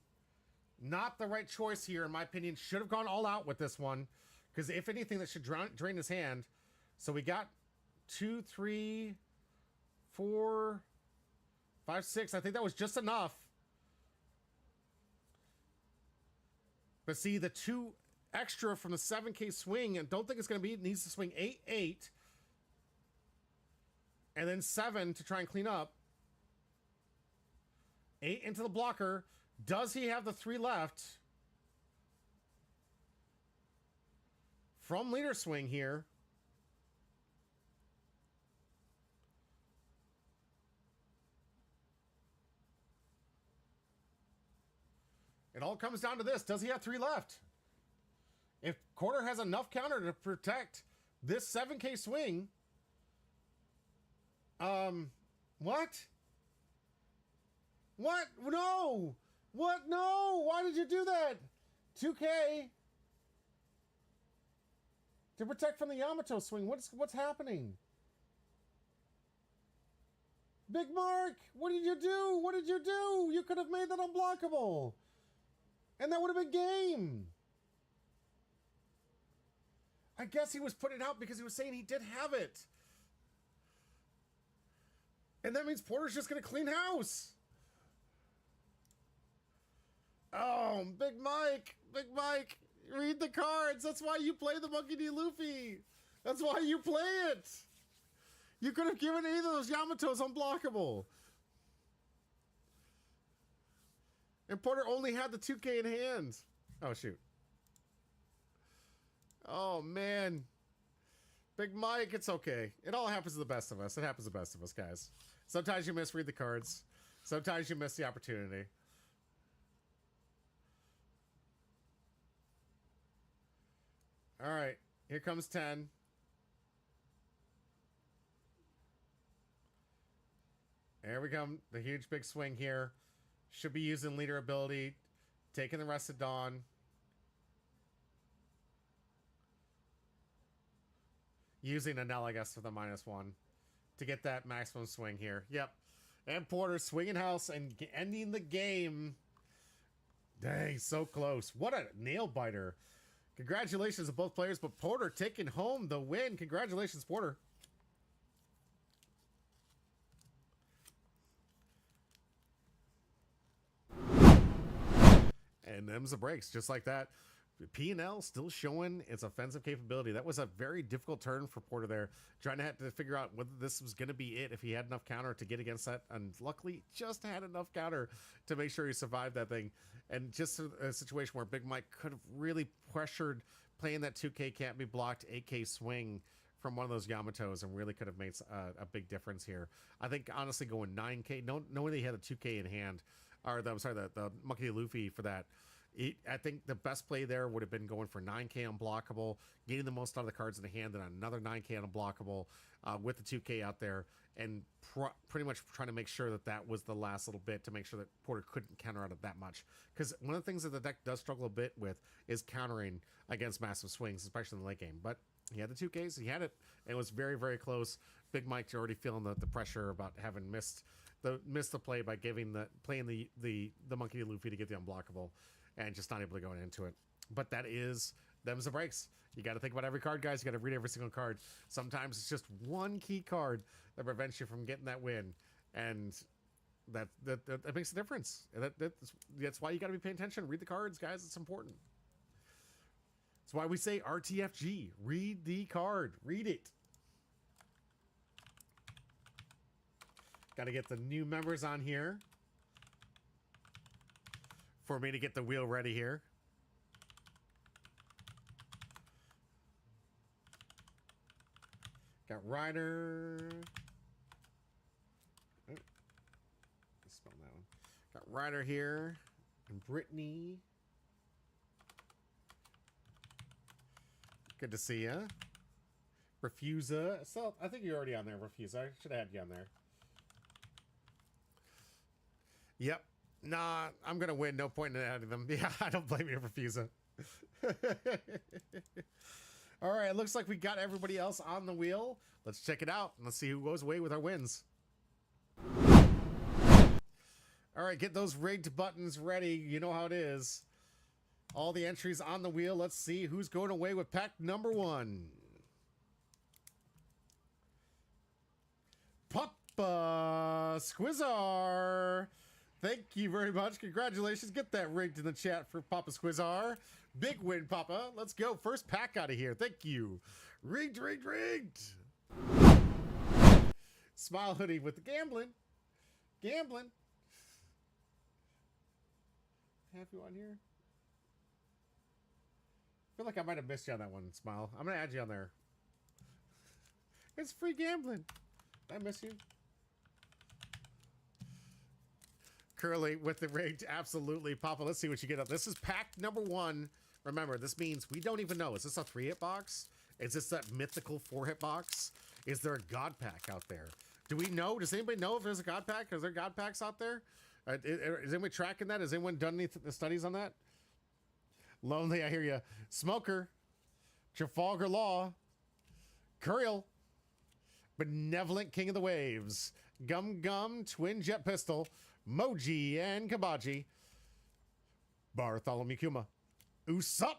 Not the right choice here, in my opinion. Should have gone all out with this one. Because if anything, that should drain his hand. So we got 2, 3, 4, 5, 6. I think that was just enough. But see, the 2 extra from the 7K swing, and don't think it's going to be, it needs to swing 8, 8. And then 7 to try and clean up. 8 into the blocker. Does he have the 3 left? From leader swing here. It all comes down to this. Does he have 3 left? If Quarter has enough counter to protect this 7K swing. What? What? No! What? No! Why did you do that? 2K. To protect from the Yamato swing. What's happening? Big Mark, what did you do? What did you do? You could have made that unblockable. And that would have been game. I guess he was putting it out because he was saying he did have it. And that means Porter's just going to clean house. Oh, Big Mike, read the cards. That's why you play the Monkey D. Luffy. That's why you play it. You could have given either of those Yamatos unblockable. And Porter only had the 2K in hand. Oh, shoot. Oh, man. Big Mike, it's okay. It all happens to the best of us. It happens to the best of us, guys. Sometimes you misread the cards. Sometimes you miss the opportunity. All right. Here comes 10. There we come. The huge big swing here. Should be using leader ability. Taking the rest of Dawn. Using Anel, I guess, for the -1 to get that maximum swing here. Yep. And Porter swinging house and ending the game. Dang, so close. What a nail biter. Congratulations to both players, but Porter taking home the win. Congratulations, Porter. And them's the breaks, just like that. P&L still showing its offensive capability. That was a very difficult turn for Porter there, trying to have to figure out whether this was going to be it, if he had enough counter to get against that. And luckily, just had enough counter to make sure he survived that thing. And just a situation where Big Mike could have really pressured playing that 2K can't be blocked 8K swing from one of those Yamatos and really could have made a big difference here. I think, honestly, going 9K, knowing that he had a 2K in hand, or the Monkey D. Luffy for that, I think the best play there would have been going for 9K unblockable, getting the most out of the cards in the hand, and another 9K unblockable with the 2K out there, and pretty much trying to make sure that that was the last little bit to make sure that Porter couldn't counter out of that much. Because one of the things that the deck does struggle a bit with is countering against massive swings, especially in the late game. But he had the 2Ks, he had it, and it was very, very close. Big Mike's already feeling the pressure about having missed the play by playing the Monkey D. Luffy to get the unblockable. And just not able to go into it. But that is them's the breaks. You got to think about every card, guys. You got to read every single card. Sometimes it's just one key card that prevents you from getting that win, and that makes a difference. That's why you got to be paying attention. Read the cards, guys. It's important. That's why we say RTFG. Read the card. Read it. Got to get the new members on here for me to get the wheel ready here. Got Ryder. Oh, let's spell that one. Got Ryder here. And Brittany. Good to see ya. Refusa. So I think you're already on there, Refusa. I should have had you on there. Yep. Nah, I'm going to win. No point in adding them. Yeah, I don't blame you, Refusa. All right, it looks like we got everybody else on the wheel. Let's check it out, and let's see who goes away with our wins. All right, get those rigged buttons ready. You know how it is. All the entries on the wheel. Let's see who's going away with pack number 1. Papa Squizzar. Thank you very much. Congratulations. Get that rigged in the chat for Papa Squizzar. Big win, Papa. Let's go. First pack out of here. Thank you. Rigged, rigged, rigged. Smile hoodie with the gambling. Gambling. Have you on here? I feel like I might have missed you on that one, Smile. I'm going to add you on there. It's free gambling. Did I miss you? Curly with the rigged, absolutely. Papa, let's see what you get up. This is pack number 1. Remember, this means we don't even know. Is this a 3-hit box? Is this that mythical 4-hit box? Is there a God pack out there? Do we know? Does anybody know if there's a God pack? Is there God packs out there? Is anyone tracking that? Has anyone done any studies on that? Lonely, I hear you. Smoker. Trafalgar Law, Kuriel, Benevolent King of the Waves, Gum Gum, Twin Jet Pistol, Moji and Kabaji, Bartholomew Kuma, Usopp,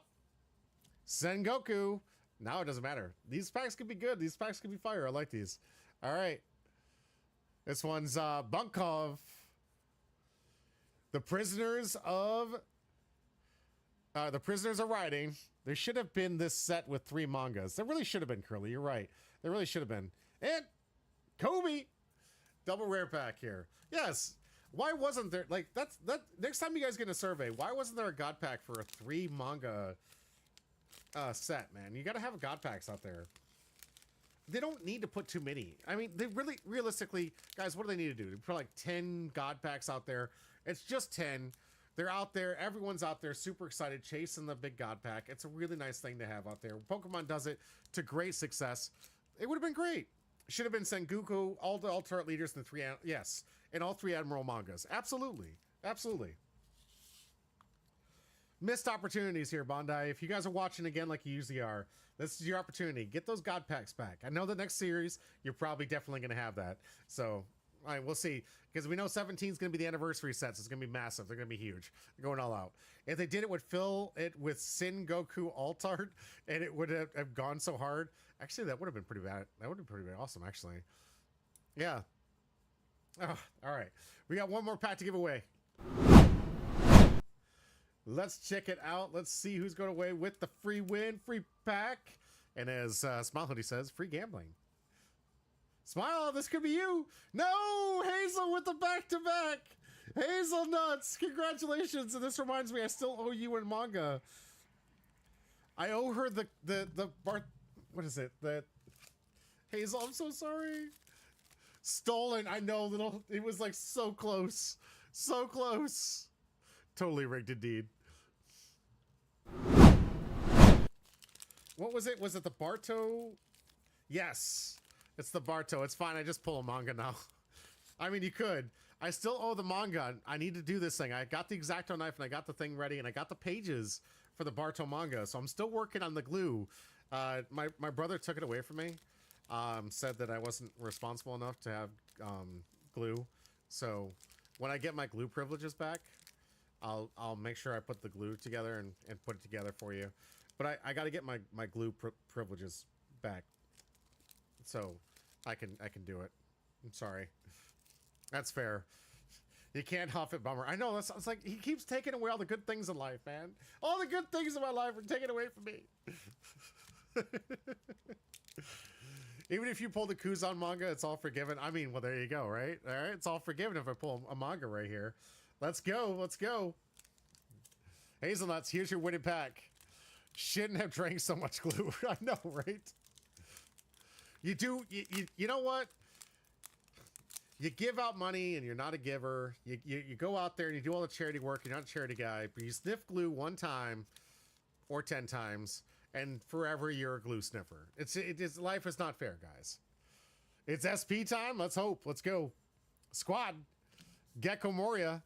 Sengoku. Now it doesn't matter. These packs could be good. These packs could be fire. I like these. All right. This one's Bunkov. The Prisoners are Riding. There should have been this set with 3 mangas. There really should have been, Curly. You're right. There really should have been. And Kobe. Double rare pack here. Yes. Why wasn't there, like, that next time you guys get a survey, why wasn't there a God pack for a 3 manga set, man? You got to have God packs out there. They don't need to put too many. I mean, they really, realistically, guys, what do they need to do? They put like 10 God packs out there. It's just 10. They're out there. Everyone's out there super excited, chasing the big God pack. It's a really nice thing to have out there. Pokemon does it to great success. It would have been great. Should have been Sengoku, all the alternate leaders, and and all 3 Admiral mangas. Absolutely. Absolutely. Missed opportunities here, Bondi. If you guys are watching again like you usually are, this is your opportunity. Get those God packs back. I know the next series, you're probably definitely going to have that. So, all right, we'll see. Because we know 17 is going to be the anniversary sets. It's going to be massive. They're going to be huge. They're going all out. If they did it, would fill it with Sin Goku alt art, and it would have gone so hard. Actually, that would have been pretty bad. That would have been pretty awesome, actually. Yeah. Oh, all right. We got one more pack to give away. Let's check it out. Let's see who's going away with the free win, free pack. And as Smile Hoodie says, free gambling. Smile, this could be you. No, Hazel with the back-to-back. Hazelnuts, congratulations. And this reminds me, I still owe you in manga. I owe her the what is it? The Hazel, I'm so sorry. Stolen, I know, it was like so close. So close. Totally rigged indeed. What was it? Was it the Barto? Yes. It's the Barto. It's fine. I just pull a manga now. I mean, you could. I still owe the manga. I need to do this thing. I got the X-Acto knife and I got the thing ready and I got the pages for the Barto manga. So I'm still working on the glue. My brother took it away from me. Said that I wasn't responsible enough to have glue. So when I get my glue privileges back, I'll make sure I put the glue together and put it together for you. But I got to get my glue privileges back, so I can do it. I'm sorry. That's fair. You can't huff it, bummer. I know. It's like he keeps taking away all the good things in life, man. All the good things in my life are taken away from me. Even if you pull the Kuzan manga, it's all forgiven. I mean, well, there you go, right? All right, it's all forgiven if I pull a manga right here. Let's go. Let's go. Hazelnuts, here's your winning pack. Shouldn't have drank so much glue. I know, right? You do. You know what? You give out money and you're not a giver. You go out there and you do all the charity work. You're not a charity guy, but you sniff glue one time or 10 times, and forever you're a glue sniffer. It's life is not fair, guys. It's SP time. Let's hope. Let's go. Squad. Gecko Moria.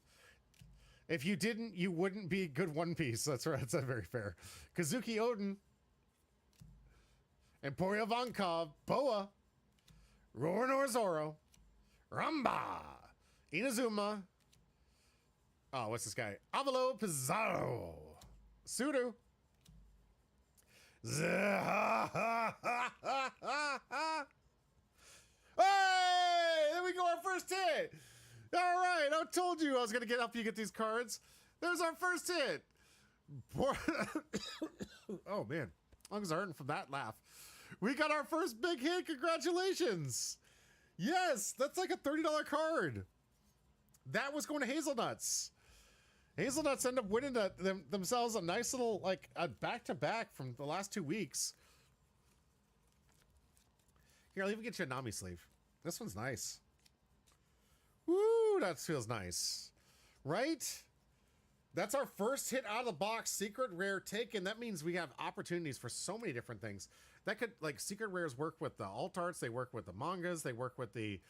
If you didn't, you wouldn't be good One Piece. That's right. That's very fair. Kazuki Odin. Emporio Vankov. Boa. Roronoa Zoro. Ramba. Inazuma. Oh, what's this guy? Avalo Pizarro. Sudo. Hey! There we go, our first hit! Alright, I told you I was gonna help you get these cards. There's our first hit. Oh man, lungs are hurting from that laugh. We got our first big hit, congratulations! Yes, that's like a $30 card. That was going to Hazelnuts. Hazelnuts end up winning themselves a nice little, like, a back-to-back from the last 2 weeks. Here, I'll even get you a Nami sleeve. This one's nice. Woo, that feels nice. Right? That's our first hit out of the box, secret rare taken. That means we have opportunities for so many different things. That could, like, secret rares work with the alt arts, they work with the mangas, they work with the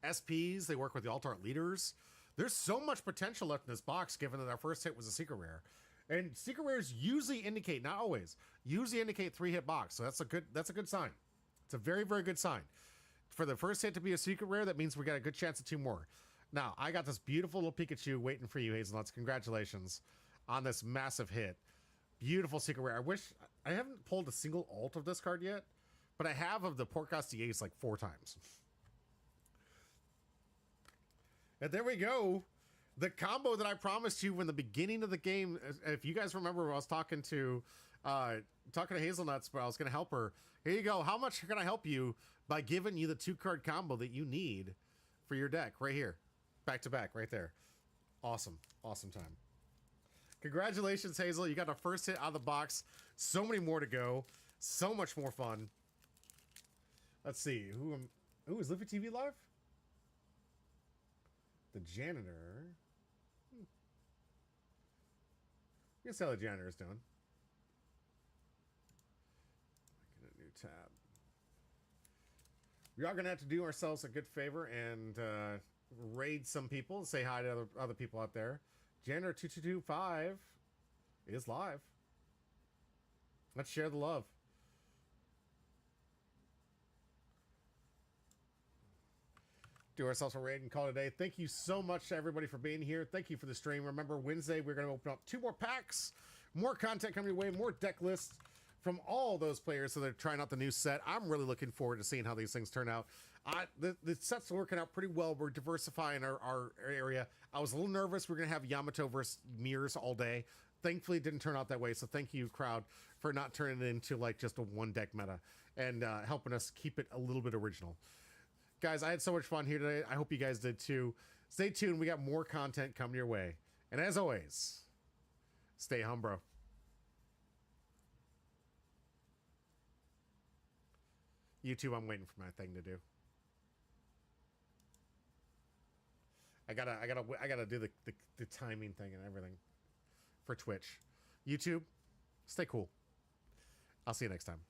SPs, they work with the alt art leaders. There's so much potential left in this box, given that our first hit was a secret rare. And secret rares usually indicate, not always, usually indicate 3-hit box. So that's a good sign. It's a very, very good sign. For the first hit to be a secret rare, that means we got a good chance of 2 more. Now, I got this beautiful little Pikachu waiting for you, Hazelnuts. Congratulations on this massive hit. Beautiful secret rare. I wish I haven't pulled a single alt of this card yet, but I have of the Portcosti Ace like 4 times. And there we go. The combo that I promised you in the beginning of the game. If you guys remember, I was talking to Hazelnuts, but I was going to help her. Here you go. How much can I help you by giving you the 2-card combo that you need for your deck right here, back to back, right there. Awesome, awesome time. Congratulations, Hazel. You got the first hit out of the box. So many more to go. So much more fun. Let's see. Who is Liffy TV live? The janitor. You can see how the janitor is doing. Get a new tab. We are going to have to do ourselves a good favor and raid some people. Say hi to other people out there. Janitor 2225 is live. Let's share the love. Do ourselves a raid and call it a day. Thank you so much to everybody for being here. Thank you for the stream. Remember, Wednesday we're going to open up 2 more packs, more content coming your way, more deck lists from all those players. So they're trying out the new set. I'm really looking forward to seeing how these things turn out. The set's working out pretty well. We're diversifying our area. I was a little nervous. We're going to have Yamato versus mirrors all day. Thankfully, it didn't turn out that way. So thank you, crowd, for not turning it into like just a 1-deck meta and helping us keep it a little bit original. Guys, I had so much fun here today. I hope you guys did too. Stay tuned. We got more content coming your way. And as always, stay hum, bro. YouTube, I'm waiting for my thing to do. I gotta do the timing thing and everything for Twitch. YouTube, stay cool. I'll see you next time.